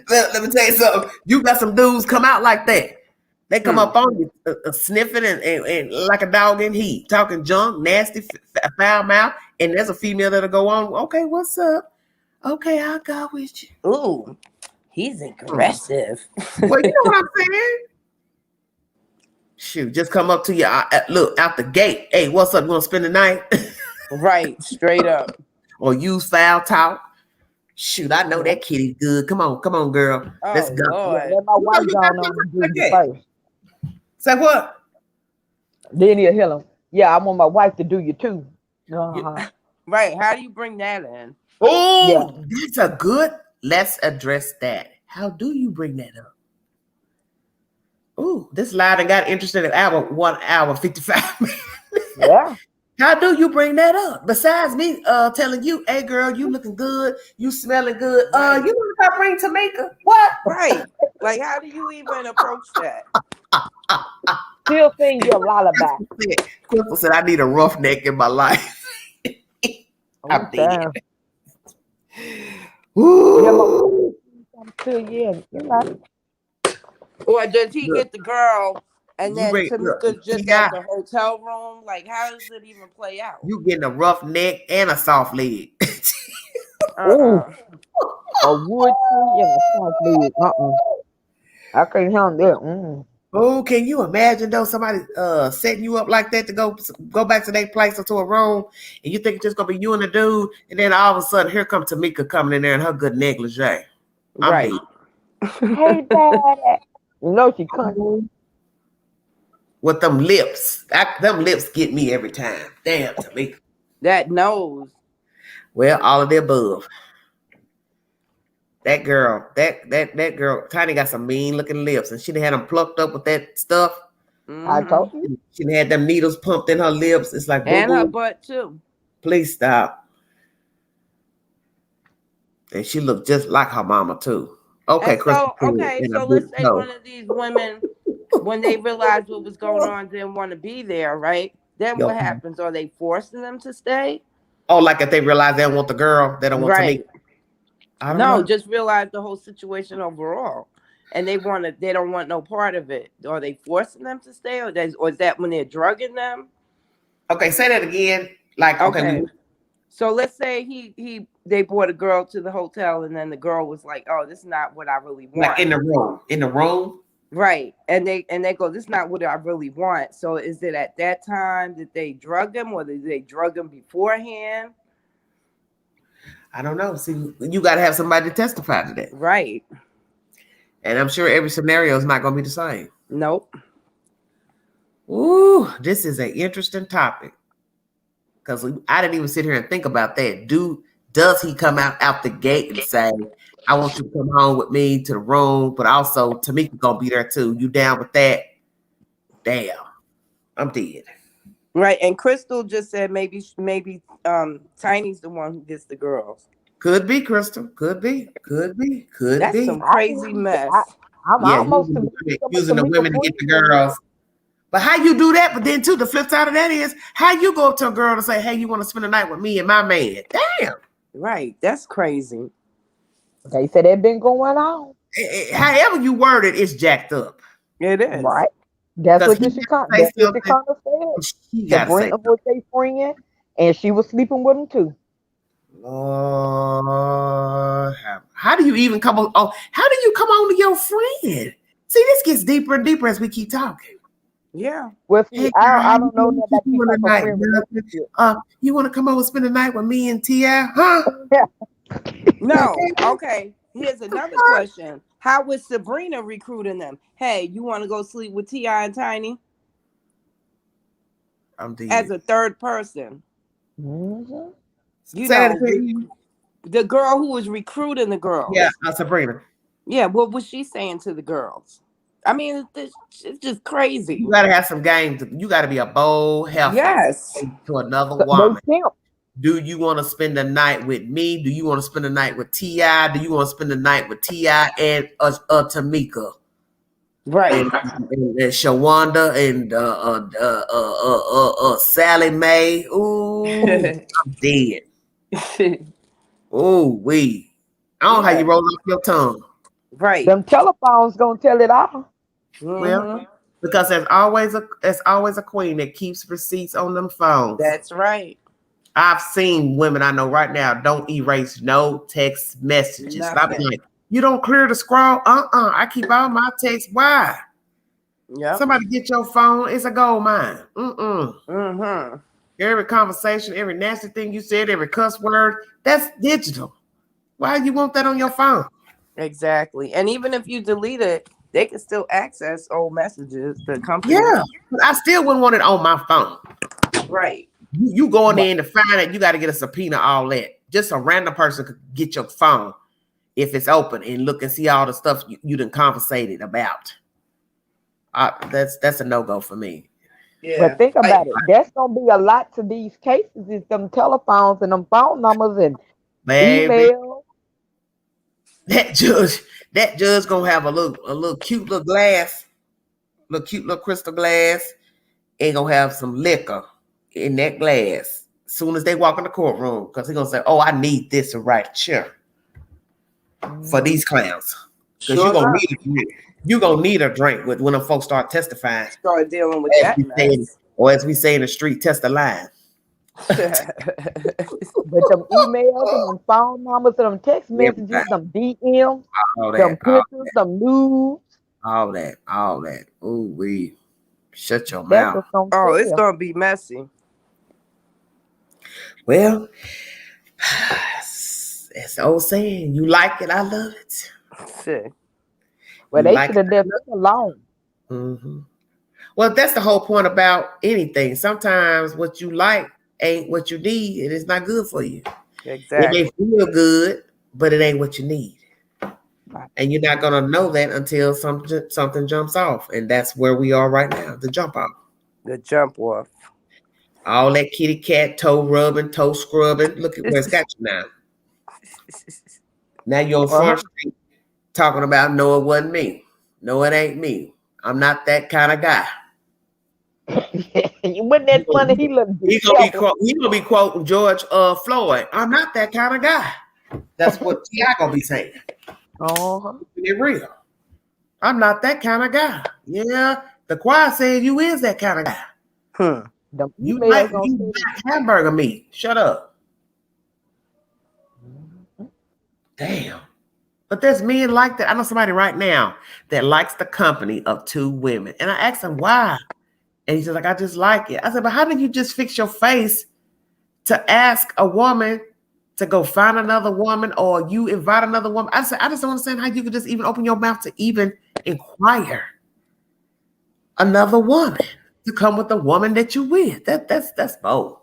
Let me tell you something. You got some dudes come out like that. They come up on you, sniffing and like a dog in heat, talking junk, nasty, foul mouth. And there's a female that'll go on, okay, what's up? Okay, I'll go with you.
Ooh, he's aggressive.
Well, you know what I'm saying? Shoot, just come up to you, look, out the gate. Hey, what's up? You want to spend the night?
Right, straight up.
Or use foul talk. Shoot, I know that kitty's good. Come on, girl. Let's go.
Lord.
Let my wife go on and do you first.
Say what?
Then he'll hear him. Yeah, I want my wife to do you too. Uh-huh.
Right. How do you bring that in?
Oh, yeah. That's a good. Let's address that. How do you bring that up? Oh, this live and got interested in 1 hour 55 minutes.
Yeah.
How do you bring that up? Besides me telling you, hey girl, you looking good, you smelling good.
Right.
You want to bring Tamika? What?
Right. Like, how do you even approach that?
He'll sing you a lullaby.
Crystal said, I need a roughneck in my life. I'm dead. Ooh.
Or does he get the girl and then Tamika just at the hotel room? Like, how does it even play out?
You getting a rough neck and a soft leg.
A wood tree and a soft leg. I can't handle that.
Oh, can you imagine though somebody setting you up like that to go back to their place or to a room, and you think it's just gonna be you and the dude, and then all of a sudden here comes Tamika coming in there in her good negligee.
Right.
Hey, Dad. You know she country.
With them lips. Them lips get me every time. Damn, Tamika.
That nose.
Well, all of the above. That girl, that girl, Tiny got some mean looking lips, and she done had them plucked up with that stuff.
I told you.
She done had them needles pumped in her lips. It's like,
and her butt too.
Please stop. And she looked just like her mama too. Okay,
so let's say one of these women, when they realized what was going on, didn't want to be there, right? Then what happens? Are they forcing them to stay?
Oh, like if they realize they don't want the girl, they don't want to meet.
I don't know. Just realize the whole situation overall, and they don't want no part of it. Are they forcing them to stay, or is that when they're drugging them?
Okay, say that again. Like, okay.
So let's say they brought a girl to the hotel, and then the girl was like, "Oh, this is not what I really want."
Like in the room.
Right, and they go, "This is not what I really want." So is it at that time that they drug them, or did they drug them beforehand?
I don't know. See, you got to have somebody to testify to that.
Right.
And I'm sure every scenario is not going to be the same.
Nope.
Ooh, this is an interesting topic. Because I didn't even sit here and think about that. Does he come out the gate and say, I want you to come home with me to the room, but also Tamika going to be there too. You down with that? Damn. I'm dead.
Right, and Crystal just said maybe Tiny's the one who gets the girls.
Could be, Crystal. Could be.
That's some crazy mess.
I'm almost
using the women to get the girls. But how you do that? But then too, the flip side of that is how you go up to a girl and say, "Hey, you want to spend the night with me and my man?" Damn.
Right, that's crazy.
They said that been going on.
However you word it, it's jacked up.
It is.
Right. That's what this Chicago said. Sabrina was their friend, and she was sleeping with him too.
Lord, how do you even come on? Oh, how do you come on to your friend? See, this gets deeper and deeper as we keep talking.
Yeah.
Well, see, I don't know about you
want to come over and spend the night with me and T.I., huh?
No. Okay. Here's another question. How was Sabrina recruiting them? Hey, you want to go sleep with T.I. and Tiny?
I'm dead.
As a third person.
Mm-hmm.
You know, the girl who was recruiting the girls.
Yeah, Sabrina.
Yeah, what was she saying to the girls? I mean, it's just crazy.
You gotta have some game. You gotta be a bold heifer.
Yes.
To another woman. Do you want to spend the night with me? Do you want to spend the night with T.I.? Do you want to spend the night with T.I. and Tamika?
Right.
and Shawanda and Sally Mae. Ooh, I'm dead. Ooh, wee. I don't know how
Yeah.
you roll off your tongue.
Right.
Them telephones gonna tell it all.
Well,
Hmm.
because there's always a queen that keeps receipts on them phones.
That's right.
I've seen women I know right now don't erase no text messages. And I've been
Nothing.
like, you don't clear the scroll? I keep all my texts. Why?
Yep.
Somebody get your phone. It's a gold mine.
Mm-hmm.
Every conversation, every nasty thing you said, every cuss word, that's digital. Why you want that on your phone?
Exactly. And even if you delete it, they can still access old messages. The company.
Yeah, but I still wouldn't want it on my phone.
Right.
You going in to find it, you got to get a subpoena, all that. Just a random person could get your phone if it's open and look and see all the stuff you done conversated about. That's a no-go for me.
Yeah.
But think about it. That's gonna be a lot to these cases. Is them telephones and them phone numbers and
Baby,
email.
that judge, that judge gonna have a little cute little glass, little cute little crystal glass, and gonna have some liquor in that glass as soon as they walk in the courtroom, because he's gonna say, "Oh, I need this right here for these clowns." Because
Sure enough.
you're gonna need a drink when the folks start testifying.
Start dealing with
As
that
we say,
mess.
or as we say in the street, test the line.
But them emails and them phone numbers and them text
Everybody,
messages, them DMs,
all
them
that,
pictures, them news.
all that. Ooh, we shut your
That's
mouth.
what's gonna
Oh, it's
tell.
gonna be messy.
Well, it's the old saying, you like it, I love it.
Shit.
Well,
You
they
like
should
it.
have left it alone.
Mm-hmm. Well, that's the whole point about anything. Sometimes what you like ain't what you need, and it's not good for you. It may
Exactly.
feel good, but it ain't what you need.
Right.
And you're not gonna know that until something jumps off, and that's where we are right now. The jump off.
The jump off.
All that kitty cat toe rubbing, toe scrubbing. Look at where it's got you now. Now you're on
Well,
Front Street talking about no, it wasn't me. No, it ain't me. I'm not that kind of guy.
wasn't that funny? He looked disheveled.
He gonna be quoting George Floyd. I'm not that kind of guy. That's what T.I. gonna be saying.
Uh-huh.
It real. I'm not that kind of guy. Yeah, the choir said you is that kind of guy.
Them
You
emails gonna
you
say
like hamburger meat. Shut up.
that.
Damn. But there's men like that. I know somebody right now that likes the company of two women. And I asked him why. And he's just like, I just like it. I said, but how did you just fix your face to ask a woman to go find another woman, or you invite another woman? I said, I just don't understand how you could just even open your mouth to even inquire another woman to come with the woman that you with. That's bold.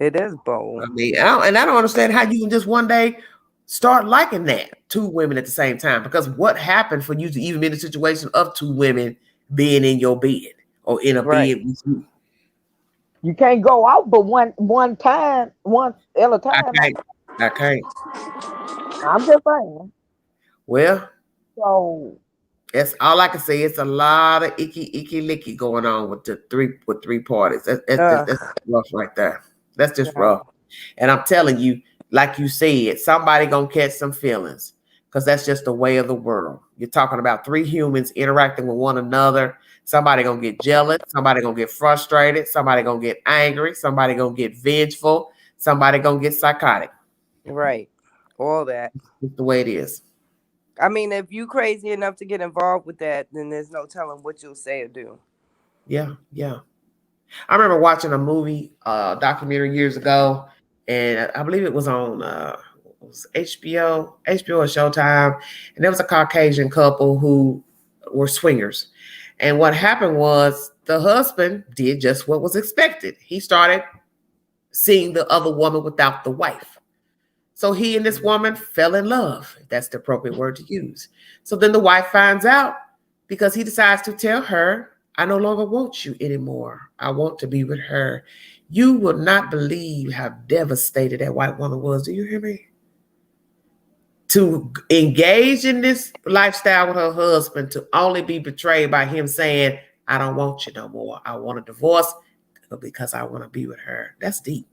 It is bold.
I mean, I don't understand how you can just one day start liking that two women at the same time. Because what happened for you to even be in a situation of two women being in your bed or in a
Right.
bed with you?
You can't go out but one time, once at a
I
time.
can't. I can't.
I'm just saying.
Well,
So
that's all I can say. It's a lot of icky licky going on with three parties. That's
Ugh.
rough right there. That's just
Yeah.
rough. And I'm telling you, like you said, somebody gonna catch some feelings, because that's just the way of the world. You're talking about three humans interacting with one another. Somebody gonna get jealous. Somebody gonna get frustrated. Somebody gonna get angry. Somebody gonna get vengeful. Somebody gonna get psychotic.
Right. All that.
It's the way it is.
I mean, if you crazy enough to get involved with that, then there's no telling what you'll say or do.
Yeah. I remember watching a movie, documentary years ago, and I believe it was on HBO or Showtime, and there was a Caucasian couple who were swingers. And what happened was the husband did just what was expected. He started seeing the other woman without the wife. So he and this woman fell in love, if that's the appropriate word to use. So then the wife finds out, because he decides to tell her, I no longer want you anymore. I want to be with her. You will not believe how devastated that white woman was. Do you hear me? to engage in this lifestyle with her husband to only be betrayed by him saying, I don't want you no more. I want a divorce because I want to be with her. That's deep.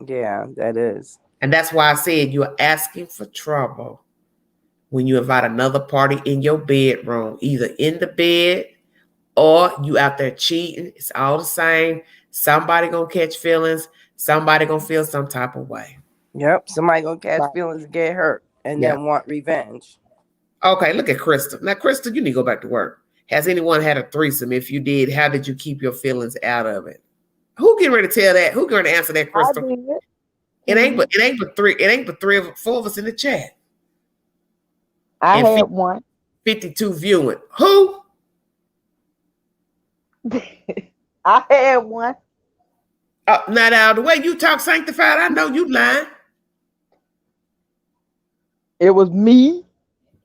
Yeah, that is.
And that's why I said you're asking for trouble when you invite another party in your bedroom, either in the bed or you out there cheating. It's all the same. Somebody gonna catch feelings. Somebody gonna feel some type of way.
Yep, somebody gonna catch feelings and get hurt and then want revenge.
Okay, look at Crystal. Now, Crystal, you need to go back to work. Has anyone had a threesome? If you did, how did you keep your feelings out of it? Who getting ready to tell that? Who getting ready to answer that, Crystal? It ain't but four of us in the chat.
I had one.
52 viewing. Who?
I had one.
Now, the way you talk sanctified, I know you lying.
It was me,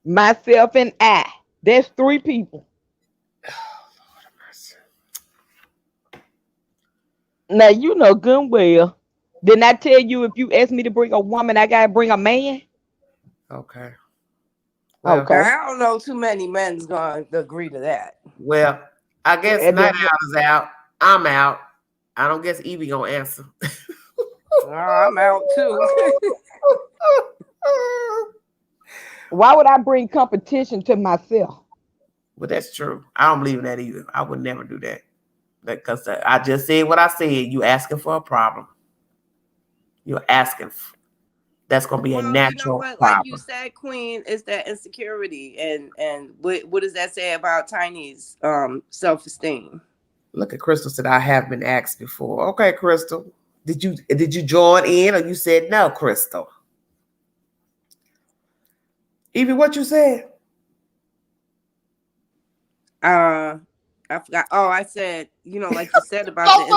myself, and I. That's 3 people. Oh, Lord have mercy. Now, you know good and well. Didn't I tell you if you ask me to bring a woman, I got to bring a man?
Okay.
Well, okay. I don't know too many men's going to agree to that.
Well, I guess Night Owl is out. I'm out. I don't guess Evie gonna answer.
I'm out too.
Why would I bring competition to myself?
Well, that's true. I don't believe in that either. I would never do that. Because I just said what I said. You asking for a problem. You're asking. That's gonna be a natural problem.
Like you said, Queen, is that insecurity, and what does that say about Tiny's self-esteem?
Look at Crystal said I have been asked before. Okay, Crystal. Did you join in or you said no, Crystal? Evie, what you said?
I forgot. Oh, I said, like you said about the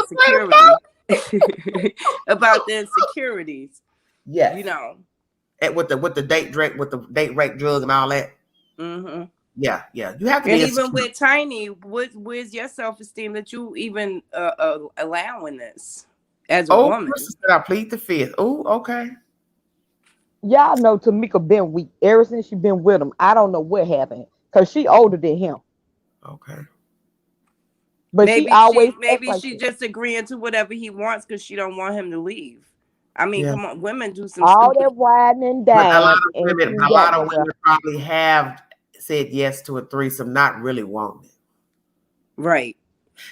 insecurity. About the insecurities.
Yeah. And with the date rape drugs and all that.
Mm-hmm.
Yeah. You have to
and
be
even with Tiny, where's your self-esteem that you even allowing this as a woman?
Said I plead the fifth. Oh, okay.
Y'all know Tamika been weak ever since she been with him. I don't know what happened because she older than him.
Okay.
But
maybe she just agreeing to whatever he wants because she don't want him to leave. I mean, come on, women do some
all stupid. That riding and dying.
A lot of women probably have said yes to a threesome, not really wanting it.
Right.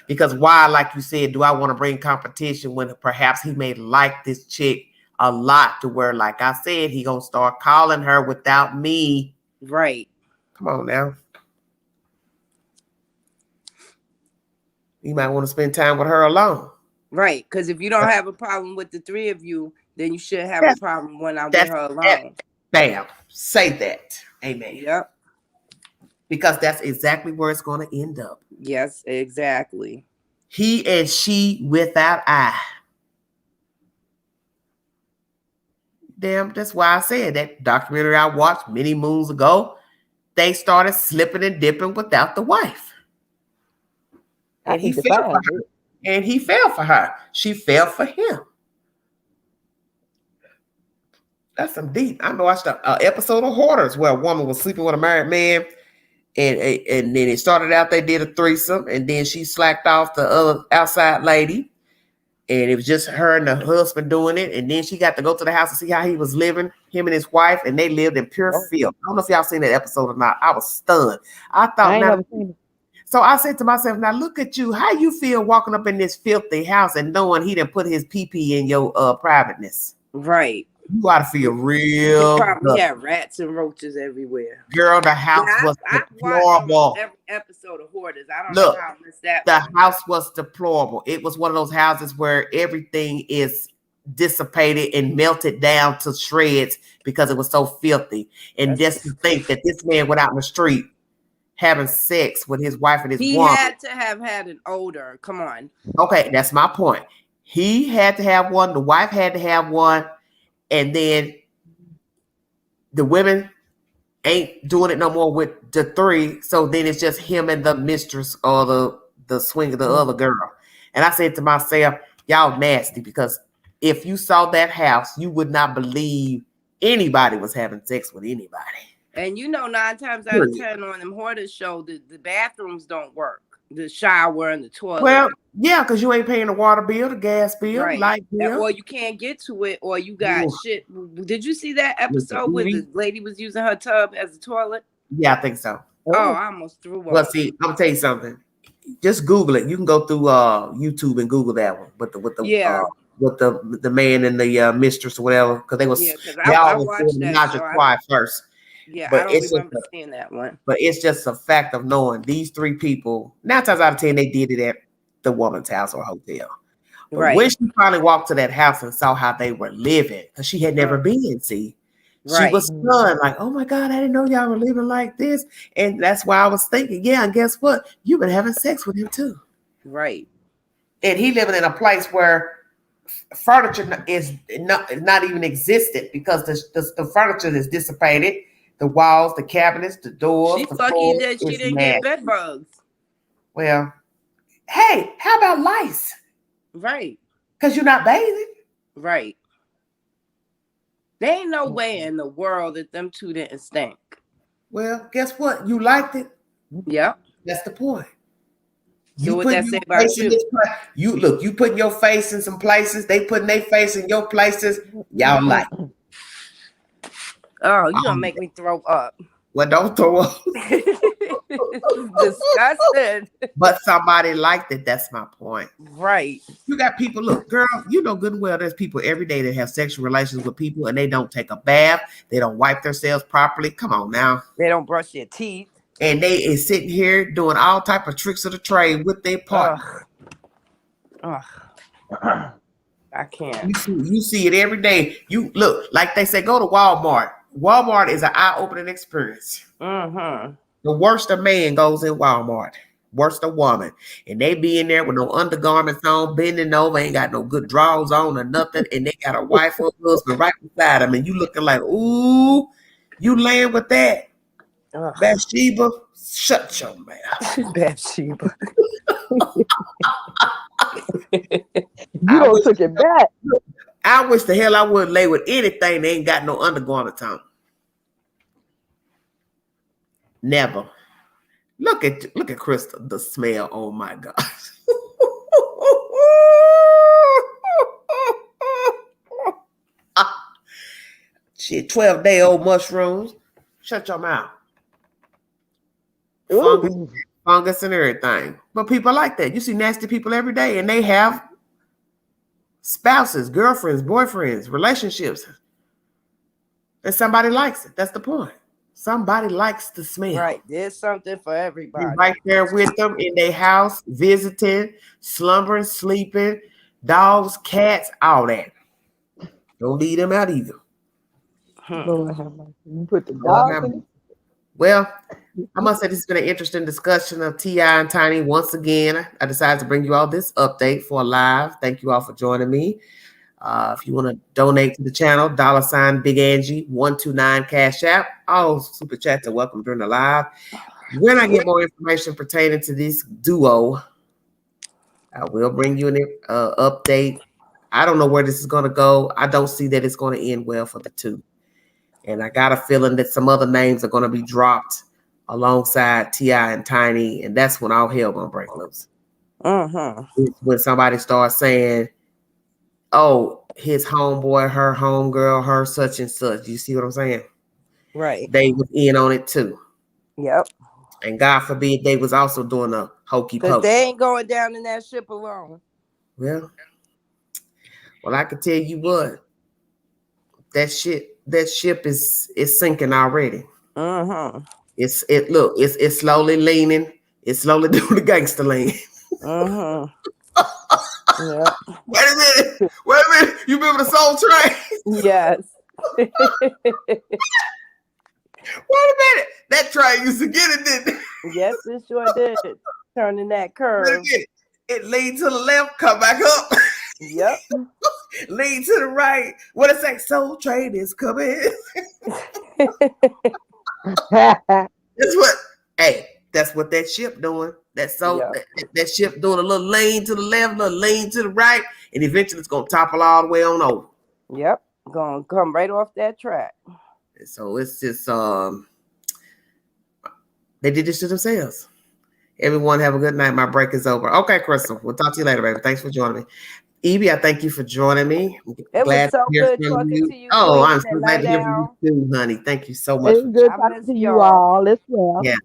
Because why, like you said, do I want to bring competition when perhaps he may like this chick a lot to where, like I said, he gonna start calling her without me.
Right.
Come on now. You might want to spend time with her alone.
Right. Because if you don't have a problem with the 3 of you, then you should have a problem when I'm with her alone.
Bam. Say that. Amen.
Yep.
Because that's exactly where it's going to end up.
Yes, exactly.
He and she without I. Damn, that's why I said that documentary I watched many moons ago, they started slipping and dipping without the wife. And he fell for her. And he fell for her. She fell for him. That's some deep. I watched an episode of Hoarders where a woman was sleeping with a married man, and then it started out they did a threesome, and then she slacked off the other outside lady, and it was just her and the husband doing it, and then she got to go to the house and see how he was living, him and his wife, and they lived in pure filth. I don't know if y'all seen that episode or not. I was stunned. I thought, so I said to myself, now look at you. How you feel walking up in this filthy house and knowing he didn't put his pee-pee in your privateness?
Right.
You ought to feel real.
He probably had rats and roaches everywhere.
Girl, the house was deplorable.
Every episode of Hoarders. I don't know how I missed that.
The house was deplorable. It was one of those houses where everything is dissipated and melted down to shreds because it was so filthy. And just to think that this man went out in the street having sex with his wife and his woman.
He had to have had an odor. Come on.
Okay, that's my point. He had to have one. The wife had to have one. And then the women ain't doing it no more with the 3. So then it's just him and the mistress or the swing of the other girl. And I said to myself, y'all nasty, because if you saw that house, you would not believe anybody was having sex with anybody.
And 9 times out of 10 on them Hoarders show, the bathrooms don't work. The shower and the toilet.
Well, yeah, because you ain't paying the water bill, the gas bill,
right.
light bill.
Or you can't get to it, or you got shit. Did you see that episode where the lady was using her tub as a toilet?
Yeah, I think so.
Oh, I almost threw up.
Well, see, I'm gonna tell you something. Just Google it. You can go through YouTube and Google that one with the man and the mistress or whatever, because they was they always watched that not just quiet first.
Yeah, but I don't remember seeing that one.
But it's just a fact of knowing these three people. 9 times out of 10, they did it at the woman's house or hotel. But when she finally walked to that house and saw how they were living, because she had never been, see. She was stunned, like, oh my God, I didn't know y'all were living like this. And that's why I was thinking, yeah, and guess what? You've been having sex with him too.
Right.
And he living in a place where furniture is not even existent, because the furniture is dissipated. The walls, the cabinets, the doors.
She's lucky that she didn't get bed bugs.
Well, hey, how about lice?
Right.
Because you're not bathing.
Right. There ain't no way in the world that them two didn't stink.
Well, guess what? You liked it.
Yep.
That's the point.
So what that say about you?
You putting your face in some places. They putting their face in your places. Y'all like it.
Oh, you gonna make me throw up.
Well, don't throw up.
Disgusting.
But somebody liked it. That's my point.
Right.
You got people, look, girl, you know good and well there's people every day that have sexual relations with people and they don't take a bath. They don't wipe themselves properly. Come on now.
They don't brush their teeth. And
they is sitting here doing all type of tricks of the trade with their partner.
I can't.
You see it every day. You look, like they say, go to Walmart. Walmart is an eye-opening experience.
Mm-hmm.
The worst a man goes in Walmart. Worst a woman. And they be in there with no undergarments on, bending over, ain't got no good drawers on or nothing. And they got a wife or husband right beside them. And you looking like, ooh, you laying with that. Bathsheba, shut your mouth.
Bathsheba.
You don't took it back.
I wish the hell I would lay with anything that ain't got no undergarments on. Never. Look at Crystal, the smell. Oh my God. Shit, 12-day-old mushrooms. Shut your mouth. Fungus and everything. But people like that. You see nasty people every day, and they have spouses, girlfriends, boyfriends, relationships. And somebody likes it. That's the point. Somebody likes the smell.
Right. There's something for everybody.
You're right there with them in their house, visiting, slumbering, sleeping, dogs, cats, all that. Don't leave them out either.
You put the dog in it?
Well, I must say this has been an interesting discussion of T.I. and Tiny. Once again, I decided to bring you all this update for live. Thank you all for joining me. If you want to donate to the channel, $ Big Angie 129 Cash App. All super chats are welcome during the live. When I get more information pertaining to this duo, I will bring you an update. I don't know where this is going to go. I don't see that it's going to end well for the two. And I got a feeling that some other names are going to be dropped alongside T.I. and Tiny, and that's when all hell going to break loose. When somebody starts saying, oh, his homeboy, her homegirl, her such and such. You see what I'm saying?
Right.
They was in on it too.
Yep.
And God forbid they was also doing a hokey pokey.
Because they ain't going down in that ship alone.
Well, I can tell you what. That ship is sinking already. It's slowly leaning. It's slowly doing the gangster lean.
Yeah.
Wait a minute. You remember the Soul Train?
Yes.
Wait a minute. That train used to get it, didn't it?
Yes, it sure did. Turning that curve.
It lean to the left, come back up.
Yep.
Lean to the right. What it say? Soul Train is coming. That's what that ship doing. That ship doing a little lean to the left, a little lean to the right, and eventually it's gonna topple all the way on over.
Yep. Gonna come right off that track.
So it's just they did this to themselves. Everyone have a good night. My break is over. Okay, Crystal. We'll talk to you later, baby. Thanks for joining me. Evie, I thank you for joining me.
It was
Glad
so
to hear
good
from
talking
you.
to you,
Oh, I'm
Queen,
so
and
glad
Night
to hear from
Owl.
you too, honey. Thank you so much.
It's good
I
talking
miss
to you
y'all.
all as well.
Yeah.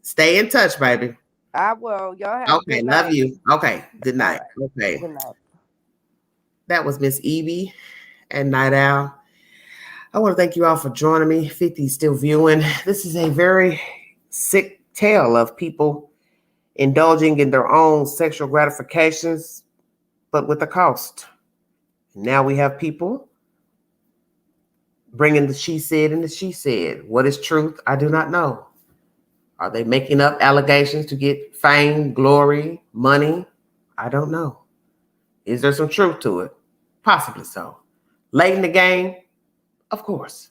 Stay in touch, baby.
I will. Y'all have a
Okay,
good
love
night.
you. Okay, good
All
night.
right.
Okay.
Good night.
That was Miss Evie and Night Owl. I want to thank you all for joining me. 50 still viewing. This is a very sick tale of people indulging in their own sexual gratifications, but with a cost. Now we have people bringing the she said and the she said. What is truth? I do not know. Are they making up allegations to get fame, glory, money? I don't know. Is there some truth to it? Possibly so. Late in the game? Of course.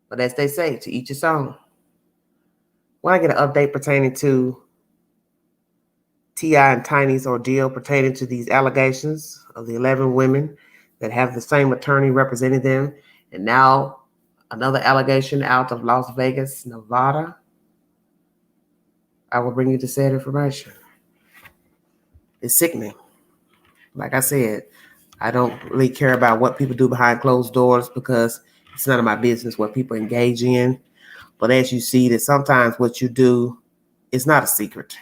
But as they say, to each his own. When I get an update pertaining to T.I. and Tiny's ordeal pertaining to these allegations of the 11 women that have the same attorney representing them, and now another allegation out of Las Vegas, Nevada, I will bring you the said information. It's sickening. Like I said, I don't really care about what people do behind closed doors because it's none of my business what people engage in. But as you see, that sometimes what you do is not a secret.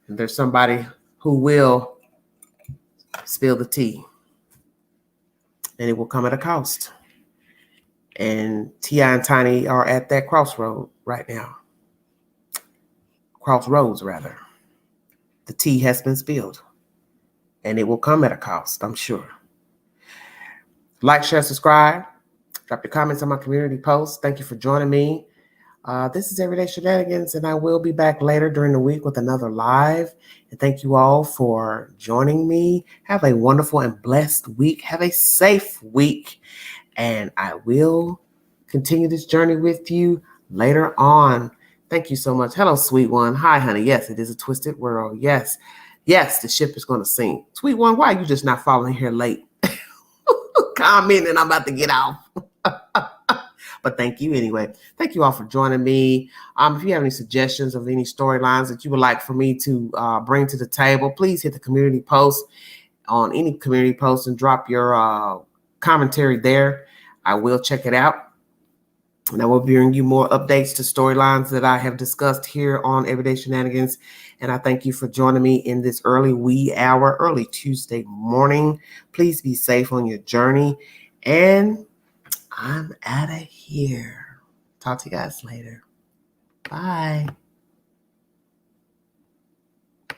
And there's somebody who will spill the tea, and it will come at a cost. And T.I. and Tiny are at that crossroad right now. Crossroads, rather. The tea has been spilled, and it will come at a cost, I'm sure. Like, share, subscribe. Drop your comments on my community post. Thank you for joining me. This is Everyday Shenanigans, and I will be back later during the week with another live. And thank you all for joining me. Have a wonderful and blessed week. Have a safe week. And I will continue this journey with you later on. Thank you so much. Hello, sweet one. Hi, honey. Yes, it is a twisted world. Yes. Yes, the ship is going to sink. Sweet one, why are you just not following here late? Comment and I'm about to get off. But thank you anyway. Thank you all for joining me. If you have any suggestions of any storylines that you would like for me to bring to the table, please hit the community post on any community post and drop your commentary there. I will check it out. And I will bring you more updates to storylines that I have discussed here on Everyday Shenanigans. And I thank you for joining me in this early wee hour, early Tuesday morning. Please be safe on your journey. And I'm out of here. Talk to you guys later. Bye.